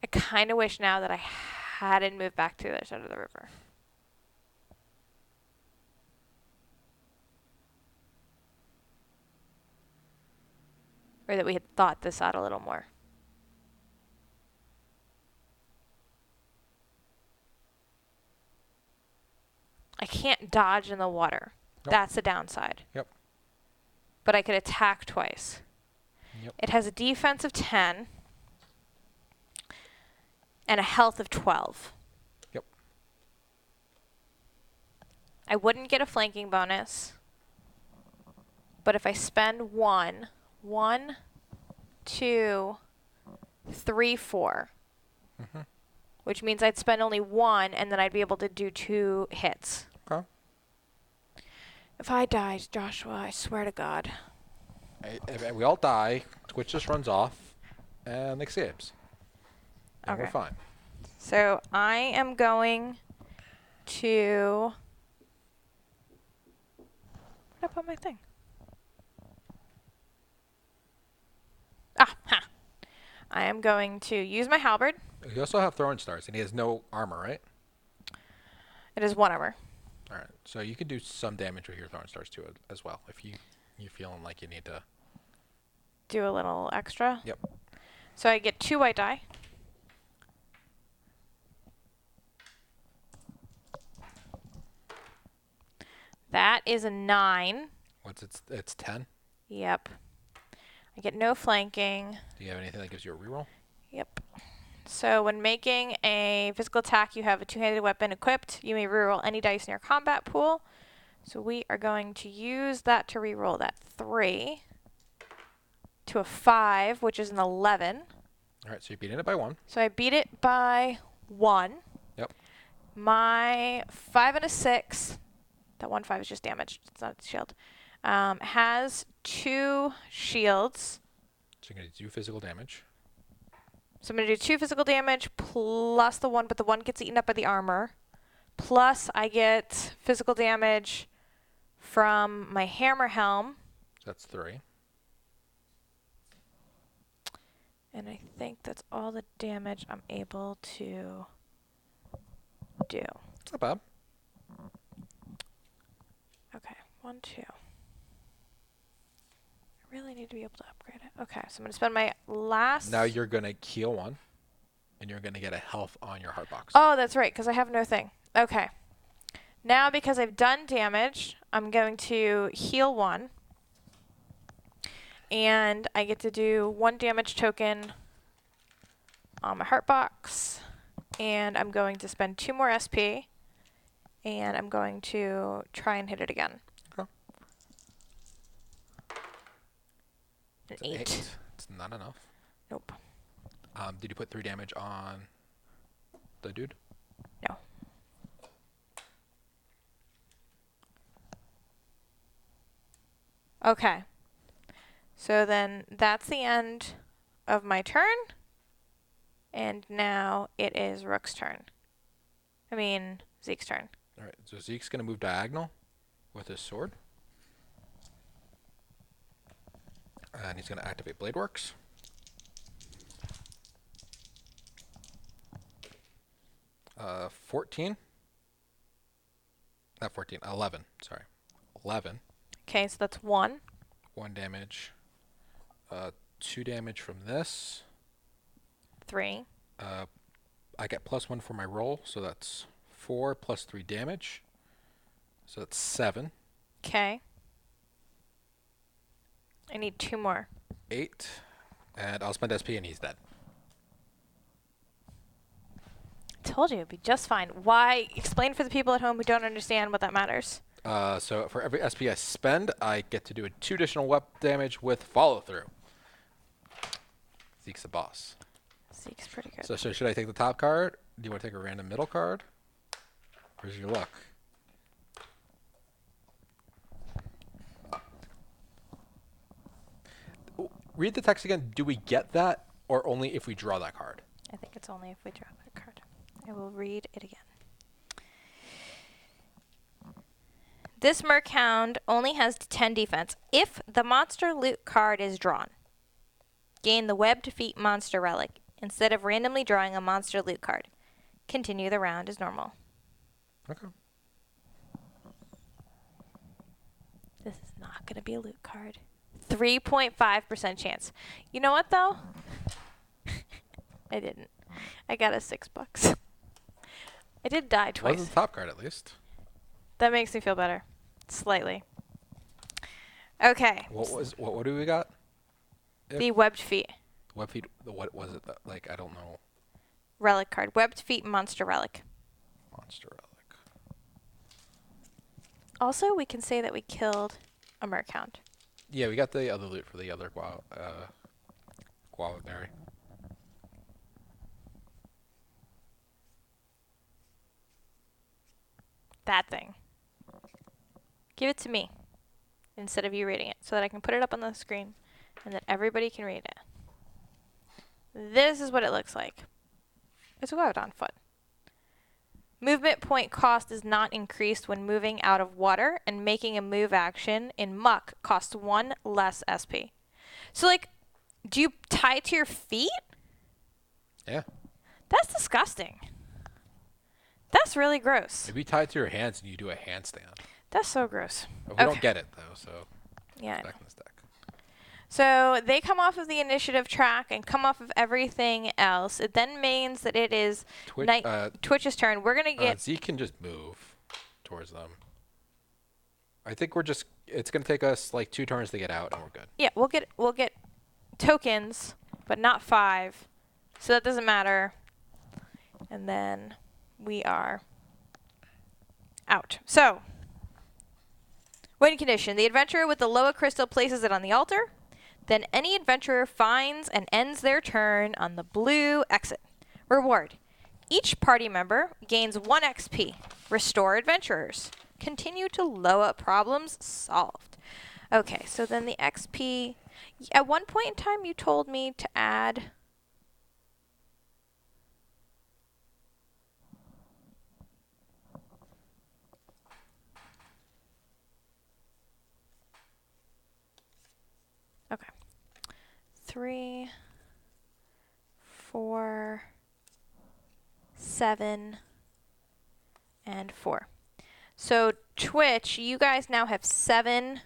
I kind of wish now that I hadn't moved back to the other side of the river. Or that we had thought this out a little more. I can't dodge in the water. Nope. That's the downside. Yep. But I could attack twice. Yep. It has a defense of 10 and a health of 12. Yep. I wouldn't get a flanking bonus. But if I spend 1, 2, 3, 4, which means I'd spend only 1, and then I'd be able to do 2 hits. Okay. If I died, Joshua, I swear to God. If we all die, Twitch just runs off and escapes. And we're Okay. fine. So I am going to... Where'd I put my thing? Ha! I am going to use my halberd. You also have throwing stars, and he has no armor, right? It is 1 armor. All right. So you can do some damage with your throwing stars too, as well, if you're feeling like you need to. Do a little extra. Yep. So I get 2 white die. That is a 9. It's 10. Yep. I get no flanking. Do you have anything that gives you a reroll? Yep. So when making a physical attack, you have a 2-handed weapon equipped. You may reroll any dice in your combat pool. So we are going to use that to reroll that 3 to a 5, which is an 11. All right. So you're beating it by 1. So I beat it by 1. Yep. My 5 and a 6, that 1 5 is just damage. It's not a shield. Has 2 shields. So you're going to do physical damage. So I'm going to do 2 physical damage plus the 1, but the 1 gets eaten up by the armor. Plus I get physical damage from my hammer helm. That's 3. And I think that's all the damage I'm able to do. It's not bad. Okay, 1, 2. I really need to be able to upgrade it. Okay, so I'm going to spend my last... Now you're going to heal 1, and you're going to get a health on your heart box. Oh, that's right, because I have no thing. Okay. Now, because I've done damage, I'm going to heal 1. And I get to do 1 damage token on my heart box. And I'm going to spend 2 more SP. And I'm going to try and hit it again. Okay. An It's an 8. It's not enough. Nope. Did you put 3 damage on the dude? No. Okay. So then that's the end of my turn. And now it is Rook's turn. I mean, Zeke's turn. All right. So Zeke's going to move diagonal with his sword. And he's going to activate Blade Works. Uh, 14. Not 14. 11. Sorry. 11. Okay, so that's 1. 1 damage. 2 damage from this. 3. I get +1 for my roll, so that's 4 plus 3 damage. So that's 7. Okay. I need 2 more. 8. And I'll spend SP and he's dead. Told you it'd be just fine. Why? Explain for the people at home who don't understand what that matters. So for every SP I spend, I get to do 2 additional weapon damage with follow-through. Zeke's the boss. Zeke's pretty good. So should I take the top card? Do you want to take a random middle card? Where's your luck? Read the text again. Do we get that, or only if we draw that card? I think it's only if we draw that card. I will read it again. This Merchound only has 10 defense. If the monster loot card is drawn, gain the webbed feet monster relic instead of randomly drawing a monster loot card. Continue the round as normal. Okay. This is not going to be a loot card. 3.5% chance. You know what, though? I didn't. I got a $6. I did die twice. Well, the top card, at least. That makes me feel better. Slightly. Okay. What do we got? The webbed feet. Web feet. What was it? Like, I don't know. Relic card. Webbed feet monster relic. Monster relic. Also, we can say that we killed a Merchound. Yeah, we got the other loot for the other Guavanary. That thing. Give it to me instead of you reading it so that I can put it up on the screen and that everybody can read it. This is what it looks like. It's a Guavanon foot. Movement point cost is not increased when moving out of water, and making a move action in muck costs 1 less SP. So, like, do you tie it to your feet? Yeah. That's disgusting. That's really gross. Maybe tie it to your hands and you do a handstand. That's so gross. But we don't get it, though, so... Yeah. Back in this deck. So they come off of the initiative track and come off of everything else. It then means that it is Twitch's turn. We're going to get... Zeke can just move towards them. I think it's going to take us like 2 turns to get out, and we're good. Yeah, we'll get tokens, but not 5. So that doesn't matter. And then we are out. So, win condition. The adventurer with the Loa crystal places it on the altar. Then any adventurer finds and ends their turn on the blue exit. Reward. Each party member gains 1 XP. Restore adventurers. Continue to Loa problems solved. Okay, so then the XP... At one point in time, you told me to add... Okay. 3, 4, 7, and 4. So Twitch, you guys now have 7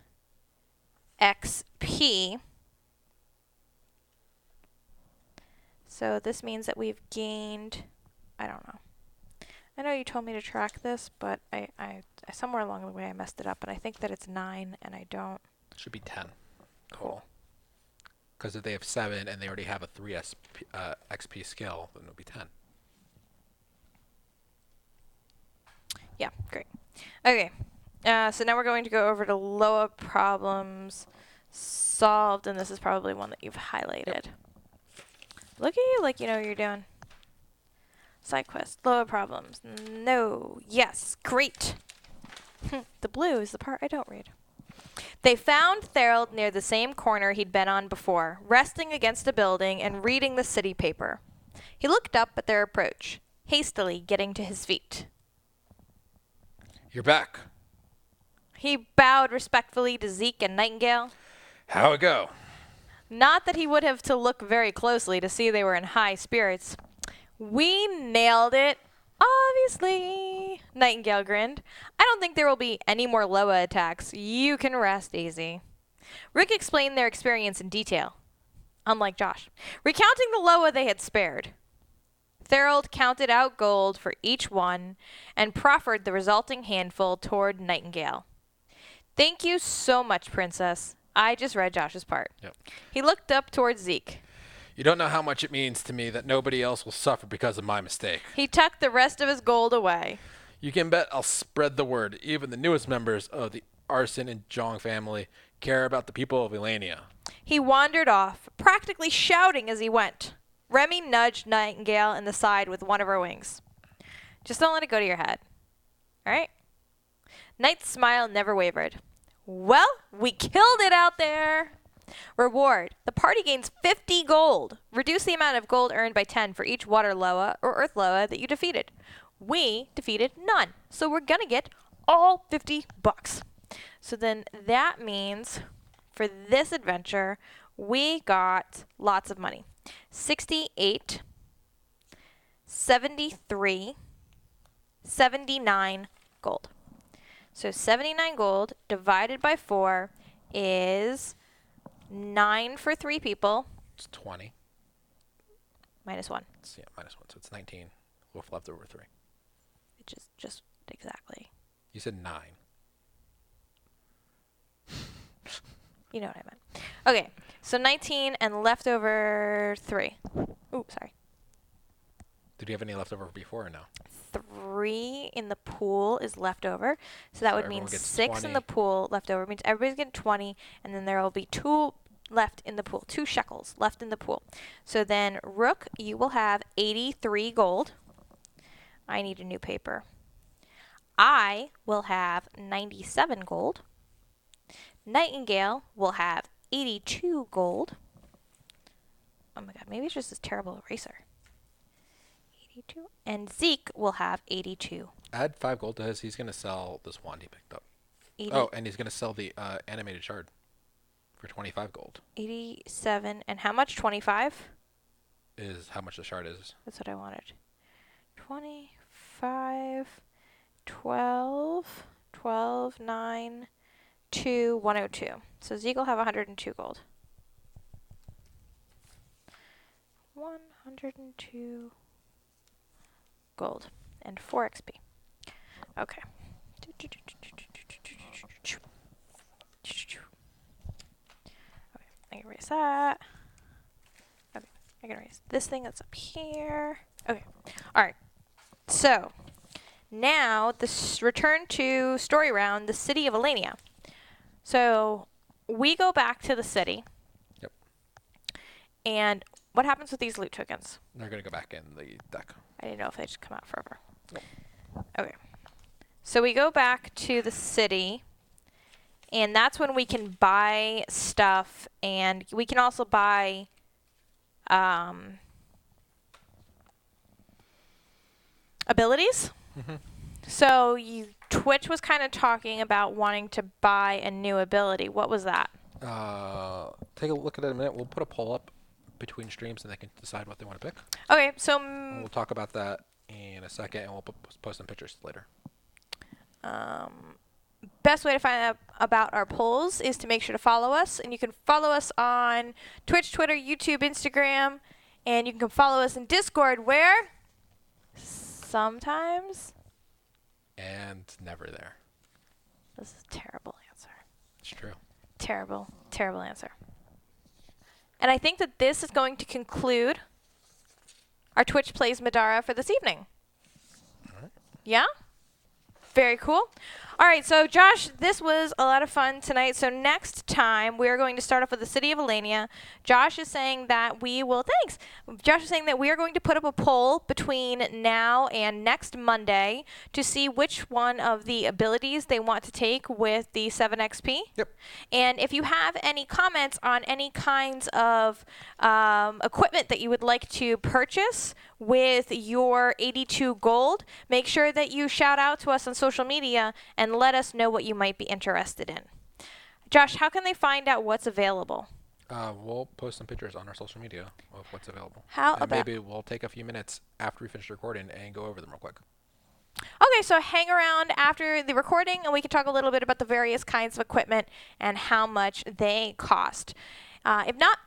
XP. So this means that we've gained, I don't know. I know you told me to track this, but I somewhere along the way I messed it up, and I think that it's 9, and I don't. Should be 10 total. Because if they have 7 and they already have a 3 XP skill, then it'll be 10. Yeah, great. Okay, so now we're going to go over to Loa problems solved, and this is probably one that you've highlighted. Yep. Look at you like you know what you're doing. Side quest, Loa problems. No, yes, great. The blue is the part I don't read. They found Therald near the same corner he'd been on before, resting against a building and reading the city paper. He looked up at their approach, hastily getting to his feet. You're back. He bowed respectfully to Zeke and Nightingale. How'd it go? Not that he would have to look very closely to see they were in high spirits. We nailed it, obviously. Nightingale grinned. I don't think there will be any more Loa attacks. You can rest easy. Rick explained their experience in detail, unlike Josh, recounting the Loa they had spared. Therald counted out gold for each one and proffered the resulting handful toward Nightingale. Thank you so much, Princess. I just read Josh's part. Yep. He looked up towards Zeke. You don't know how much it means to me that nobody else will suffer because of my mistake. He tucked the rest of his gold away. You can bet I'll spread the word. Even the newest members of the Arson and Jong family care about the people of Elania. He wandered off, practically shouting as he went. Remi nudged Nightingale in the side with one of her wings. Just don't let it go to your head. All right? Knight's smile never wavered. Well, we killed it out there. Reward. The party gains 50 gold. Reduce the amount of gold earned by 10 for each water Loa or earth Loa that you defeated. We defeated none, so we're going to get all 50 bucks. So then that means for this adventure, we got lots of money. 68, 73, 79 gold. So 79 gold divided by 4 is 9 for 3 people. It's 20. Minus 1. Yeah, minus 1. So it's 19 with leftover 3. Which is just exactly. You said 9. You know what I meant. Okay, so 19 and leftover 3. Ooh, sorry. Did you have any leftover before or no? 3 in the pool is left over. So that would mean everyone gets 6 in 20. the pool left over. It means everybody's getting 20, and then there will be 2 left in the pool. 2 shekels left in the pool. So then, Rook, you will have 83 gold. I need a new paper. I will have 97 gold. Nightingale will have 82 gold. Oh my god, maybe it's just this terrible eraser. 82. And Zeke will have 82. Add 5 gold to his. He's going to sell this wand he picked up. 80, Oh, and he's going to sell the animated shard for 25 gold. 87. And how much? 25? Is how much the shard is. That's what I wanted. 25, 12, 12, 9, 2, 102. So Zeke will have 102 gold. 102 gold and 4 XP. Okay. Okay, I can erase that. Okay, I can erase this thing that's up here. Okay, all right. So now this return to story round, the city of Elania. So we go back to the city. Yep. And what happens with these loot tokens? They're going to go back in the deck. I didn't know if they just come out forever. Nope. Okay. So we go back to the city, and that's when we can buy stuff, and we can also buy abilities. Mm-hmm. So Twitch was kind of talking about wanting to buy a new ability. What was that? Take a look at it in a minute. We'll put a poll up between streams, and they can decide what they want to pick. Okay, so And we'll talk about that in a second, and we'll post some pictures later. Best way to find out about our polls is to make sure to follow us, and you can follow us on Twitch, Twitter, YouTube, Instagram, and you can follow us in Discord, where sometimes And never there. this is a terrible answer. It's true. Terrible, terrible answer. And I think that this is going to conclude our Twitch Plays Middara for this evening. All right. Yeah? Very cool. All right, so Josh, this was a lot of fun tonight. So next time, we're going to start off with the city of Elania. Josh is saying that we will, thanks. Josh is saying that we are going to put up a poll between now and next Monday to see which one of the abilities they want to take with the 7 XP. Yep. And if you have any comments on any kinds of equipment that you would like to purchase with your 82 gold, make sure that you shout out to us on social media and let us know what you might be interested in. Josh, how can they find out what's available? We'll post some pictures on our social media of what's available. How and about... maybe we'll take a few minutes after we finish recording and go over them real quick. Okay, so hang around after the recording and we can talk a little bit about the various kinds of equipment and how much they cost. If not,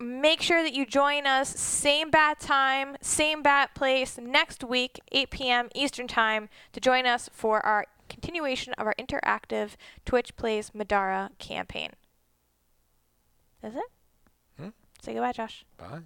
make sure that you join us same bat time, same bat place next week, 8 p.m. Eastern Time, to join us for our continuation of our interactive Twitch Plays Middara campaign. Is it? Say goodbye, Josh. Bye.